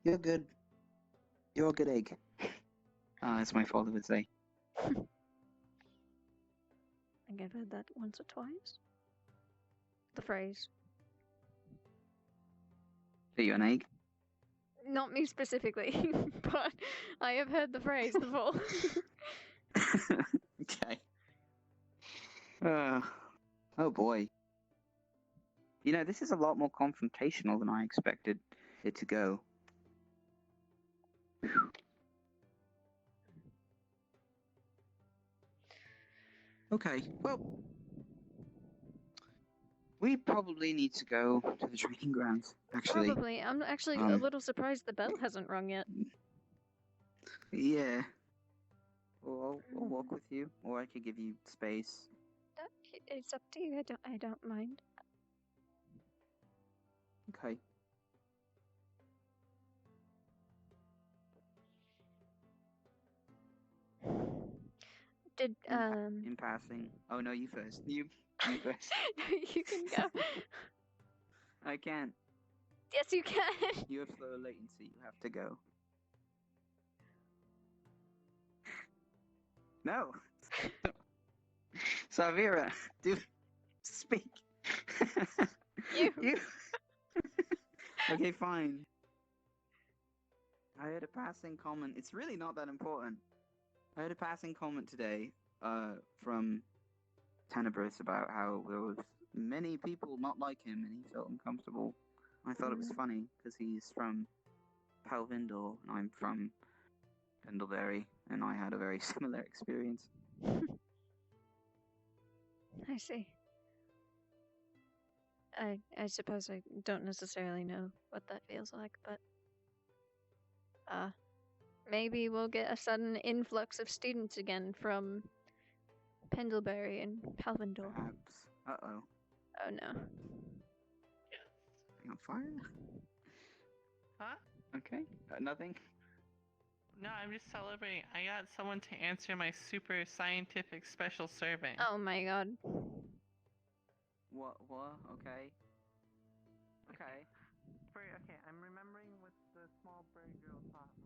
You're good. You're a good egg. As my father would say. I think I've heard that once or twice. The phrase. Are you an egg? Not me specifically, but I have heard the phrase before. Okay. Oh boy. This is a lot more confrontational than I expected it to go. Okay, well, we probably need to go to the training grounds, actually. Probably. I'm actually a little surprised the bell hasn't rung yet. Yeah. Well, I'll walk with you, or I could give you space. It's up to you. I don't mind. Okay. Did In passing. Oh no, you first. You first. You can go. I can't. Yes, you can. You have slow latency. You have to go. No. Sarvyra, do speak. You. Okay, fine. I heard a passing comment. It's really not that important. I heard a passing comment today from Tenebris about how there was many people not like him and he felt uncomfortable. I thought it was funny because he's from Palvindor and I'm from Pendleberry and I had a very similar experience. I see. I suppose I don't necessarily know what that feels like, but maybe we'll get a sudden influx of students again from Pendleberry and Palvindor. Perhaps. Uh-oh. Oh no. On fire? Huh? Okay. Nothing? No, I'm just celebrating. I got someone to answer my super scientific special survey. Oh my god. What? Okay. Okay. Okay, I'm remembering what the small bird girl taught me.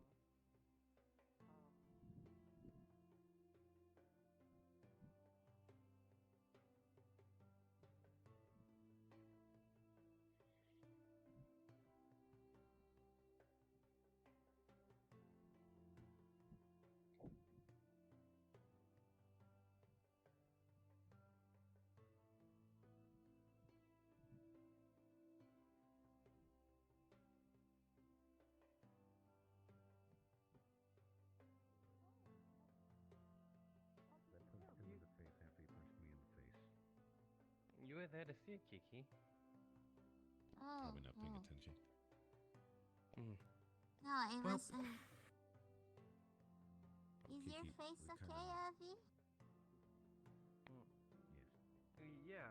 You were there to see it, Kiki. Oh. Probably not paying attention. No, it Well, was. Is your Kiki, face we're okay, Avi? Yeah.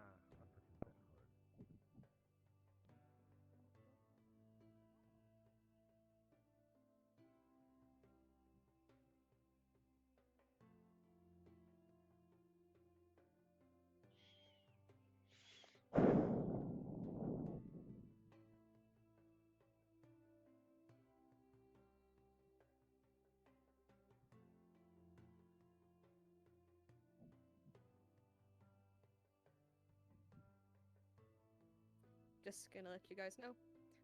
Just gonna let you guys know.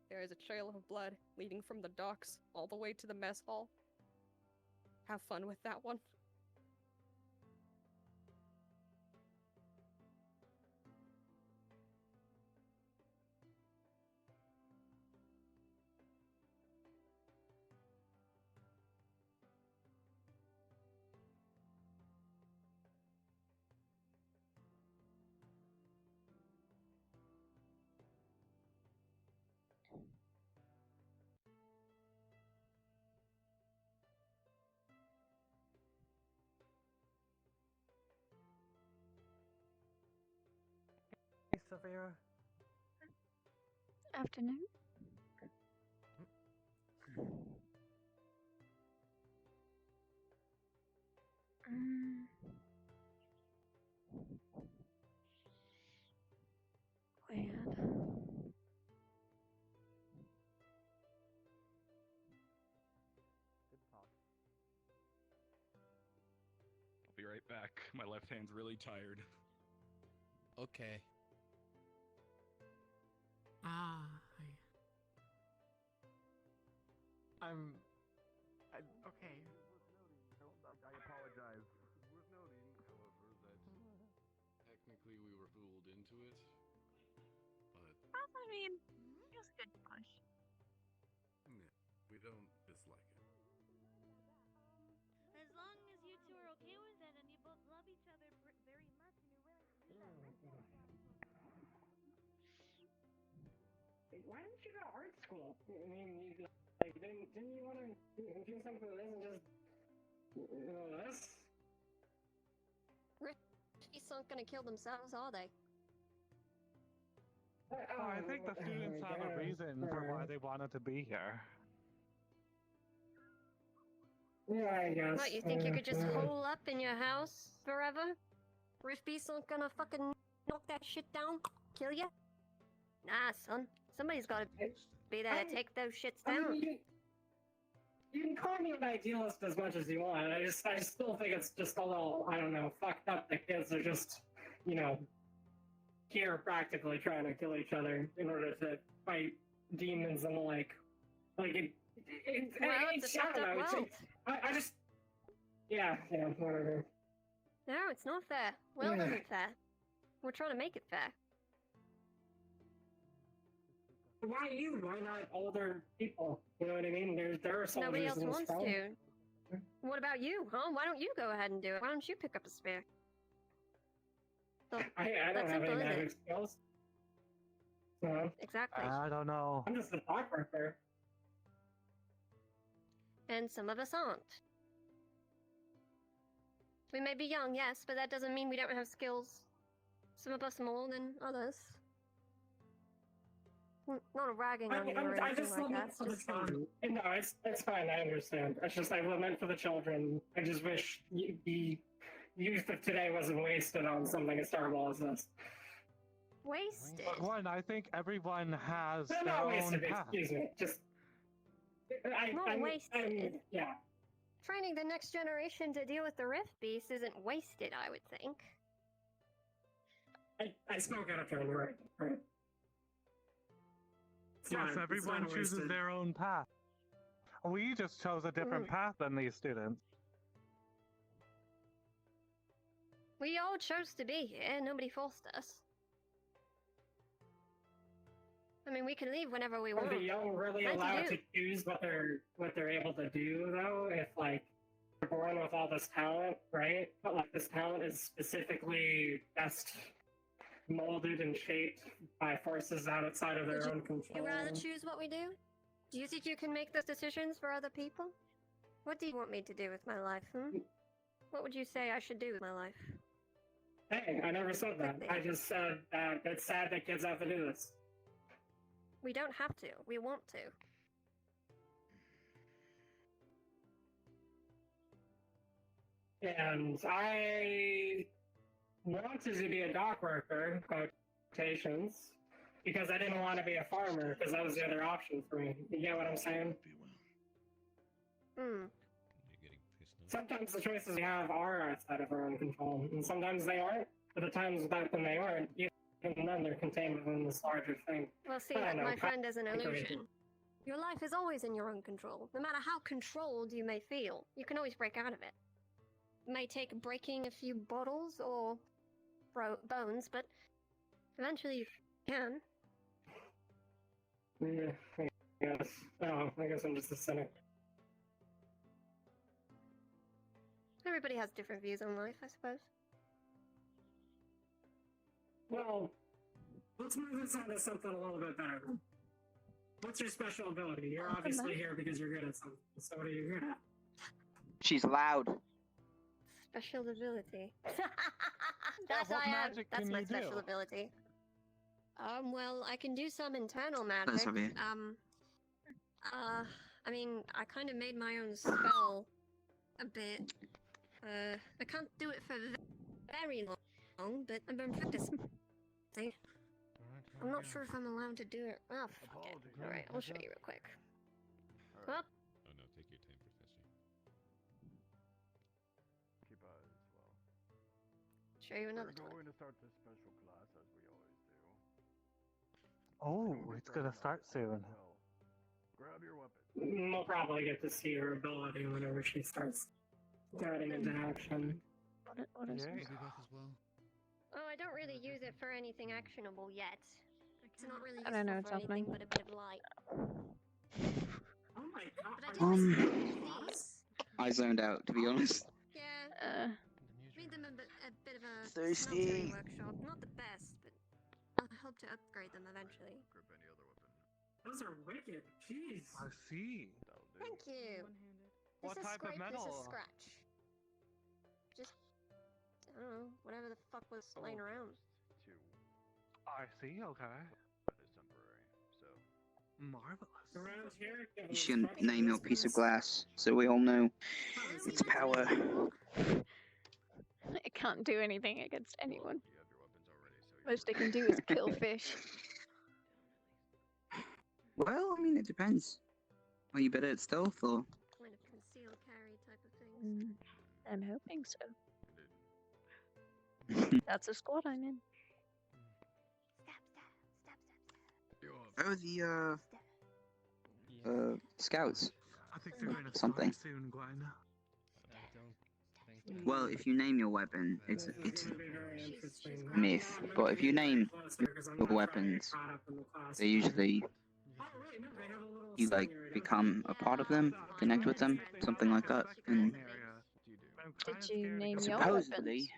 There is a trail of blood leading from the docks all the way to the mess hall. Have fun with that one. Hey, Sarvyra. Afternoon. Weird. I'll be right back. My left hand's really tired. Okay. Okay. I apologize. It's worth noting, however, that technically we were fooled into it, but I mean, it was a good push. yeah, we don't dislike it. As long as you two are okay with it and you both love each other very much and you're willing to do that. Why didn't you go to art school? I mean, didn't you want to do something that isn't just this? Rifties aren't gonna kill themselves, are they? Oh, I think the students have a reason for why they wanted to be here. Yeah, I guess. What, you think you could just hole up in your house forever? Rifties aren't gonna fucking knock that shit down? Kill you? Nah, son. Somebody's gotta be there to take those shits down. You can call me an idealist as much as you want. I still think it's just a little, I don't know, fucked up that kids are just, here practically trying to kill each other in order to fight demons and the like. It's a fucked up world. I just, yeah, whatever. No, it's not fair. Well, it isn't fair. We're trying to make it fair. Why you? Why not older people? You know what I mean? There are soldiers Nobody else in this wants town. to. What about you, huh? Why don't you go ahead and do it? Why don't you pick up a spear? So, I don't have any magic skills. Exactly. I don't know. I'm just a clockworker. And some of us aren't. We may be young, yes, but that doesn't mean we don't have skills. Some of us more than others. Not a ragging on you or I anything just like lament that. for the children. No, it's fine. I understand. It's just I lament for the children. I just wish the youth of today wasn't wasted on something as terrible as this. Wasted? One, I think everyone has They're their not own wasted. path. Excuse me. Just Not wasted. yeah. Training the next generation to deal with the Rift Beast isn't wasted, I would think. I spoke out of turn, right? Yes, everyone chooses their own path. We just chose a different path than these students. We all chose to be here. Nobody forced us. I mean, we can leave whenever we want. Are the young really allowed to choose what they're able to do, though? If they're born with all this talent, right? But this talent is specifically best molded and shaped by forces outside of their own control. Would you rather choose what we do? Do you think you can make those decisions for other people? What do you want me to do with my life, What would you say I should do with my life? Hey, I never said that. I just said that it's sad that kids have to do this. We don't have to. We want to. And I wanted to be a dock worker, quotations, because I didn't want to be a farmer, because that was the other option for me. You get what I'm saying? Sometimes the choices we have are outside of our own control, and sometimes they aren't. But the times when they aren't, you and then they're contained within this larger thing. Well, see, I don't know, my friend is an agreed. illusion. Your life is always in your own control. No matter how controlled you may feel, you can always break out of it. It may take breaking a few bottles or bones, but eventually you can. Yeah, I guess. Oh, I guess I'm just a cynic. Everybody has different views on life, I suppose. Well, let's move this on to something a little bit better. What's your special ability? You're obviously here because you're good at something. So what are you good at? She's loud. Special ability. what magic That's can my you special do? ability. Well, I can do some internal That's magic. okay. I mean, I kind of made my own spell a bit. I can't do it for very long, but I've been practicing. I'm not sure if I'm allowed to do it. Oh, fuck it. Alright, I'll show you real quick. Well, Oh no, take your time, Professor. Keep eyes as well. show you another We're time. going to start this special class as we always do. Oh, it's gonna start soon. Grab your weapon. We'll probably get to see her ability whenever she starts getting into action. What is Yeah. this? Oh, I don't really use it for anything actionable yet. It's not really I don't know useful what's for anything happening. but a bit of light. Oh my god. But I did read these. I zoned out, to be honest. Yeah. Read them a bit of a Thirsty. smeltery workshop. Not the best, but I hope to upgrade them eventually. Grip any other weapon. Those are wicked. Jeez. I see. Thank you. What This is type of scrape, metal? This is scratch. Just, I don't know, whatever the fuck was laying around. I see. Okay. That is temporary. So. Marvelous. Around here, You should name your piece of glass so we all know its power. It can't do anything against anyone. Most it can do is kill fish. Well, I mean, it depends. Are you better at stealth or? Kind of conceal carry type of thing. I'm hoping so. That's a squad I'm in. Oh, the scouts. I think they're gonna Something. start soon, Gwen. Well, if you name your weapon, it's myth. But if you name your weapons, they usually you like become a part of them, connect with them, something like that. And Did you name your weapons? supposedly,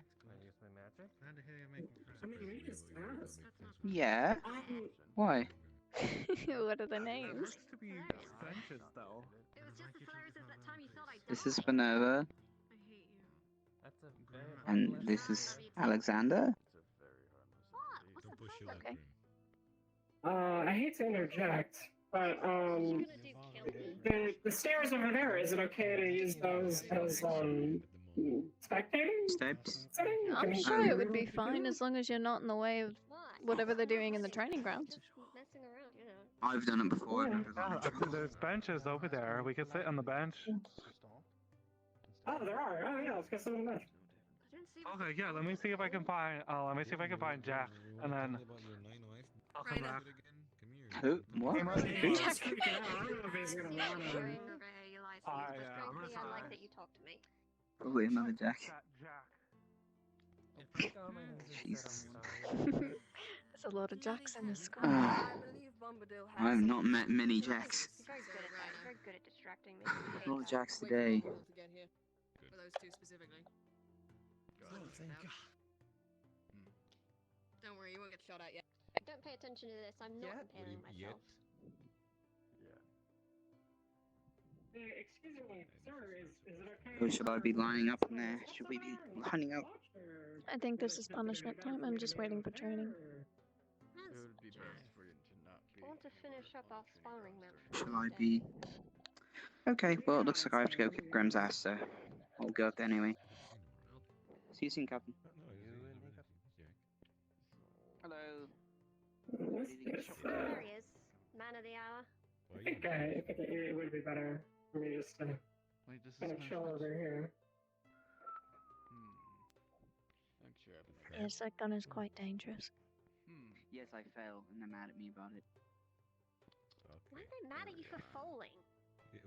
yeah. Why? What are the names? To be benches, though. This is Spinova, and this is Alexander. Okay. I hate to interject, but the stairs over there. Is it okay to use those as spectating? Steps. I'm sure it would be fine as long as you're not in the way of whatever they're doing in the training grounds. Messing around, you know. I've done it before. I've never Yeah, gone in trouble. there's benches over there. We could sit on the bench. Oh, there are. Oh, yeah. Let's get some of them. Okay, yeah. Let me see if I can find. Let me see if I can find Jack, and then I'll come back. Who? What? I don't know if he's gonna want to. Frankly, I like that you talk to me. Probably another Jack. Jack. Jesus. There's a lot of jacks in this squad. I've not met many Jacks. He's very good at that. He's very good at distracting me. A lot of Jacks today. For those two specifically. Don't worry, you won't get shot at yet. Don't pay attention to this. I'm not impaling myself. Excuse me, sir. Is it okay? Or should I be lining up in there? Should we be lining up? I think this is punishment time. I'm just waiting for training. It would be best for you to not be. I want to finish up our sparring match. Shall I be? Okay, well, it looks like I have to go kick Grim's ass, so I'll go up there anyway. See you soon, Captain. Hello. There he is. Man of the hour. I think it would be better for me just to kind of chill over here. Thanks for having me. Yes, that gun is quite dangerous. Yes, I fell, and they're mad at me about it. Why are they mad at you for falling?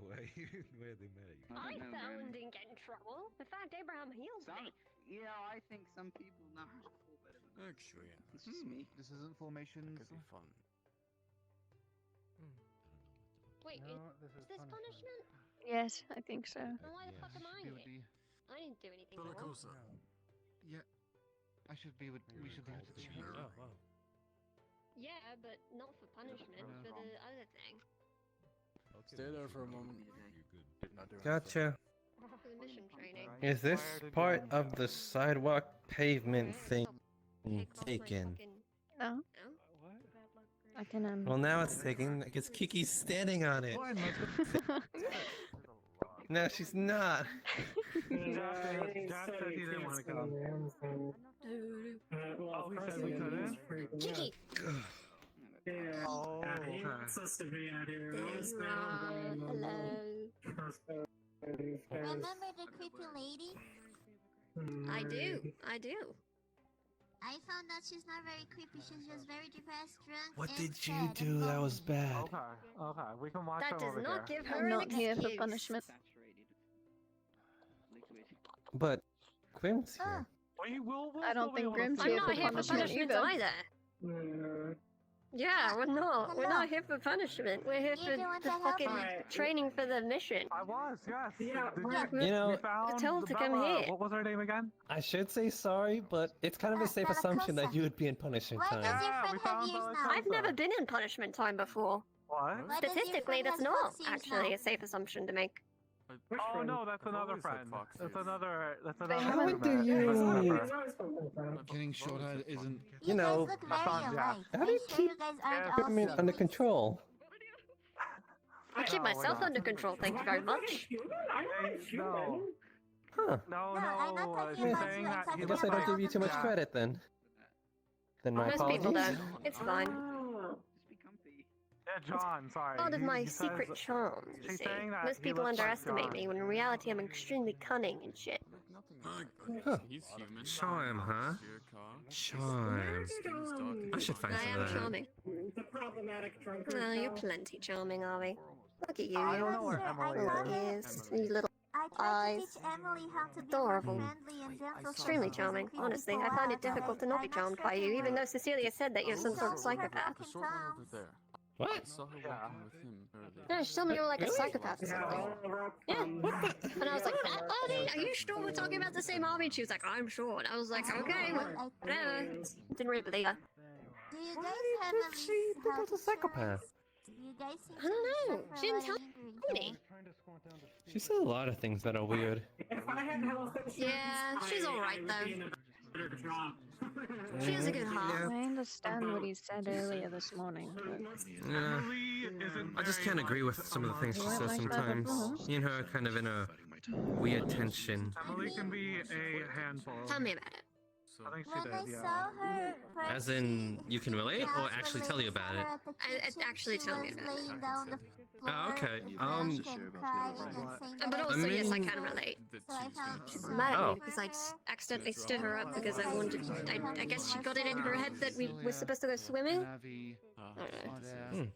Why are they mad at you? I don't know, fell man. and didn't get in trouble. In fact, Abraham healed me. Yeah, I think some people know how to fall better than me. Actually, yeah. It's just me. This isn't formations. Could be fun. Wait, No, is this punishment? Yes, I think so. Then why the fuck am I It here? would be. I didn't do anything wrong. Bellicosa. Yeah. I should be with. We should be with the chair. Oh, wow. Yeah, but not for punishment, for the other thing. Stay there for a moment. Not doing Gotcha. For the mission training. Is this part of the sidewalk pavement thing taken? No. I can Well, now it's taken because Kiki's standing on it. No, she's not. Jack said he didn't want to come. Oh, he said we couldn't? Kiki! Oh, He wants us to be out here. Hello. Remember the creepy lady? I do. I do. I found out she's not very creepy. She's just very depressed, drunk. What and did you sad do and that lonely. was bad? Okay, we can watch That them does over not there. give her I'm an not here for excuse. punishment. But Grim's here. We'll I don't think Grim's I'm here not for here for punishment punishment either. either. Yeah, we're not. We're not here for punishment. We're here for the fucking training for the mission. I was, yes. Yeah, You know, we found tell her to come Bella. here. What was her name again? I should say sorry, but it's kind of a safe assumption that you would be in punishment time. We found Bella. I've never been in punishment time before. What? Statistically, that's not actually a safe assumption to make. Oh no, that's another friend. That's another. How do roommate. you- Getting shot-eyed isn't. You know, Look very alike. how do you Sure keep you guys aren't all equipment sick. under control? I keep myself under control, thank you very much. No. Huh. No, I'm not talking she's about saying you, I'm that I talking guess I don't give you too much Yeah. credit then. Then my Most apologies. people don't. It's fine. Yeah, John, sorry. Part of He- my he says- secret charm, you she's see. saying that Most he people looks like underestimate John. me when in reality I'm extremely cunning and shit. Huh. He's human. Charm, huh? Charm. I should find I some am of that. charming. The problematic drunk. Well, you're plenty charming, Avi. Look at you, I you don't know where Emily little is. ears, you little I tried to eyes. teach Emily how to be Adorable. more friendly and gentle. Extremely charming, honestly. I find it difficult to not be charmed by you, even though Cecilia said that you're some sort of psychopath. The short one over there. I What? saw her walking with him earlier. Yeah, she told me you were like a Really? psychopath or something. Yeah, and I was like, Avi, are you sure we're talking about the same Avi? And she was like, I'm sure. And I was like, okay, whatever. Didn't really believe her. Do you guys have Did she think I was a psychopath? You guys seem I don't know. to be She didn't separate tell angry. me. She said a lot of things that are weird. If I had health insurance, Yeah, she's alright I would be in though. a better job. She has a good heart. I understand what he said earlier this morning, but Yeah. Emily isn't I just very can't much agree with some of the things she You says weren't like that sometimes. before. Me and her are kind of in a weird tension. Emily can be a handful. Tell me about it. I think she When did, I yeah. saw her first, As in, you can relate, or actually tell you about it? Actually tell me about it. laying down the Oh, okay. and crying and saying But that also, yes, I mean- can relate. So I found She's mad at Oh. me because I accidentally stood her up because I wanted. I guess she got it in her head that we were supposed to go swimming. Navi. I don't know. Hmm.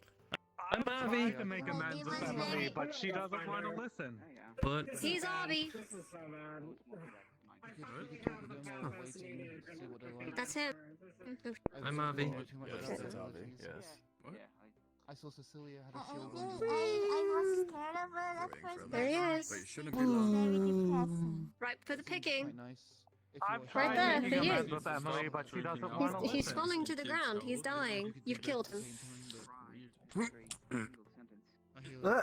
I'm Avi. trying to make amends with Emily, but she doesn't want to listen. But He's Avi. This is so bad. That's him. I'm Avi. Yes, that's Avi. Yes. What? I saw Cecilia had a I shield was on. scared of her at first. There he is. But you shouldn't be loud. Very depressing. Right for the picking. Quite nice. If I'm you're trying there, making for you. amends with Emily, but she doesn't want to He's listen. falling to the ground. He's dying. You've killed him. Oh.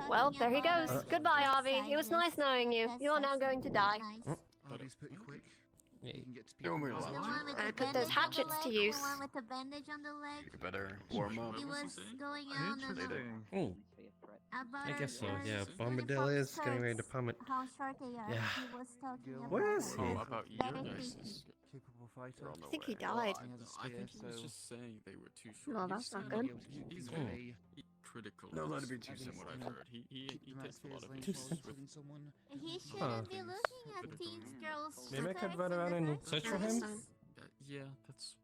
Well, there he goes. Goodbye, Avi. It was nice knowing you. You are now going to die. Body's pretty quick. Yeah. You can get to Don't people worry fast. about it. Gotta put those hatchets to use. The one with the bandage on the leg. You better warm up. He was going on and Interesting. Hmm. about I guess so, our yeah. nurse Bombadil uniform is getting ready to skirts, plummet. How short they are. Yeah. He was talking about Where is he? Oh, about your Very nurses. Capable fighter. I think he died. I think he was just saying they were too short. No, that's not good. He's Hmm. very critical. No, that'd be too soon. What I've heard. He takes a lot of issues with. someone. He shouldn't Huh. be looking at these girls. Maybe I could skirts run in around the and first search for place. him? Yeah, that's.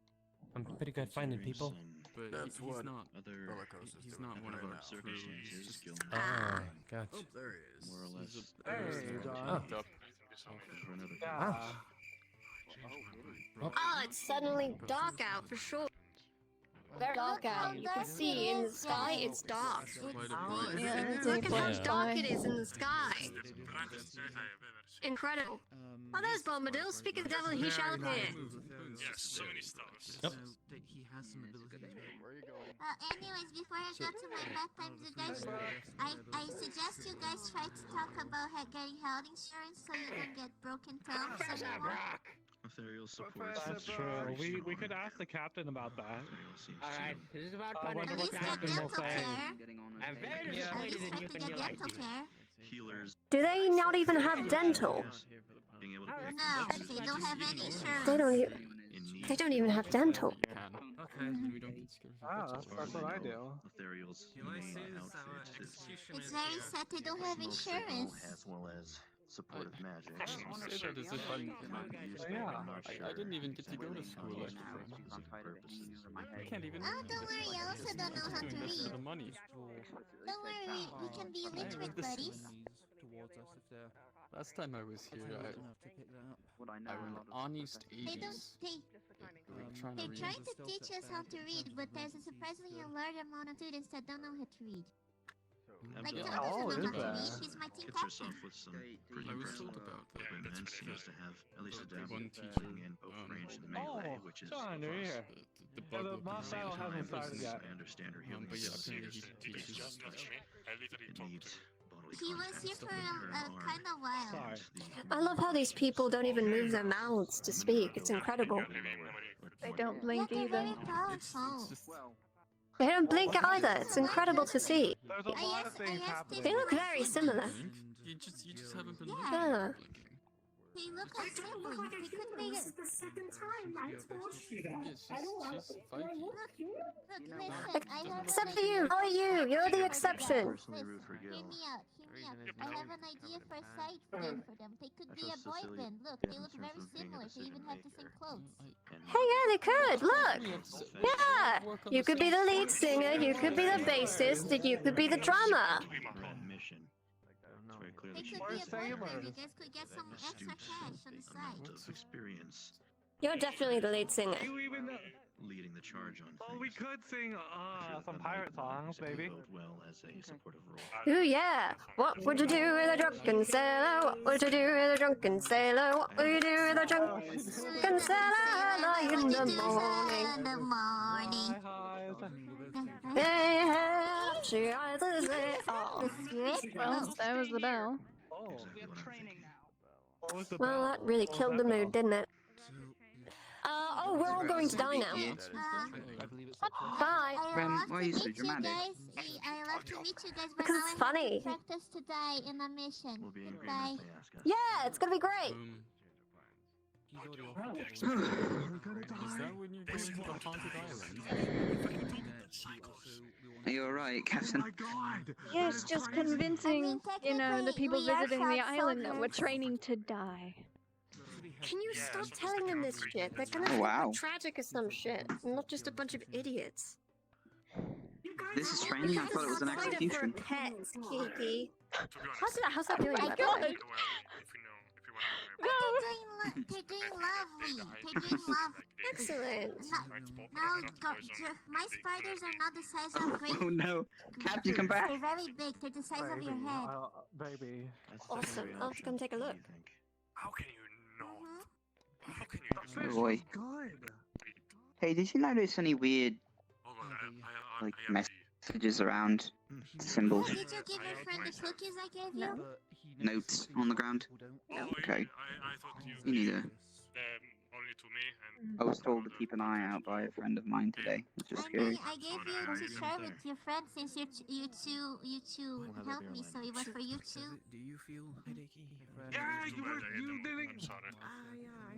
I'm pretty good finding people. But That's he's what not. Bellicosa's He's doing not one of right our now. crew. He's just. Oh, gotcha. Oh, there he is. More or less. Hey, John. Up. Yeah. Oh, it's suddenly dark out for sure. Very dark out. You can see in the sky, it's dark. Look at how dark it is in the sky. Incredible. Oh, there's Bombadil. Speak of the devil, he shall appear. Yes, so many stars. Yep. He has some abilities. Anyways, before I go to my bedtime, you guys, I suggest you guys try to talk about getting health insurance so you don't get broken thumbs anymore. Ethereal support. That's true. We could ask the captain about that. Alright, this is about What At the least get captain will dental say. care. I'm very At disappointed least in you get to and get your dental life. care. Healers. Do they not even have dental? Being able to No, they don't have any insurance. They don't even have dental. Okay, we don't get scared. That's what I do. Ethereal's main outfit is It's very sad they don't have insurance. as well as supportive magic. I say that as if I'm. I didn't even get to go to school extra. I can't even. Oh, don't worry, I also don't know how to Doing this for read. the money. Don't worry, we can be literate buddies. Last time I was here, I went on East They don't. 80s. They're to read. trying to teach us how to read, but there's a surprisingly large amount of students that don't know how to read. Like, Yeah. Tom doesn't know how to is read. He's my team Hits captain. herself with some pretty I was impressive told about that. and then seems to have at least a dabble One in teacher, teaching in both range and melee, which is John, you're here. The Yeah, bug the of boss the battle same hasn't time. started yet. I understand her healing But yeah, abilities. apparently he It's teaches. just like I literally it talked needs to bodily He was contact. here for kind of while. Sorry. I love how these people don't even move their mouths to speak. It's incredible. They don't Yeah, blink they're either. very powerful. They don't blink either. It's incredible to see. There's a lot of things happening. They look very similar. You just haven't been Yeah. They look like siblings. They could be. This is the second time I told you that. Yes, I don't have she's to Viking. Look, listen, I have Except an for you. idea. How are you? You're the exception. Personally root for Hear Gil. me out. I have an idea for a side thing for them. They could I be a trust boy Cecilia band. Look, in they look terms very of being a similar. They even have the same decision clothes. Hey, yeah, they could. Look. Yeah. You could be the lead singer. You could be the bassist. And you could be the drummer. Mission. It's very clear They that could she be a has boy a band. You guys could get some extra cash on the side. amount of experience You're definitely the lead singer. You even know. leading the charge on Oh, we could sing some pirate songs, baby. well as a supportive role. Ooh, yeah. What would you do with a drunken sailor? What would you do with a drunken sailor? What would you do with a drunken sailor early in the morning? In the morning. Hey, hey, she rises it all. Well, that was the bell. Well, that really killed the mood, didn't it? Oh, we're all going to die now. Bye. Rem, why are you so Meet you dramatic? guys. I love to meet you guys, but Because now it's I have funny. to practice to die in a mission. Goodbye. Yeah, it's gonna be great. Is that when you're going to the haunted island? Are you alright, Captain? Yes, just convincing, you know, the people visiting the island that we're training to die. Can you stop telling them this shit? They're gonna Oh, think wow. we're tragic or some shit. Not just a bunch of idiots. This is training? I thought it was an Fighter execution. for pets, Kiki. How's that doing? Oh my by the God. way? They're doing lovely. They're doing lovely. Excellent. My spiders are not the size of great. Oh no. Captain, come back. They're very big. They're the size of your head. Baby. Awesome. I'll have to come take a look. How can you not? Mm-hmm. How can you Oh boy. Hey, did you notice any weird, like, messages around symbols? Did you give your friend the cookies I gave you? Notes on the ground? Okay. I thought You need a... only to me and I was told to keep an eye out by a friend of mine today, which is scary. I gave you to share with your friends since you two helped me, so it was for you too. Do you feel headachy? Yeah, you didn't. I'm sorry.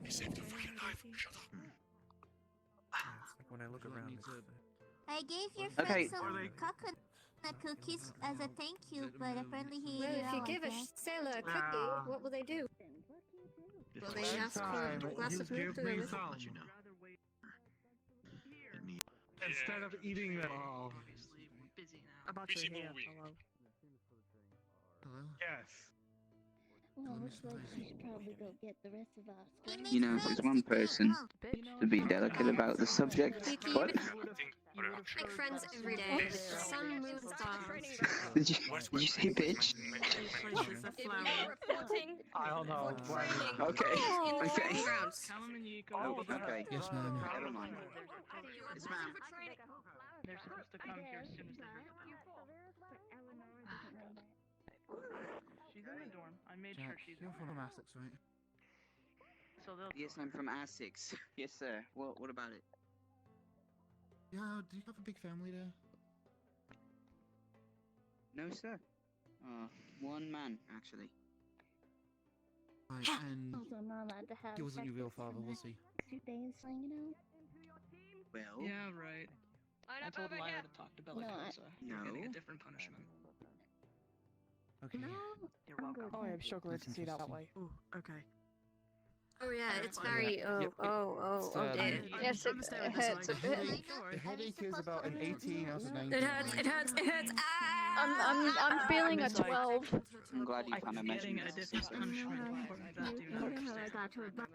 He saved the freaking life. Shut up. It's like when I look around. I gave your Okay. friend some coconut cookies as a thank you, but apparently he Well, ate it if you all, give I a guess. sailor a cookie, what will they do? Will they ask for a glass of milk to go with it? Instead of eating them all. About Busy your hair. moving. Hello. Hello? Yes. Well, looks like we should probably go get the rest of our stuff. You know, if there's one person to be delicate about the subject, what? Make friends every day. Sun, moon, stars. Did you say bitch? I don't know. Okay. Okay. Okay. Yes, ma'am. Never mind. Yes, ma'am. They're supposed to come here as soon as they're She's in the dorm. I made sure Jack, she's you're from Essex, right? So they'll Yes, I'm from Essex. Yes, sir. What about it? Yeah, do you have a big family there? No, sir. One man, actually. Right, and Also, I'm not allowed to have he wasn't your real breakfast father, for was he? the next 2 days hanging out. Well, Yeah, right. I told Lyra to talk to Bellicosa. No. You're getting a different punishment. Okay. You're welcome. Oh, I'm so glad to see that way. Ooh, okay. Oh yeah, it's very Yep. dear. Yes, it hurts a bit. The headache is about an 18 out of 19. It hurts. Ah! I'm feeling a 12. I'm glad you kind of mentioned Getting a this. different punishment for that, do not.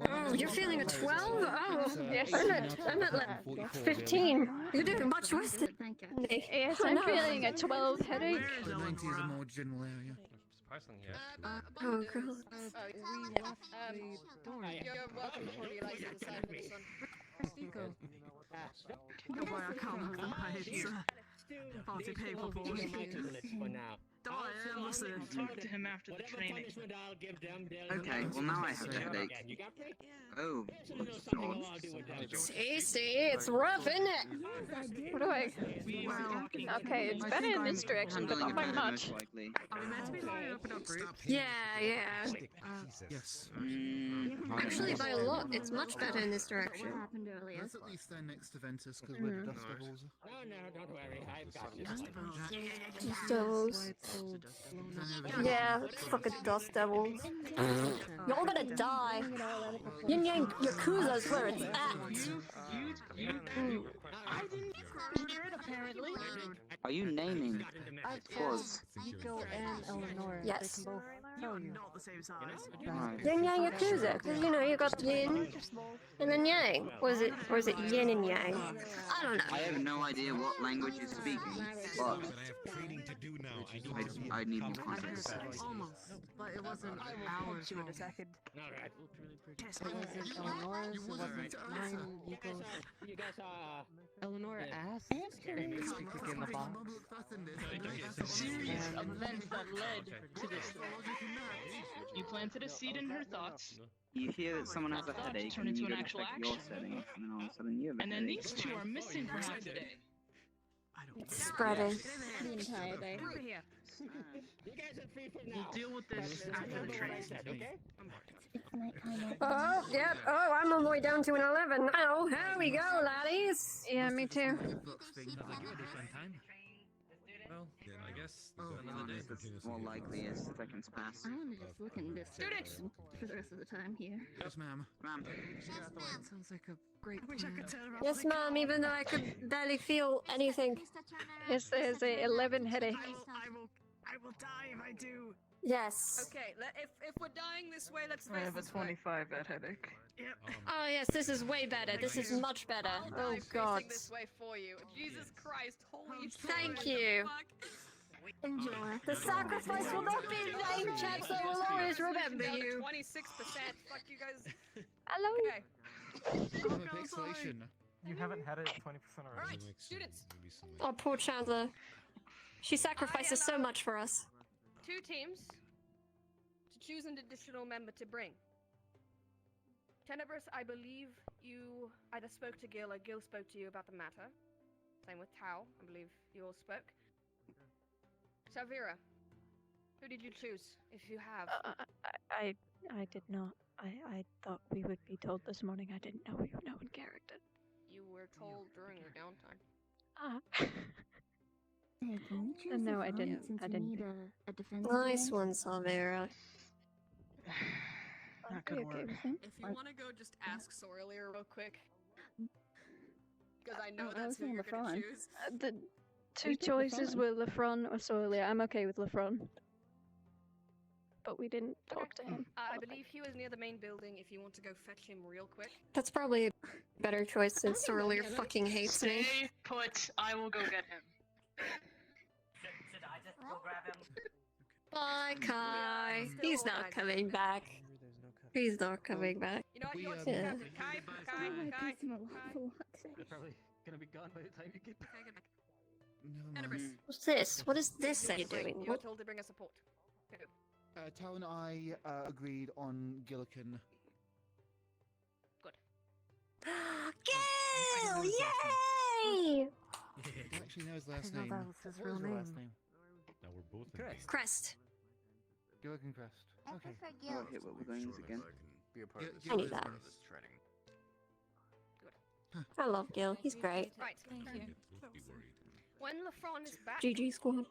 Oh, you're feeling a 12? Oh, Yes. I'm at like 15. You're doing much worse than me. Yes, Oh, I'm no. feeling a 12 headache. The 90 is a more general area. Surprisingly, yes. Oh, God. We left the dorm. You're welcome for your license assignment, son. Stico. Don't worry, I can't hold the heights. Party paper I must have talked to him after the training. Okay, well now I have a headache. Oh, See, it's rough, isn't it? What do I... Okay, it's better in this direction, but not by much. most likely. Yeah. Yes. Actually, by a lot, it's much better in this direction. Let's at least stand next to Ventus because we're the dust devils. No, don't worry. I've got you. Dust devils. Yeah, fucking dust devils. You're all gonna die. Yin Yang Yakuza's where it's at. Are you naming? Was. Nico and Eleanor. Yes. They can both tell you. Not the same size. Right. Yin Yang Yakuza, because you got yin and then yang. Or is it yin and yang? I don't know. I have no idea what language you're speaking, but I need more context. Almost. But it wasn't ours. She would have second. Alright. It wasn't Eleanor's, it wasn't mine, Nico's. You guys are... Eleanor asked to begin the box. Events that led to this. You planted a seed in her thoughts. You hear that someone has a Thought headache, turned and into you an go to actual check your action. setting, and then all of a sudden you have a And then headache. these two are missing for half the day. It's spreading. The entire day. You guys are free for now. We'll deal with this after the training. Okay? It's nighttime. Oh, yep. Oh, I'm on my way down to an 11 now. Here we go, laddies. Yeah, me too. Well, I guess Oh, another day. it's more likely as seconds pass. I want to just look in this direction for the rest of the time here. Yes, ma'am. Ma'am. Sounds like a great Wish I plan. could tell her. Yes, ma'am, even though I could barely feel anything. Yes, there's a 11 headache. I will die if I do. Yes. Okay, if we're dying this way, let's I face have a this way. 25 at headache. Yep. Oh, yes, this is way better. This is much better. I'll Oh, die God. facing this way for you. Jesus Christ, holy Thank shit, you. fuck? Enjoy. The sacrifice will not be in vain, chaps. I will always remember you. 26%. Fuck you guys. Hello? Okay. Pixelation. You haven't had it 20% already. Alright, students. Oh, poor Chandler. She sacrifices so much for us. 2 teams to choose an additional member to bring. Tenebris, I believe you either spoke to Gil or Gil spoke to you about the matter. Same with Tau, I believe you all spoke. Sarvyra, who did you choose, if you have? I did not. I thought we would be told this morning. I didn't know we would know in character. You were told during your downtime. Hey, can we choose No, a I fight didn't. since I we didn't. need a defensive Nice end? one, Sarvyra. That could work. If you want to go, just ask Sorlier real quick. Because I know I that's was who saying you're gonna LeFron. choose. The two choices were LeFron or Solia. I'm okay with LeFron. But we didn't talk to him. I believe he was near the main building if you want to go fetch him real quick. That's probably a better choice since Sarvyra fucking hates me. Stay put. I will go get him. Should I just go grab him? Bye, Kai. He's not coming back. He's not coming back. You know what? You want Yeah. Kai? They're probably gonna be gone by the time you get back. Anubis, What's this? What is this that you're you doing? were What? told to bring us support. Tao and I agreed on Gillikin. Good. Gil! Yay! I don't actually know his last name. That was his real name. Now we're both Crest. Crest. Gillikin Crest. I Okay. prefer Oh, Gil. hit what we're going again. Be a part of this, I need that. part of this training. I love Gil. He's great. Right. Thank you. When LeFron is back, GG squad.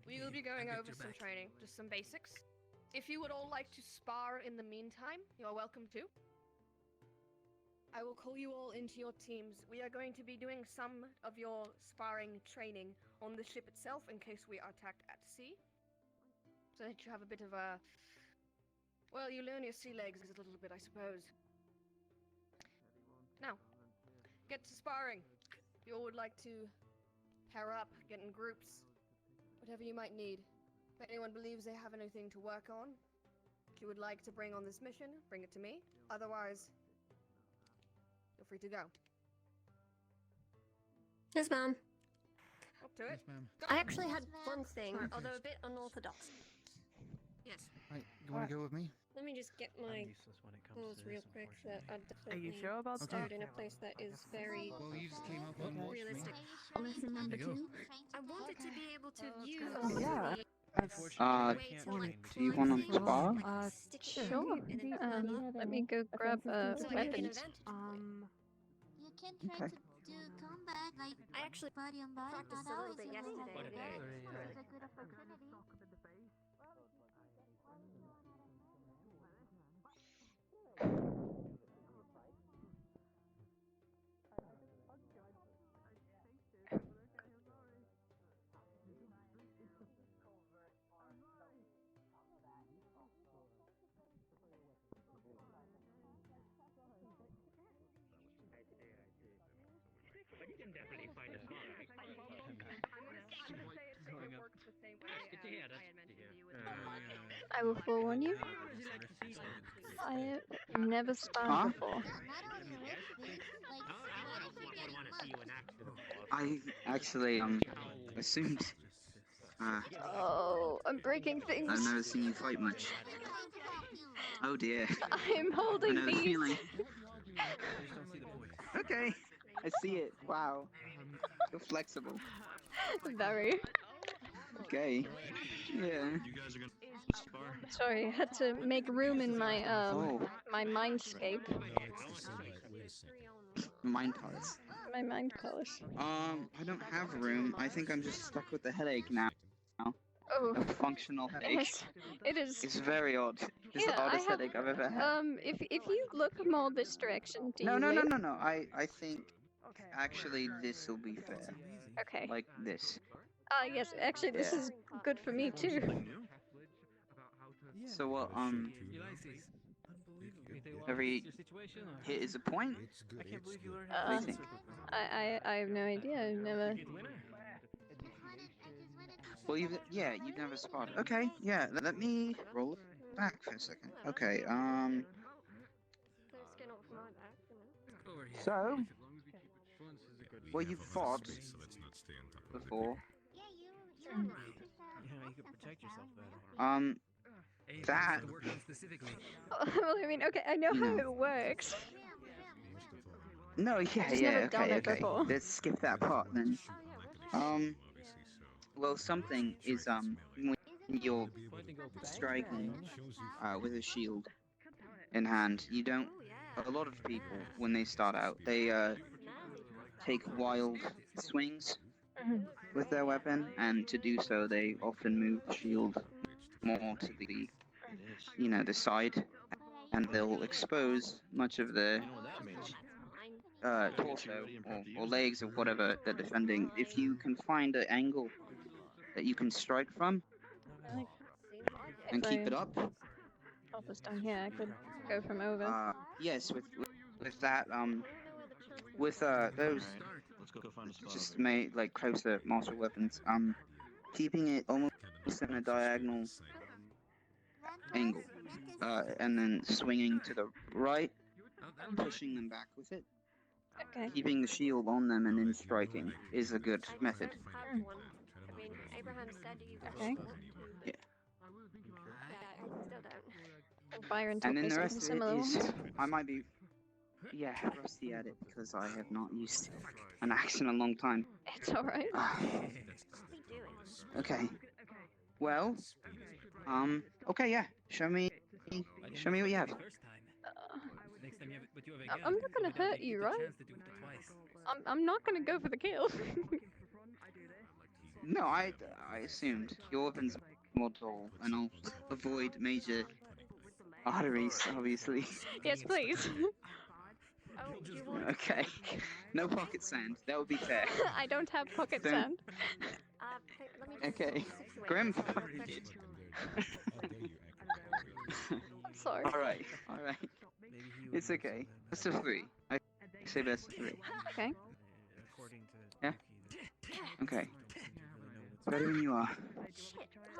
we will be going over some training, just some basics. If you would all like to spar in the meantime, you're welcome to. I will call you all into your teams. We are going to be doing some of your sparring training on the ship itself in case we are attacked at sea. So that you have a bit of a... Well, you learn your sea legs a little bit, I suppose. Now, get to sparring. If you all would like to pair up, get in groups, whatever you might need. If anyone believes they have anything to work on, if you would like to bring on this mission, bring it to me. Otherwise, feel free to go. Yes, ma'am. Up to it. Yes, ma'am. I actually had one thing, although a bit unorthodox. Yes. Right, you want to go with me? Let me just get my clothes real quick. That I'd definitely sure about start that? in a place that is very Well, you just came up and watched me. realistic. Lesson number There you go. 2. I wanted to be able to use yeah. the way to like do you want to spar? stick to Sure. and then Let me go grab so I get an weapons. advantage. You can try Okay. to do combat like I actually body on body. practiced Not a little always bit you will have yesterday. to get. It's a good opportunity. But you can definitely find a spot. Good to hear, that's good to hear. I will forewarn you. I have never sparred before. Not only this, like, what if you're getting mugged? I actually assumed. Oh, I'm breaking things. I've never seen you fight much. Oh dear. I'm I holding know the these. feeling. Okay, I see it. Wow, you're flexible. Very. Okay. Yeah. You guys are gonna spar? Sorry, I had to make room in my my mindscape. Mind palace. My mind palace. I don't have room. I think I'm just stuck with the headache now. Oh. A functional headache. It is. It's very odd. It's Yeah, the I oddest have, headache I've ever had. if you look more this direction, do No, you no, no, live? no, no. I think actually this will be fair. Okay. Like this. Yes, actually this Yeah. is good for me too. So what? Every hit is a point. I can't believe you learned What do you think? I have no idea. I've never. Well, you've never spotted. Okay, yeah. Let me roll it back for a second. Okay. So, well, you've fought before. Yeah, you could protect yourself better. That. Well, I mean, okay, I know how it works. No, yeah, Just yeah, never done okay, it okay. before. Let's skip that part then. Well, something is when you're striking with a shield in hand, you don't. A lot of people, when they start out, they take wild swings with their weapon, and to do so, they often move the shield more to the, the side, and they'll expose much of the torso or legs or whatever they're defending, if you can find an angle that you can strike from and keep it up. Hold this down here. I could go from over. Yes, with that with those just made like closer martial weapons, keeping it almost in a diagonal angle, and then swinging to the right, pushing them back with it. Okay. Keeping the shield on them and then striking is a good method. I mean, Abraham said you Okay. Yeah. I still don't. Byron And taught then me the rest something of it similar. is, I might be, rusty at it because I have not used an axe in a long time. It's alright. Okay. Well, okay, yeah. Show me what you have. I'm not gonna hurt you, right? I'm not gonna go for the kill. No, I assumed your weapon's more dull, and I'll avoid major arteries, obviously. Yes, please. Okay. No pocket sand. That would be fair. I don't have pocket Don't- sand. Okay. Grim did. Sorry. Alright. It's okay. Best of 3. I say best of 3. Okay. Yeah? Okay. Ready when you are.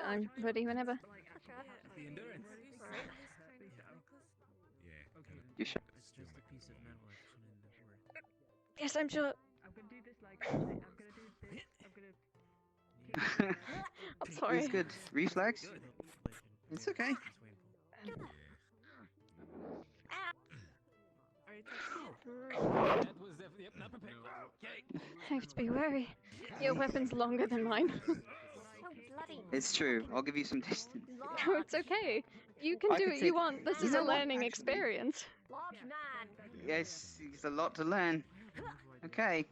I'm ready whenever. You sure? Yes, I'm sure. I'm sorry. It's good. Reflex? It's okay. I have to be wary. Your weapon's longer than mine. It's true. I'll give you some distance. No, it's okay. You can I do could what take- you want. This You is know a what, learning actually? experience. Yes, it's a lot to learn. Okay.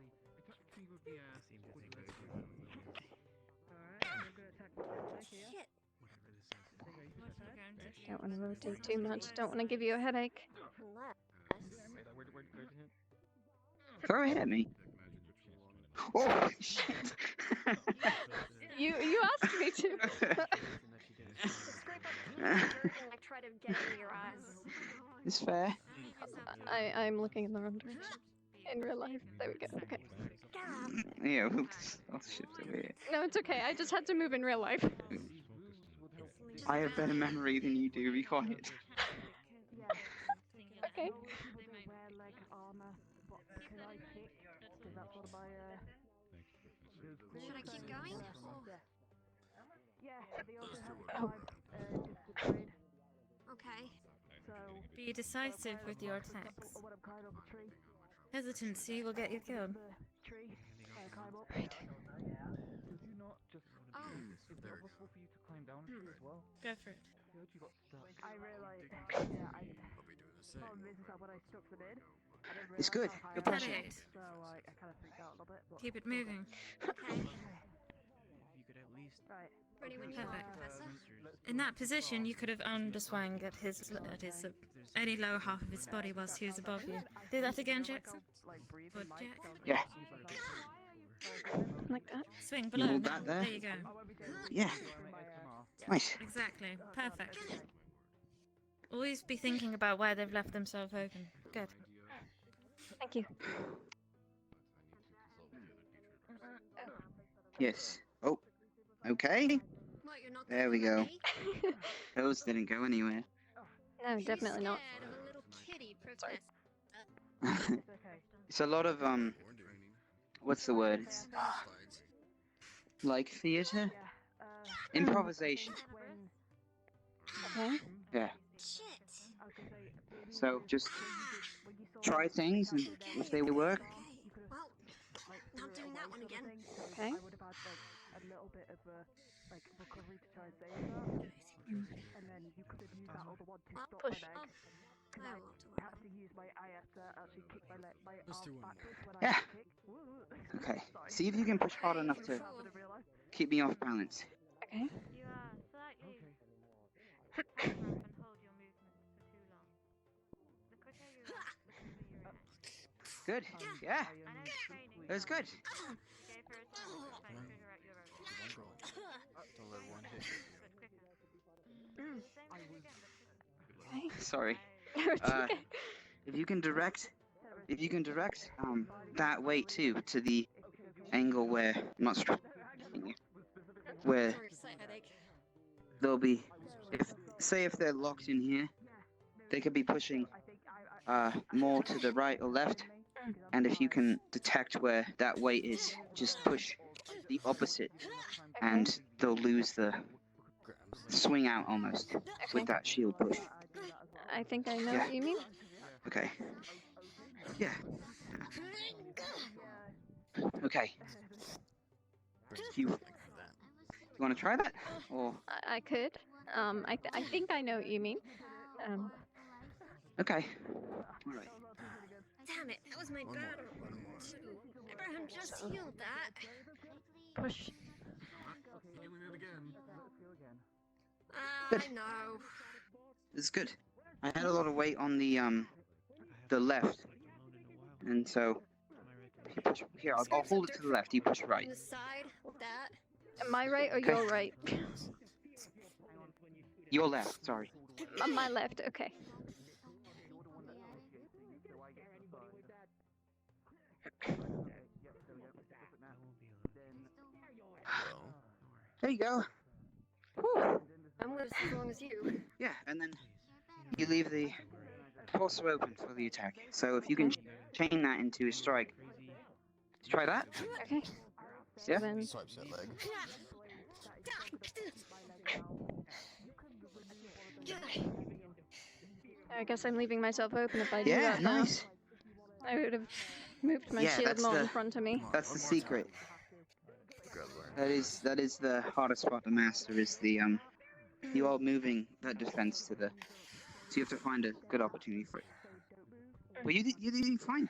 Don't want to rotate too much. Don't want to give you a headache. Throw it at me. Oh, shit. You asked me to. I try to get in your eyes. It's fair. I'm looking in the wrong direction. In real life. There we go. Okay. Yeah, I'll shift over here. No, it's okay. I just had to move in real life. I have better memory than you do, be quiet. Okay. Should I keep going? Oh. Okay. Be decisive with your attacks. Hesitancy will get you killed. Right. Go for it. I realised, It's good. Good pressure. Retaliate. so I kind of freaked out a little bit. But Keep it moving. Okay. Right. Ready when you are, Perfect. Professor. In that position, you could have underswung at his any lower half of his body whilst he was above you. Do that again, Jackson. Or Jack. Yeah. Like that. Swing You below. hold that there? There you go. Yeah. Nice. Exactly. Perfect. Always be thinking about where they've left themselves open. Good. Thank you. Yes. Oh. Okay. What, you're not There we gonna go. let me? Those didn't go anywhere. No, definitely not. Scared of a little kitty, Professor. It's a lot of what's the word? It's, like theater? Improvisation. Okay. Yeah. Shit. So just try things, and if they work, Well, not doing that one again. Okay. I would have had like a little bit of a recovery to try and save that, and then you could have used that other one to stop Push. my leg. I I won't. have to use I have to actually kick my leg, my Let's do arm one more. backwards when Yeah. I kick. okay. See if you can push hard enough to keep me off balance. Okay. You are slightly and hold your movements for too long. The quicker you relax, the smoother your act. Good. Yeah. That was good. Don't let one hit. Sorry. It's okay. If you can direct that weight too to the angle where not striking you, where they'll be, if they're locked in here, they could be pushing more to the right or left, and if you can detect where that weight is, just push the opposite, and they'll lose the swing out almost with that shield push. I think I know what you mean. Okay. Yeah. Okay. You want to try that, or? I could. I think I know what you mean. Okay. All right. Damn it, that was my battle. Abraham just healed that. Push. Healing it again. Good. I know. This is good. I had a lot of weight on the left, and so if you push here, I'll hold it to the left. You push right. On the side, that. Am I right or Okay. your right? Your left. Sorry. On my left. Okay. There you go. Whew. I'm with as long as you. Yeah, and then you leave the torso open for the attack. So if you can chain that into a strike, try that. Okay. Yeah. Then... Swipes that leg. I guess I'm leaving myself open if I do Yeah, that nice. now. I would have moved my Yeah, shield that's more in the- front of me. That's the secret. That is the hardest spot to master. Is the you are moving that defense to the. So you have to find a good opportunity for it. But you did fine.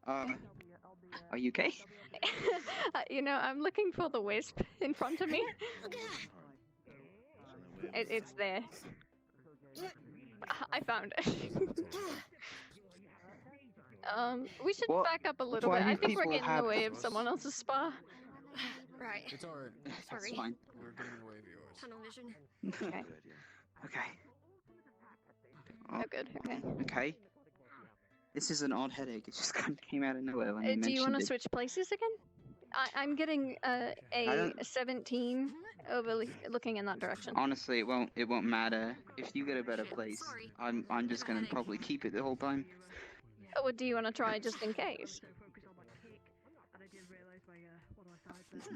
Are you okay? You know, I'm looking for the wisp in front of me. It's there. I found it. We should What- back up a little why bit. do I think we're people getting in the have- way of someone else's spa. Right. It's alright. That's fine. We're getting in the way of yours. Tunnel vision. Okay. Okay. Oh, good. Okay. Okay. This is an odd headache. It just kind of came out of nowhere when you Do you want to mentioned it. switch places again? I'm getting a don't- 17 over looking in that direction. Honestly, it won't matter if you get a better place. I'm just gonna probably keep it the whole time. Or do you want to try just in case?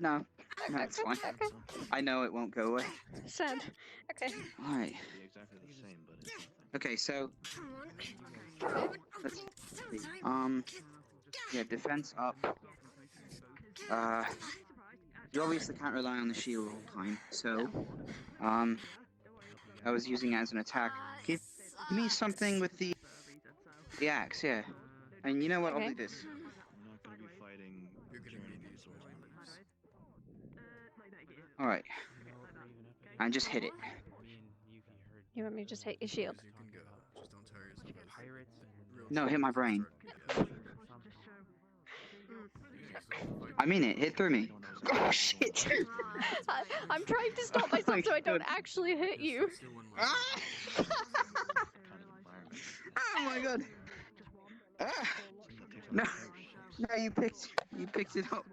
No, it's fine. Okay. I know it won't go away. Sad. Okay. All right. Okay, so let's see. Yeah, defense up. You obviously can't rely on the shield all the time, so I was using it as an attack. Give me something with the axe, yeah. And you know what? I'll do this. You're not gonna be fighting. You're gonna need these All right. And just hit it. You want me to just hit your shield? You can go. Just don't tire yourself out. No, hit my brain. I mean it. Hit through me. Oh shit! I'm trying to stop myself so I don't actually hit you. Oh my god! No, you picked it up.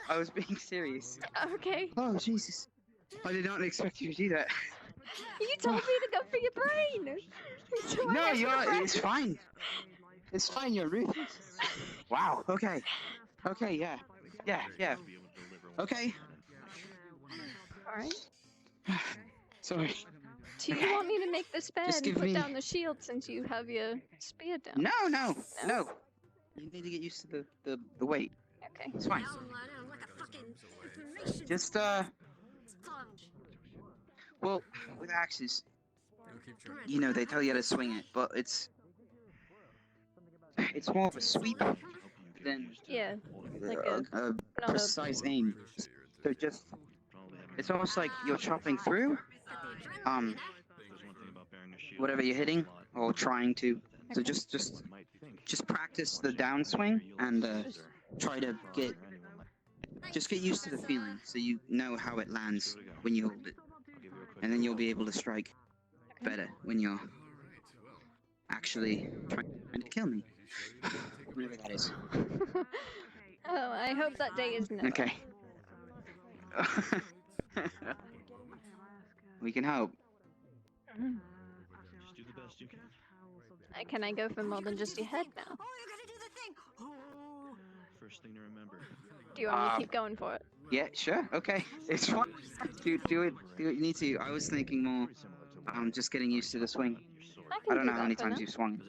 I was being serious. Okay. Oh Jesus! I did not expect you to do that. You told me to go for your brain. So I No, asked for brain. it's fine. It's fine. You're rude. Wow. Okay. Okay. Yeah. Okay. All right. Sorry. Do you want me to make the spare Just and give put me- down the shield since you have your spear down? No. You need to get used to the weight. Okay. It's fine. Like a fucking information Just sponge. well, with axes, you know they tell you how to swing it, but it's more of a sweep than Yeah. Like a not a- precise aim. So it's almost like you're chopping through whatever you're hitting or trying to. So just practice the downswing and try to get used to the feeling, so you know how it lands when you hold it, and then you'll be able to strike better when you're actually trying to kill me. Whatever that is. Oh, I hope that day is never. Okay. We can hope. Mhm. Just do the best you can. Can I go for more than just your head now? First thing to remember. Do you want me to keep going for it? Yeah, sure. Okay, it's fine. Do it you need to. I was thinking more. Just getting used to the swing. I don't know how many times you've swung.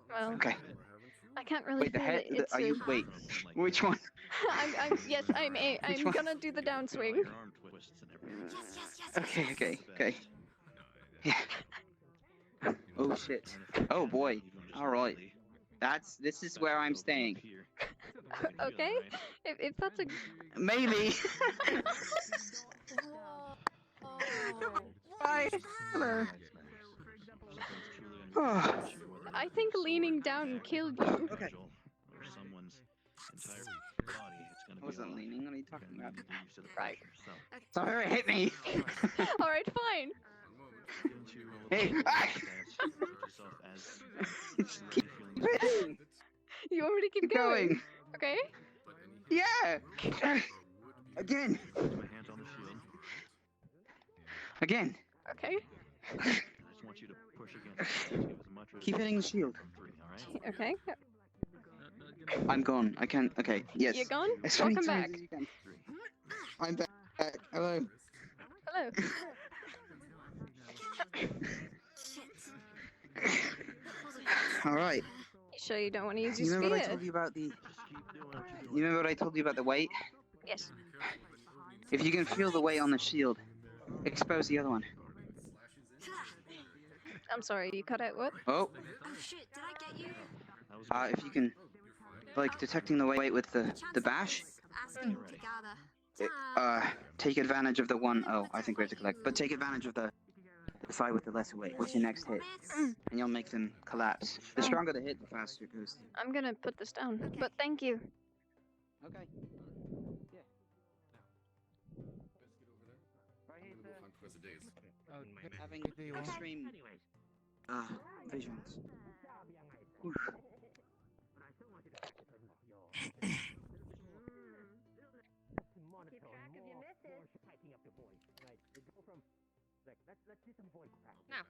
Well, Okay. I can't really Wait, the feel head. it. It's Wait, which one? Yes, I'm one? gonna do the downswing. Okay. Yeah. Oh shit. Oh boy. All right. This is where I'm staying. Okay, if that's a Maybe. Bye. Hello. I think leaning down killed you. Okay. Someone's entire body. It's gonna I wasn't leaning. What are you talking about? Right. Sorry, hit me. All right, fine. Hey. Keep hitting. You want me to keep going? Okay. Yeah. Again. Again. Okay. I just want you to push against Keep hitting the shield. Okay. I'm gone. I can't. Okay. Yes. You're gone? As many Welcome times back. as you can. I'm back. Hello. Hello. All right. You sure you don't want to use You your remember spear? what I told you about the? You remember what I told you about the weight? Yes. If you can feel the weight on the shield, expose the other one. I'm sorry, you cut out what? Oh. Oh shit, did I get you? If you can, like detecting the weight with the bash. Asking to gather. Take advantage of the one oh I think we have to collect, but take advantage of the side with the lesser weight. What's your next hit? And you'll make them collapse. The stronger the hit, the faster it goes. I'm gonna put this down, but thank you. Okay. Having extreme visions. Oof. Keep track of your misses. Let's do some voice practice. Now.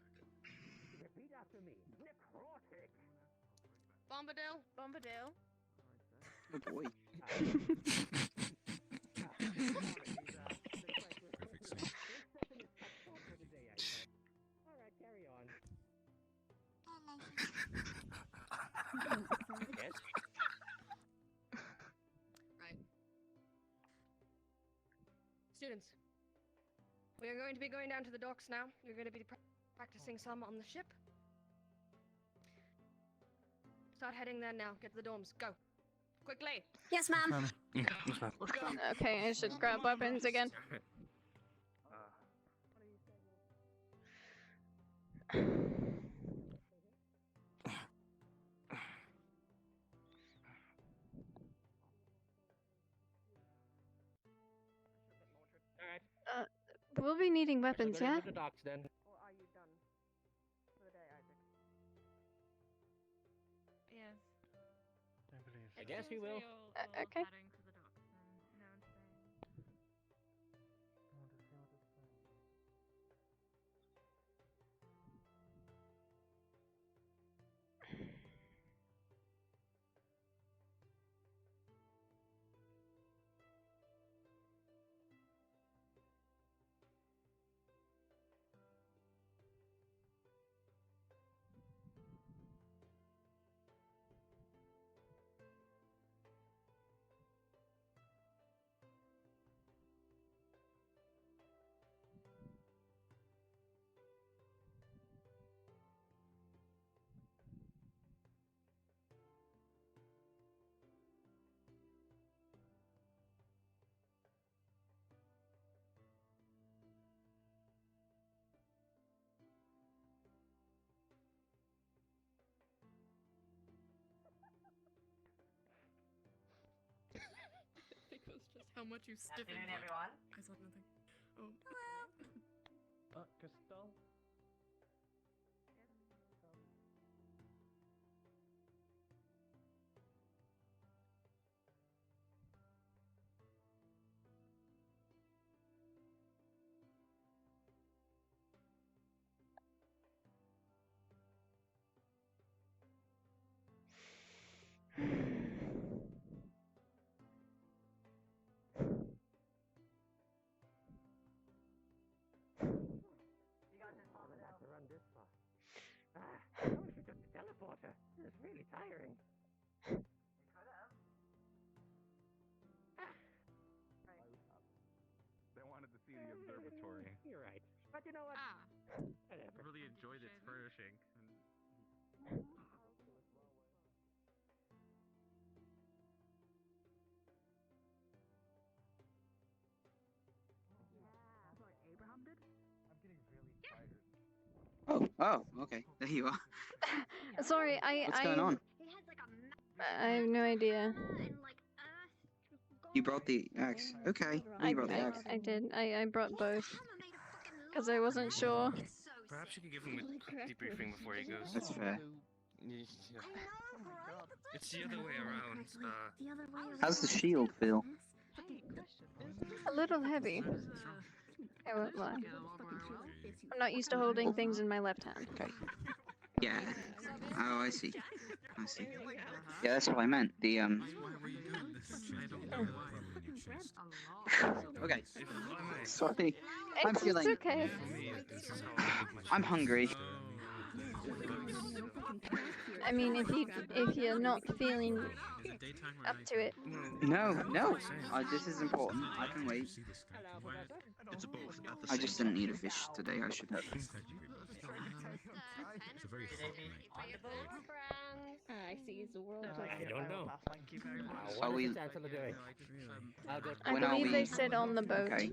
Repeat after me. Necrotic. Bombadil. Oh boy. Alright, carry on. Yes. Right. Students, we are going to be going down to the docks now. You're going to be practicing some on the ship. Start heading there now. Get to the dorms. Go. Quickly. Yes, ma'am. Okay, I should grab weapons again. We'll be needing weapons, yeah? Or are you done for the day, Isaac? Yes. I guess we will. Okay. how much you stiffened. Afternoon, everyone. I saw nothing. Oh. Crystal? You guys just followed out to run this far. I wish we took the teleporter. It's really tiring. We could have. They wanted to see the observatory. You're right. But you know what? Whatever. I really enjoyed its furnishing. Like Abraham did? I'm getting really tired. Oh, okay. There you are. Sorry, What's going on? I have no idea. You brought the axe. Okay. You brought the axe. I did. I brought both. Because I wasn't sure. Perhaps you could give him a quick debriefing before he goes. That's fair. Yeah. It's the other way around. How's the shield feel? A little heavy. I won't lie. I'm not used to holding things in my left hand. Okay. Yeah. Oh, I see. I see. Yeah, that's what I meant. The Okay. Sorry. I'm feeling. It's okay. I'm hungry. I mean, if you're not feeling up to it. No. This is important. I can wait. It's both at the I same just didn't need a fish today. I should have. It's a very I see the world. I don't know. Are we? I When are believe we? they said on the boat. Okay.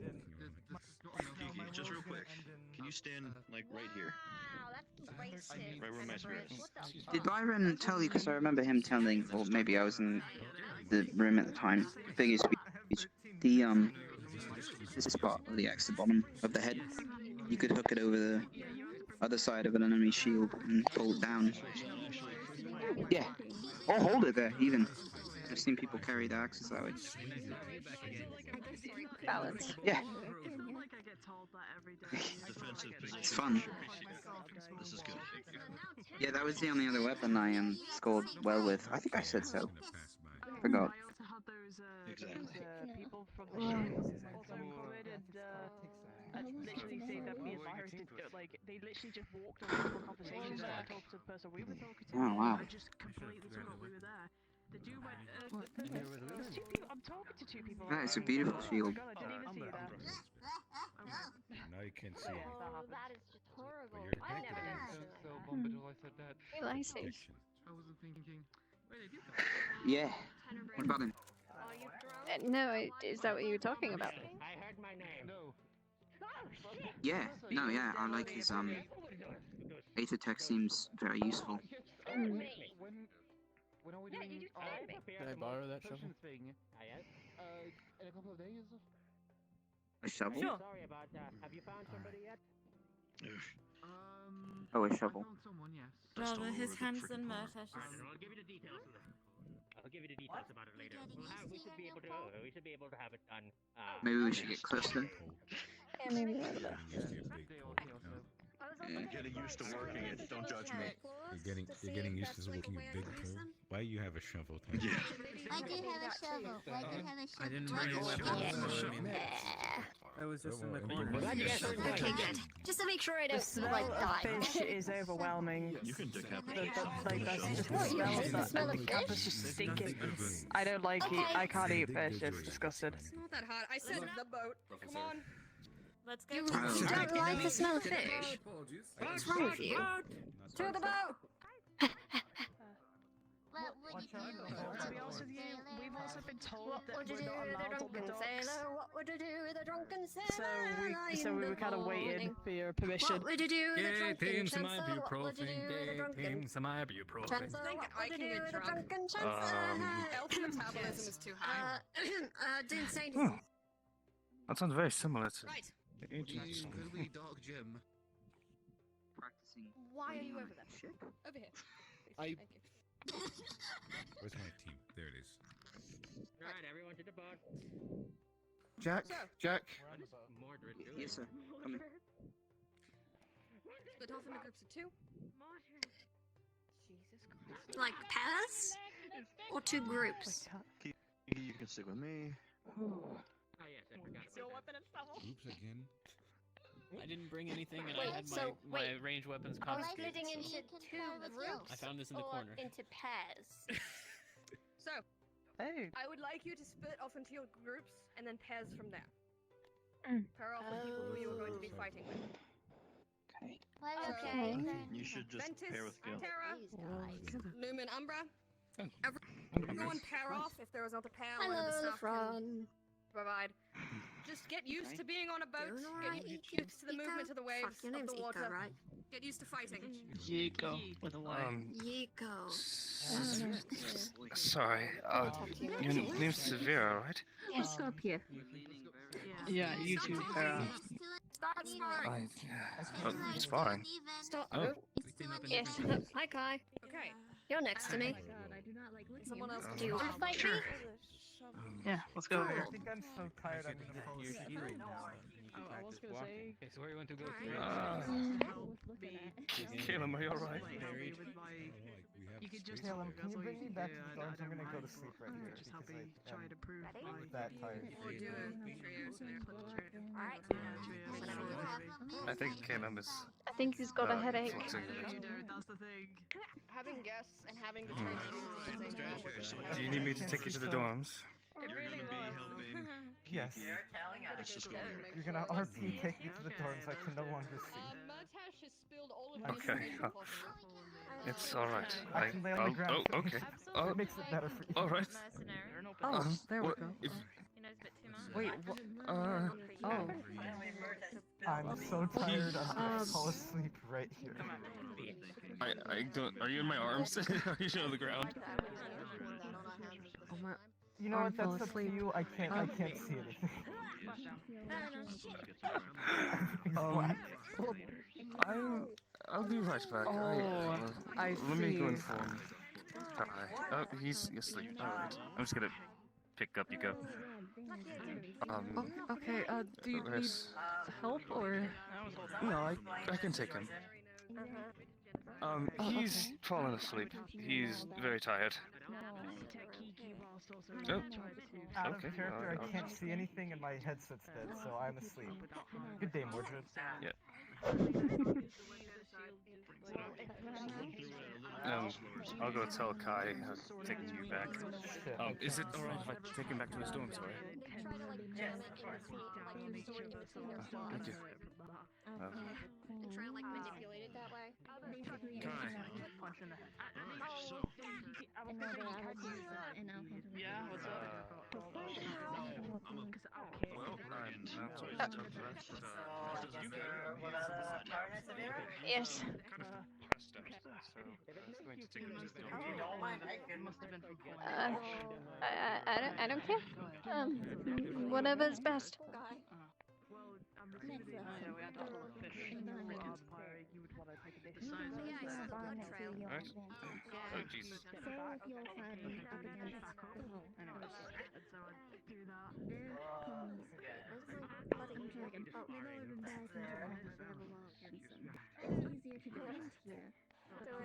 Kiki, just real quick. Can you stand like right here? Right where my spirit is. Did Byron tell you? Because I remember him telling, or maybe I was in the room at the time. Biggest speech. The this spot of the axe, the bottom of the head. You could hook it over the other side of an enemy shield and pull it down. Yeah. Or hold it there, even. I've seen people carry the axes that way. Balance. Yeah. It's fun. This is good. Yeah, that was the only other weapon I scored well with. I think I said so. Forgot. Exactly. People from the show also commented literally saying that me and Virus did they literally just walked away from conversations and I talked to the person we were talking to. Oh, wow. I just completely forgot we were there. The dude went, there's two people, I'm talking to two people. That is a beautiful shield. God, I didn't even see that. Now you can't see it. Oh, that is just horrible. But you're I never did that. So Bombadil, I said that. Well, I see. I wasn't thinking. Where they did that? Yeah. What about him? No, is that what you were talking about? I heard my name. No. Yeah. No, yeah. I like his Aether tech seems very useful. When are we doing Can I borrow that shovel? thing? In a couple of days? A shovel? Sorry about that. Have you found somebody yet? Oh, a shovel. I found someone, yes. Rather his hands than Murtashes. I'll give you the details. I'll give you the details about it later. We should be able to have it done. Maybe we should get closer. Yeah, maybe a little bit. I'm getting used to working it. Don't judge me. You're getting used to working a big pole. Why you have a shovel? Tom? Yeah. Why do you have a shovel? Why do you have a shovel? I didn't bring a weapon. I was just in the corner. Okay, good. Just to make sure I The don't smell like of die. fish is overwhelming. You can decapitate That's yourself. just the What, you smell hate of the that. smell And of the campus fish? just stinking. I don't like it. I can't eat fish. It's disgusting. It's not that hard. I said the boat. Come on. Let's go. You don't like the smell of fish? What's wrong with you? To the boat! What would you do? To be honest with you, we've also been told What that would you we're do not with a allowed on the drunken docks. sailor? What would you do with a drunken sailor? So in we the were kind of waiting morning? for your permission. What would you do with a Get drunken him some chancellor? What would you do with a ibuprofen. drunken Get him some ibuprofen. chancellor? Think What I would you can do get with a drunk? drunken chancellor? Elf metabolism is too high. Didn't say Hmm. anything. That sounds very similar to Right. the ancient system. Incredibly dark gym. Practicing. Why are you over there? Over here. I- Thank you. Where's my team? There it is. Right, everyone to the boat. Jack, So- Jack. Mordred, do Yes, sir. Come in. Split off into groups of 2. Like pairs? Or 2 groups? You can stick with me. Oh yes, I forgot. Oops again. I didn't bring anything, and Wait, I had so, my wait. ranged weapons Are we confiscated. splitting so- into 2 groups? I found this in the or corner. into pairs? So, Hey. I would like you to split off into your groups and then pairs from there. Mm. Pair off with people who you are going to be fighting with. Okay. Okay. You should just Ventus, pair with Gil. Terra, Lumen, Umbra. Oh. Everyone pair off if there is not a pair. One of the Hello, staff can Lefron. provide. Just get used to being on a boat. Doing Get alright, used to the Iko? movement of the waves, Fuck, your of name's the Iko, water. right? Get used to fighting. Yiko with a Y. Yiko. Sorry, your name's Sarvyra, right? Yes, go up here. Yeah, you too. Start sparring. Sparring. Start. Oh. Yes. Hi, Kai. Okay. You're next to me. Someone else. Do you want to fight me? Yeah, let's go. I think I'm so tired I'm gonna fall asleep right now. Oh, I was gonna say. Okay, so where you want to go? Caleb, are you alright? You could just. Caleb, can you bring me back to the dorms? I'm gonna go to sleep right here. Just help me because try to prove my. that tired. Or do a trio scenario. Alright. I think Caleb is. I think he's got a headache. flexing. That's the thing. Having guests and having the train Do you need me to take you to the dorms? You're gonna be helping. Yes. Let's just go. You're gonna RP take me to the dorms. I can no longer see. Matash has spilled all of his Okay. information possible. It's alright. I can lay on the ground. Oh, okay. It makes it better for you. Alright. Oh, there we what- go. If, He knows a bit too much. Wait, what? Oh. I'm so tired. I'm gonna fall asleep right here. I don't. Are you in my arms? Are you on the ground? Oh my. You know I'm what? fall That's up to asleep. you. I can't see anything. I'll be right back. I Let me go see. inform Kai. Oh, he's asleep. Alright. I'm just gonna pick up you go. Oh, okay, do you need Rest. help or? No, I can take him. He's fallen asleep. He's very tired. Oh. Out Okay. of character, I I'll- can't see anything and my headset's dead, so I'm asleep. Good day, Mordred. Yeah. I'll go tell Kai I'm taking you back. Is it alright if I take him back to his dorm? Sorry. Thank you. Try to like manipulate it that way. Yeah, what's up? Yes. I don't care. Whatever's best. Alright. Oh, Jesus.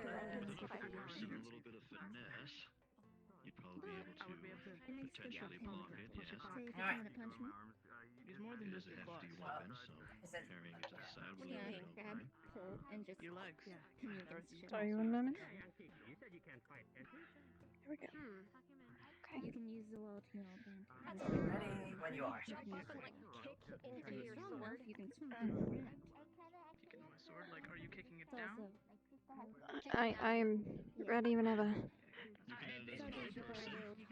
With a little bit of finesse, you'd probably be able to potentially block it, yes. He's more than It just is a a box. hefty weapon, so carrying it to the side would be Grab, pull, and just Your legs. Sorry, 1 moment. You said you can't fight, can't you? Here we go. Okay. You can use the wall to heal then. Ready when you are. You can use the wall. Into your sword. You can Kicking my sword, like, are you kicking it down? I'm ready whenever.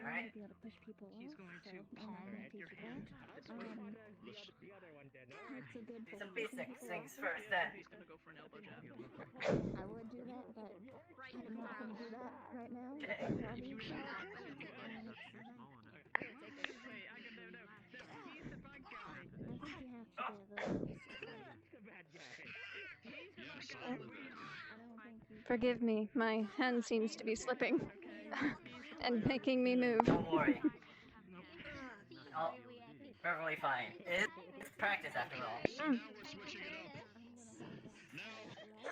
Alright. be able to push people He's off, going so to I'm not palm gonna your teach you hand. that. The other one That's a good Do for some pushing basic people things off. first then. He's gonna go for an elbow jab. I would do that, but I'm not gonna do that right now. Okay. I'd rather If you you really try. want to, you can. Wait, I can no. He's the bad guy. I think you have to be a little specific. The bad guy. He's the bad Yes, guy. I don't think you. Forgive me, my hand seems to be slipping and making me move. Don't worry. Oh, perfectly fine. It's practice after all. Now we're switching it up. Now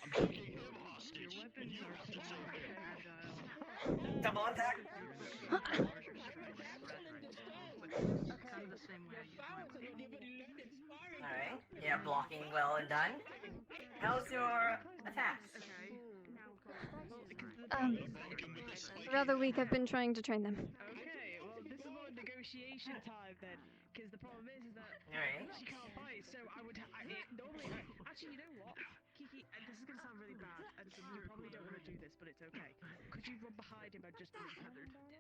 I'm taking him hostage. And you have to save him. Double attack. Kind of the same way I use my weapon. Alright. Yeah, blocking well and done. How's your attacks? Rather weak. I've been trying to train them. Okay, well, this is a lot of negotiation time then, because the problem is that Alright. she can't fight, so I would normally. Actually, you know what, Kiki, this is gonna sound really bad, and you probably don't want to do this, but it's okay. Could you run behind him and just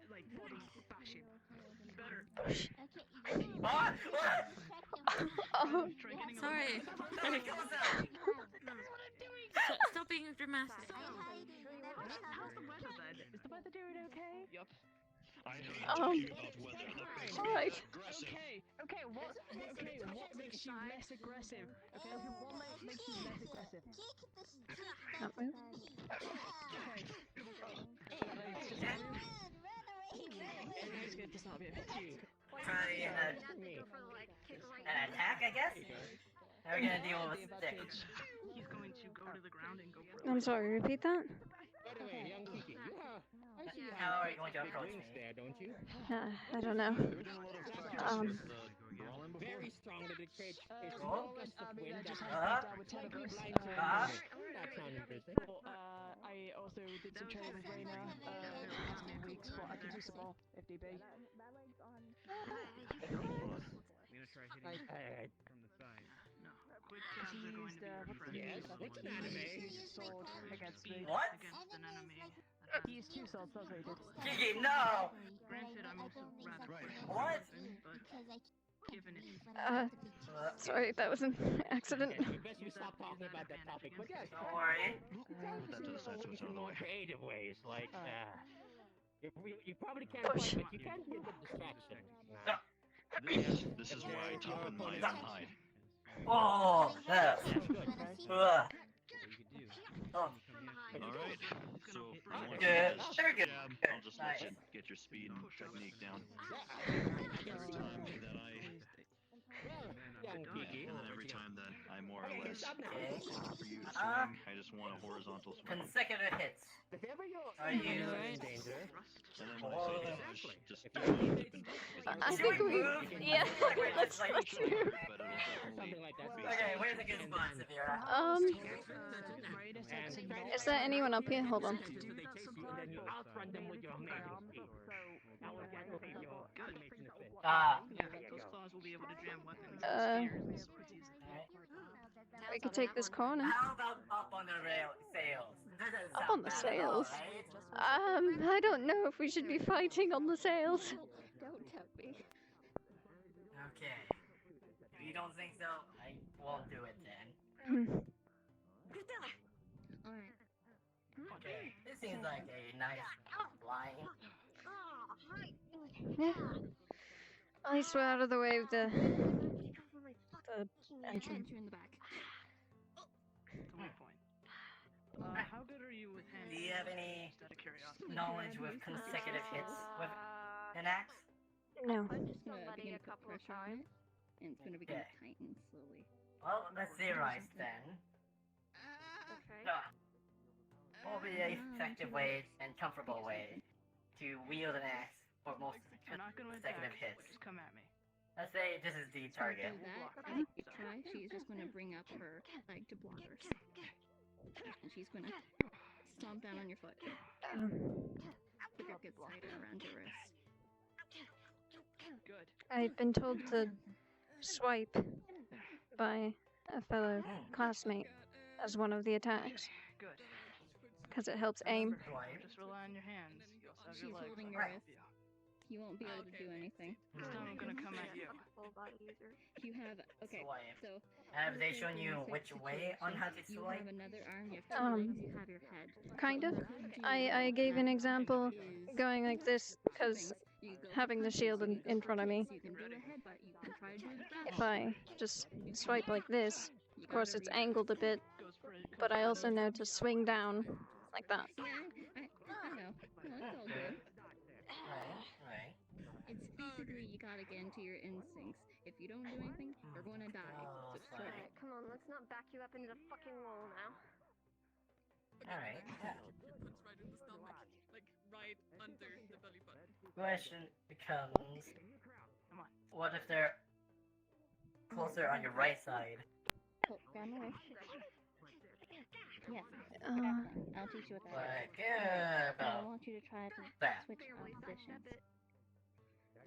like body bash him? Better. What? Oh. Sorry. Stop being dramatic. How's the weather then? Is the weather doing okay? Yup. I know you're talking about weather. Alright. Okay, what makes you less aggressive? Okay, what makes you less aggressive? Can't move. It's good to stop you. Try an attack, I guess? How are we gonna deal with stick? He's going to go to the ground and go for I'm sorry, repeat that? How are you going to approach me? I don't know. Very strong to dictate Roll. just Uh-huh. with telegraph. That sounded interesting. I also did some training with Reyna last few weeks, but I can do some more if need be. I'm gonna try hitting from the side. No. Because he used Yes, what's an anime? sword against me. What? Against an enemy. He used two swords, that's what he did. Kiki, no! Granted, I'm also rather What? but given it. Sorry, that was an accident. Okay, best we stop talking about that topic, but yes. Don't worry. Some more creative ways, like, you probably can't Push. fight, but you can be a good distraction. This is why I toughen my hide. Oh, yes. Oh, Alright, so if you want to good. do this Very good. jab, I'll just let you get your speed and technique down. Every time that Young Kiki. and then every time that I more or less Okay. for you to swing, I just want a horizontal swing. Consecutive hits. If ever you're Are you in danger, And then when I say push, just I think we. Yeah, let's move. something like that. Okay, where's the good spot, Sarvyra? Is there anyone up here? Hold on. And then you outrun them with your amazing speed. That will activate your animation effect. Ah. Those claws will be able to jam weapons and spears and swords easily. We could take this corner. How about up on the sails? Up on the sails? Right? I don't know if we should be fighting on the sails. Don't tempt me. Okay. If you don't think so, I won't do it then. Okay. This seems like a nice line. Yeah. At least we're out of the way of the entrance. In the back. To my point. How good are you with hand? Do you have any Out of curiosity. knowledge with consecutive hits with an axe? No. I'm just gonna begin to put pressure on it, and it's gonna begin Okay. to tighten slowly. Well, let's theorize then. Okay. What will be an effective way and comfortable way to wield an axe for most I'm not gonna consecutive attack, hits? just come at me. Let's say this is the target. So that, if you try, she's just gonna bring up her leg to block her. And she's gonna stomp down on your foot. The grip gets tighter around your wrist. Good. I've been told to swipe by a fellow classmate as one of the attacks. Good. Because it helps aim. Just rely on your hands. You also have She's your legs. holding your wrist. You won't be able to do anything. This time I'm gonna come at you. Full body user. You have okay. Swipe. So Have they shown you which way on how to you swipe? have another arm. You have two legs. You have your head. Kind of. I gave an example going like this because having the shield in front of me. You can do a headbutt. You can try to do the If I just swipe like this, of course it's angled a bit, but I also know to swing down like that. Yeah, I know. No, it's all good. Right. It's basically you gotta get into your instincts. If you don't do anything, you're gonna die. So try it. Alright, come on, let's not back you up into the fucking wall now. Alright. Yeah. Punch right in the stomach, like right under the belly button. Question becomes, what if they're closer on your right side? Oh, grab away. Yes. I'll teach you what that Like, is. yeah, I about want you to try to that. switch positions.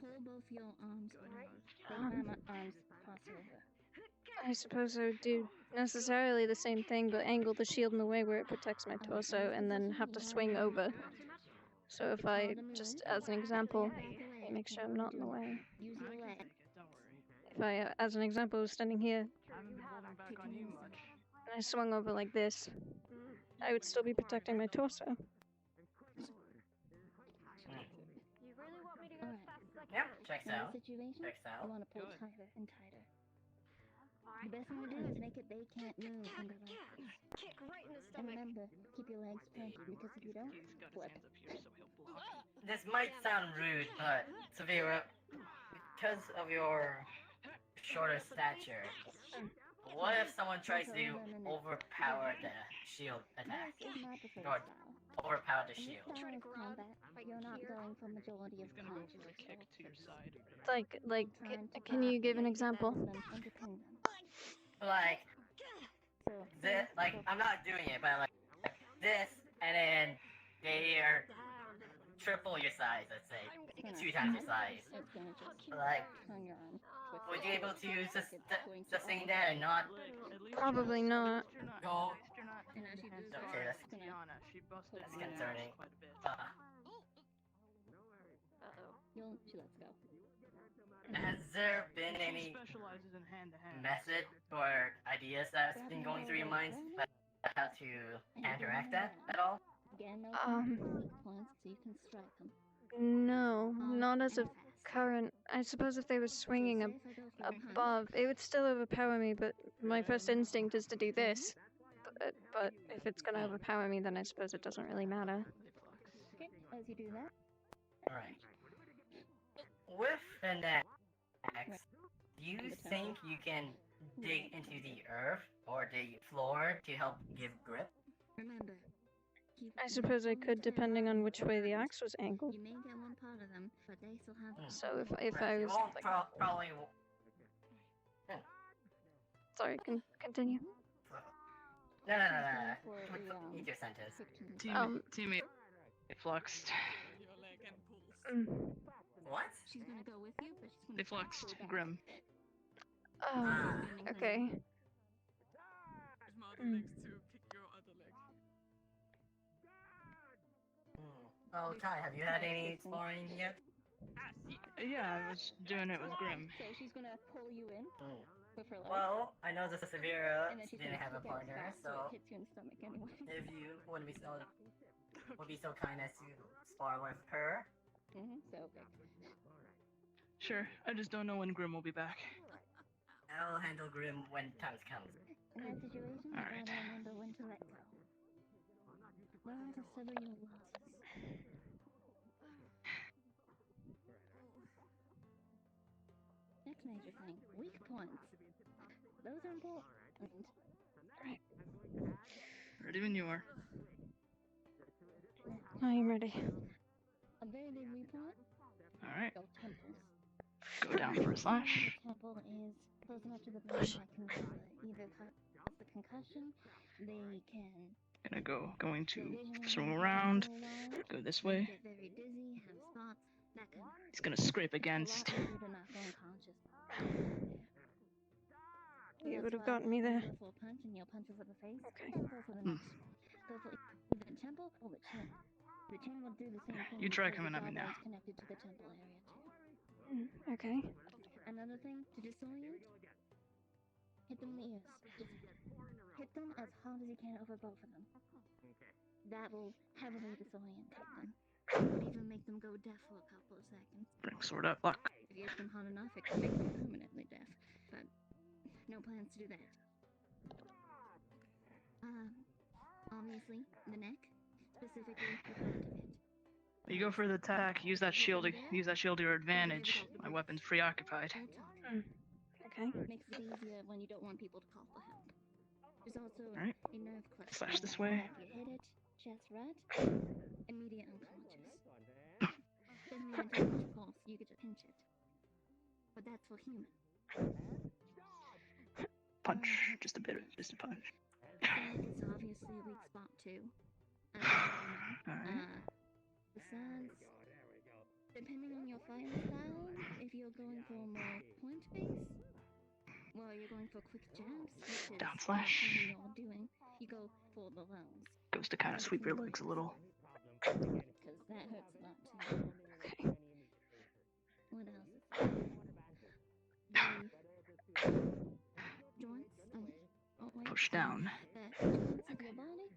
Pull both your arms over. Both arms cross over. I suppose I would do necessarily the same thing, but angle the shield in the way where it protects my torso and then have to swing over. So if I, just as an example, make sure I'm not in the way. Use your leg. If I, as an example, was standing here I haven't been holding back on you much. and I swung over like this, I would still be protecting my torso. You really want me to go as fast as I can? Yep, checks In out. this situation, Checks out. you want to pull tighter and tighter. The best thing to do is make it they can't move from the legs. Kick right in the And stomach. remember, keep your legs planted because if you don't, flip. This might sound rude, but Sarvyra, because of your shorter stature, what if someone tries to overpower the shield attack? Or overpower the shield? Style of combat, you're not going for majority of the punches. Kick to your side. Can you give an example? Like, this, like, I'm not doing it, but like, this, and then they are triple your size, let's say. 2 times your size. Like, would you be able to sustain that and not Probably not. go? And as you do so, Okay, that's concerning. she lets go. Has there been any Specializes in hand-to-hand. method or ideas that's been going through your minds about how to counteract that at all? Again, no weak points, so you can strike them. No, not as of current. I suppose if they were swinging above, it would still overpower me, but my first instinct is to do this. But if it's gonna overpower me, then I suppose it doesn't really matter. Okay, as you do that, Alright. With an axe, do you think you can dig into the earth or the floor to help give grip? remember, I suppose I could, depending on which way the axe was angled. you may get one part of them, but they still have. So if I You was won't like, probably. sorry, continue. No. Eat your sentence. Teammate fluxed. What? She's gonna go with you, but she's gonna. They fluxed. Grim. Oh, okay. Use my other legs to kick your other leg. Oh, Kai, have you had any exploring yet? Yeah, I was doing it with Grim. So she's gonna pull you in with her leg. Well, I know the Sarvyra and then she's didn't gonna have a kick out partner, fast, so it hits you in the stomach anyway. if you would be so kind as to spar with her. So okay. Sure, I just don't know when Grim will be back. I'll handle Grim when time comes. In that situation, you Alright. gotta remember when to let go. Learn to sever your losses. Next major thing, weak points. Those are important. Ready when you are. I am ready. A very big weak point. Alright. Your temples. Go down for a slash. The temple is close enough to the brain that can either cause the concussion, they can Going to swim around. Go this way. get very dizzy, have spots, that kind of He's gonna scrape against. you to knock unconscious. You would have gotten me there. Go for a punch and you'll punch over the face. Okay. Then go for the next. Go for either the temple or the chin. The chain will do the same thing. You try because coming it's at me now. always connected to the temple area too. Okay. Another thing to disorient. Hit them in the ears. Just hit them as hard as you can over both of them. That will heavily disorientate them. Could even make them go deaf for a couple of seconds. Bring sword up. Luck. If you hit them hard enough, it could make them permanently deaf. But no plans to do that. Obviously, the neck, specifically the front of it. You go for the attack. Use that shield. Use that shield to your advantage. My weapon's preoccupied. Okay. Makes it easier when you don't want people to call for help. There's also Alright. a nerve clutch. Slash this way. If you hit it, chest right, immediate unconscious. Doesn't even take much pulse, you could just pinch it. But that's for human. Punch. Just a punch. It's obviously a weak spot too. Besides, depending on your fighting style, if you're going for more point-based, well, you're going for quick jabs, which is Down slash. something you're all doing, you go for the lows. Goes to kind of sweep your legs a little. Because that hurts a lot too. Okay. What else? The joints. Oh, wait. Push down. The joints of your body.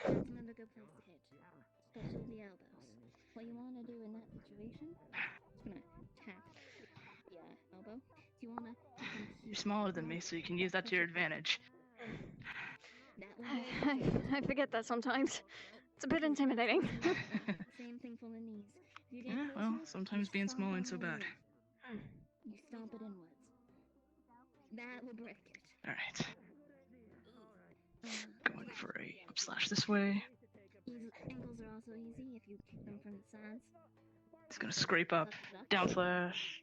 That's another good place to hit. Especially the elbows. What you want to do in that situation? Just gonna tap. Yeah, elbow. You wanna. You're smaller than me, so you can use that to your advantage. I forget that sometimes. It's a bit intimidating. Same thing for the knees. If you get Yeah, well, closer, sometimes being small ain't so bad. you stomp it inwards. That will break it. Alright. Going for a up slash this way. Ankles are also easy if you kick them from the sides. He's gonna scrape up. Down slash.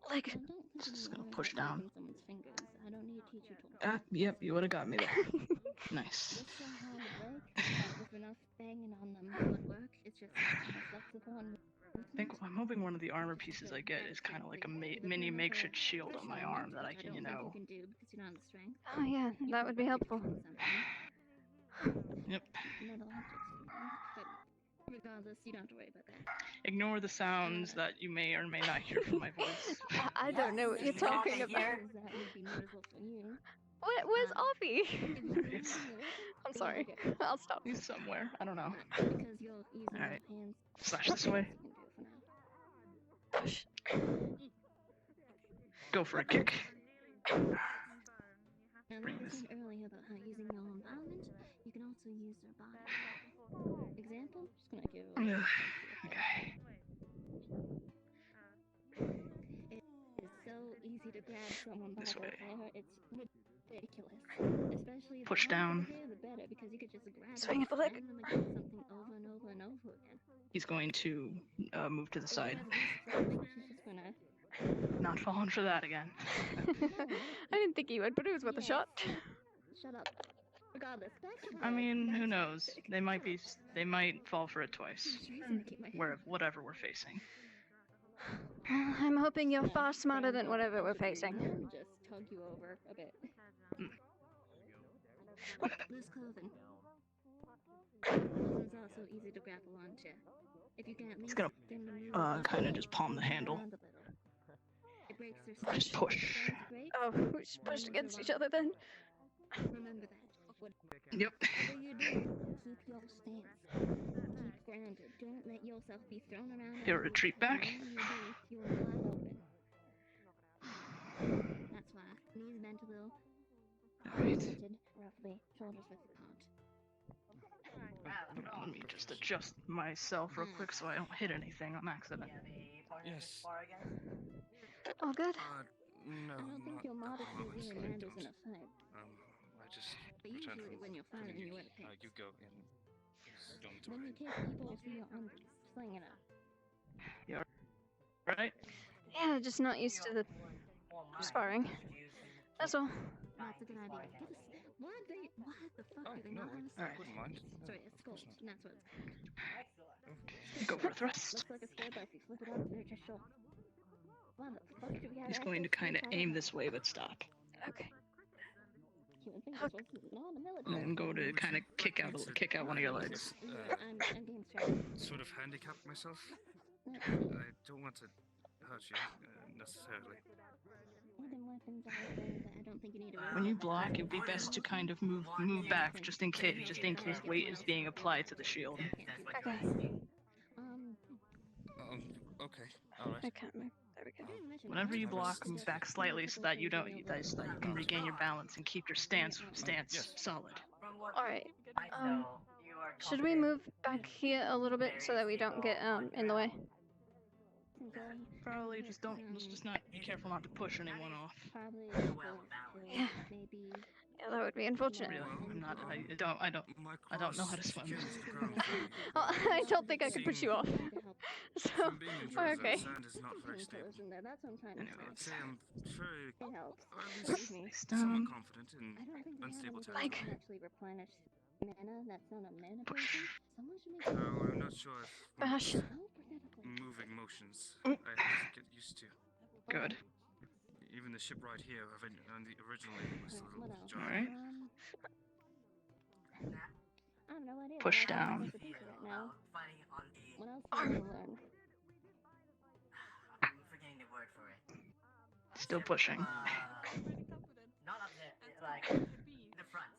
Like, just gonna push down. Someone's fingers. I don't need to teach you to. Yep, you would have got me there. Nice. Just so hard to break, with enough banging on them would work. It's just flexible and I'm hoping one of the armor pieces I get is kind of like a mini makeshift shield on my arm that I can, you know. you can do because you're not the strength. oh yeah, that would be helpful. Yep. But regardless, you don't have to worry about that. Ignore the sounds that you may or may not hear from my voice. I don't know what you're talking about. That would be noticeable for you. Where's Offie? I'm sorry. I'll stop. He's somewhere. I don't know. Because you're using Alright. your hands. Slash this way. Push. Go for a kick. Now, like I said earlier about how using your environment, you can also use their body. Example, just gonna give Okay. It is so easy to grab someone by This their way. hair, it's ridiculous. Especially Push the longer down. the hair, the better, because you could just grab Swing it at the leg. and then like, do something over and over and over again. He's going to move to the side. She's just gonna Not falling for that again. I didn't think he would, but it was worth a shot. shut up. Regardless, back to I mean, who knows? They might fall for it twice. Whatever we're facing. I'm hoping you're far smarter than whatever we're facing. just tug you over a bit. Loose clothing. This is also easy to grapple onto. If you can at least He's gonna get them to move kind of just palm the handle. around a little. It breaks their Just stance. push. Sounds great. Oh, we just pushed against each other then. Remember that. Yep. Whatever you do, keep your stance. Keep grounded. Don't let yourself be thrown around. He'll retreat back. Whatever you do, you're wide open. That's why. Knees bent a little. Alright. Lifted, roughly. Shoulders width apart. Let me just adjust myself real quick so I don't hit anything on accident. Yes. All good? No. I don't think your modesty really matters in a fight. I just But pretend usually when you're fighting, you wear pants. you go in don't When you kick people through your undies, sling it up. Yeah. Right? Yeah, just not used to the sparring. That's all. That's a good idea. Get a what the fuck do they not want to Alright. Wouldn't mind. Sorry, it's cold. And that's what it's Go for a thrust. looks like a square, but if you flip it up, they're just short. Why the fuck do we have He's going to kind of aim this way, but stop. Okay. You would think this was not a And military. then go to kind of kick out one of your legs. I'm being strong. Sort of handicap myself. I don't want to hurt you necessarily. Hidden weapons are a thing that I don't think you need to When you block, it would be best to kind of move back, just in case weight is being applied to the shield. Okay. Okay. All right. I can't move. There we go. Whenever you block, move back slightly so that you can regain your balance and keep your stance solid. All right. Should we move back here a little bit so that we don't get in the way? Probably just not be careful not to push anyone off. Yeah. Yeah, that would be unfortunate. Really, I don't know how to swim. Oh, I don't think I could push you off. So, okay. Sand is not very stable. That's what I'm trying to Anyway, I'd say I'm very, It helps. or at least somewhat confident in unstable territory. Actually replenish mana. That's not a mana potion. Someone should make. No, I'm not sure if Bash. moving motions I have to get used to. Good. Even the ship right here, originally was a little jarring. All right. I have no idea. Push down. What else do you learn? I'm forgetting the word for it. Still pushing. Not up there, like the front.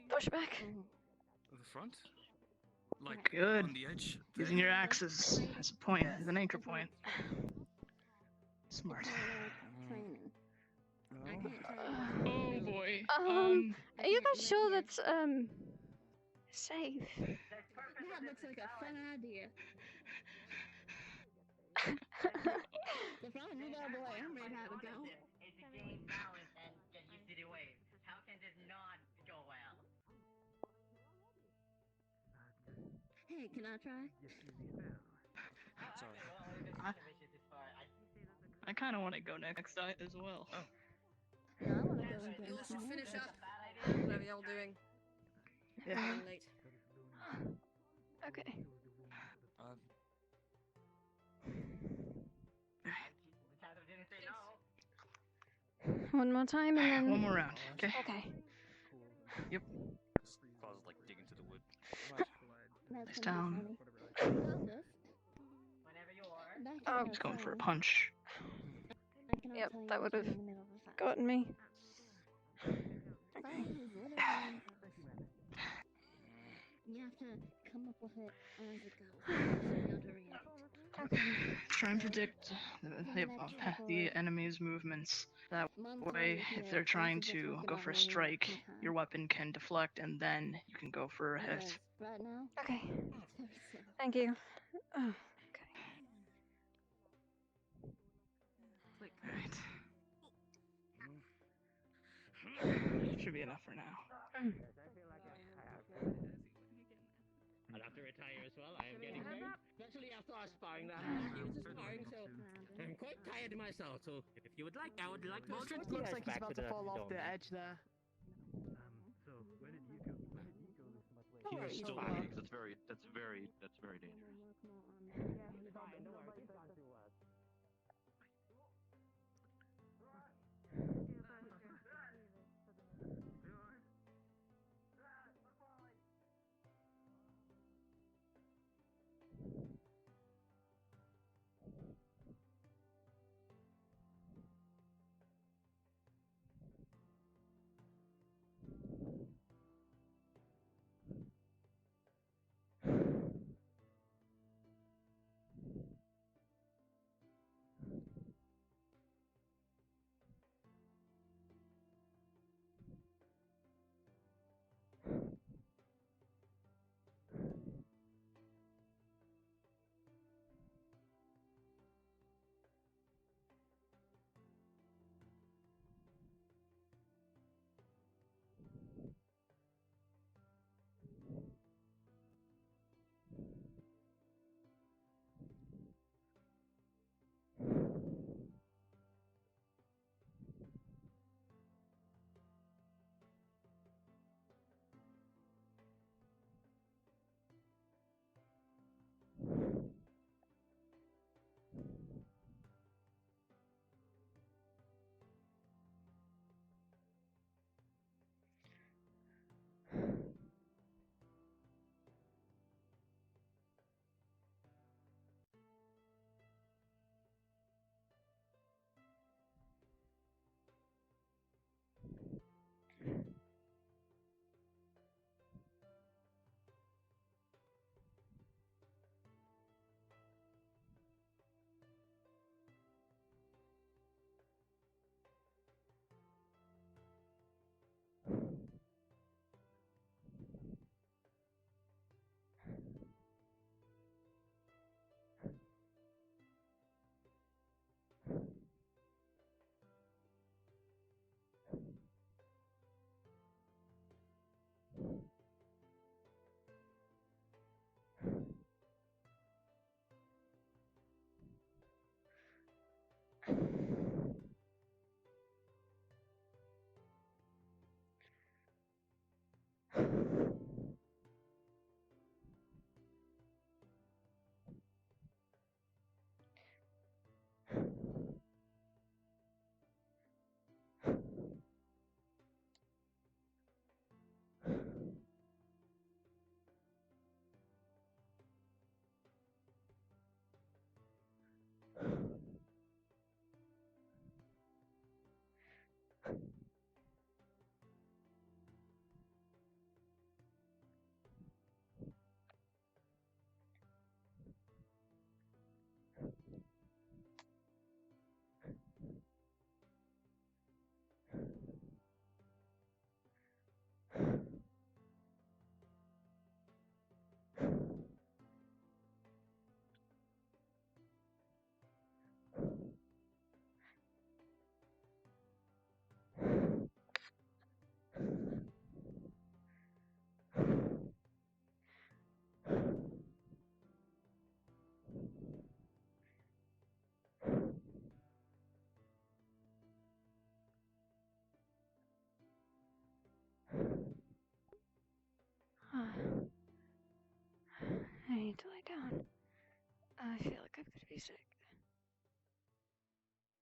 Push back. The front? Like Good. on the edge? Using your axe as a point, as an anchor point. Smart. Oh boy. Are you guys sure that's safe? That looks like a fun idea. The front new boy, I'm ready to have a go. It's a game balance and get used to the waves. How can this not go well? Hey, can I try? Sorry. I kind of want to go next as well. You all should finish up whatever y'all doing. Yeah. Running late. Okay. One more time and then. One more round. Okay. Okay. Yep. Causes like dig into the wood. Nice down. Oh, He's going for a punch. Yep, that would have gotten me. You have to come up with it as it goes. Try and predict the enemy's movements. That way, if they're trying to go for a strike, your weapon can deflect and then you can go for a hit. Right now? Okay. Thank you. Oh, Alright. Should be enough for now. I'll have to retire as well. I am getting very, especially after our sparring that I had used sparring, so I'm quite tired myself. So if you would like, I would like more. Strip looks like he's about to fall off the edge there. So where did you go? He was still That's very dangerous. sick.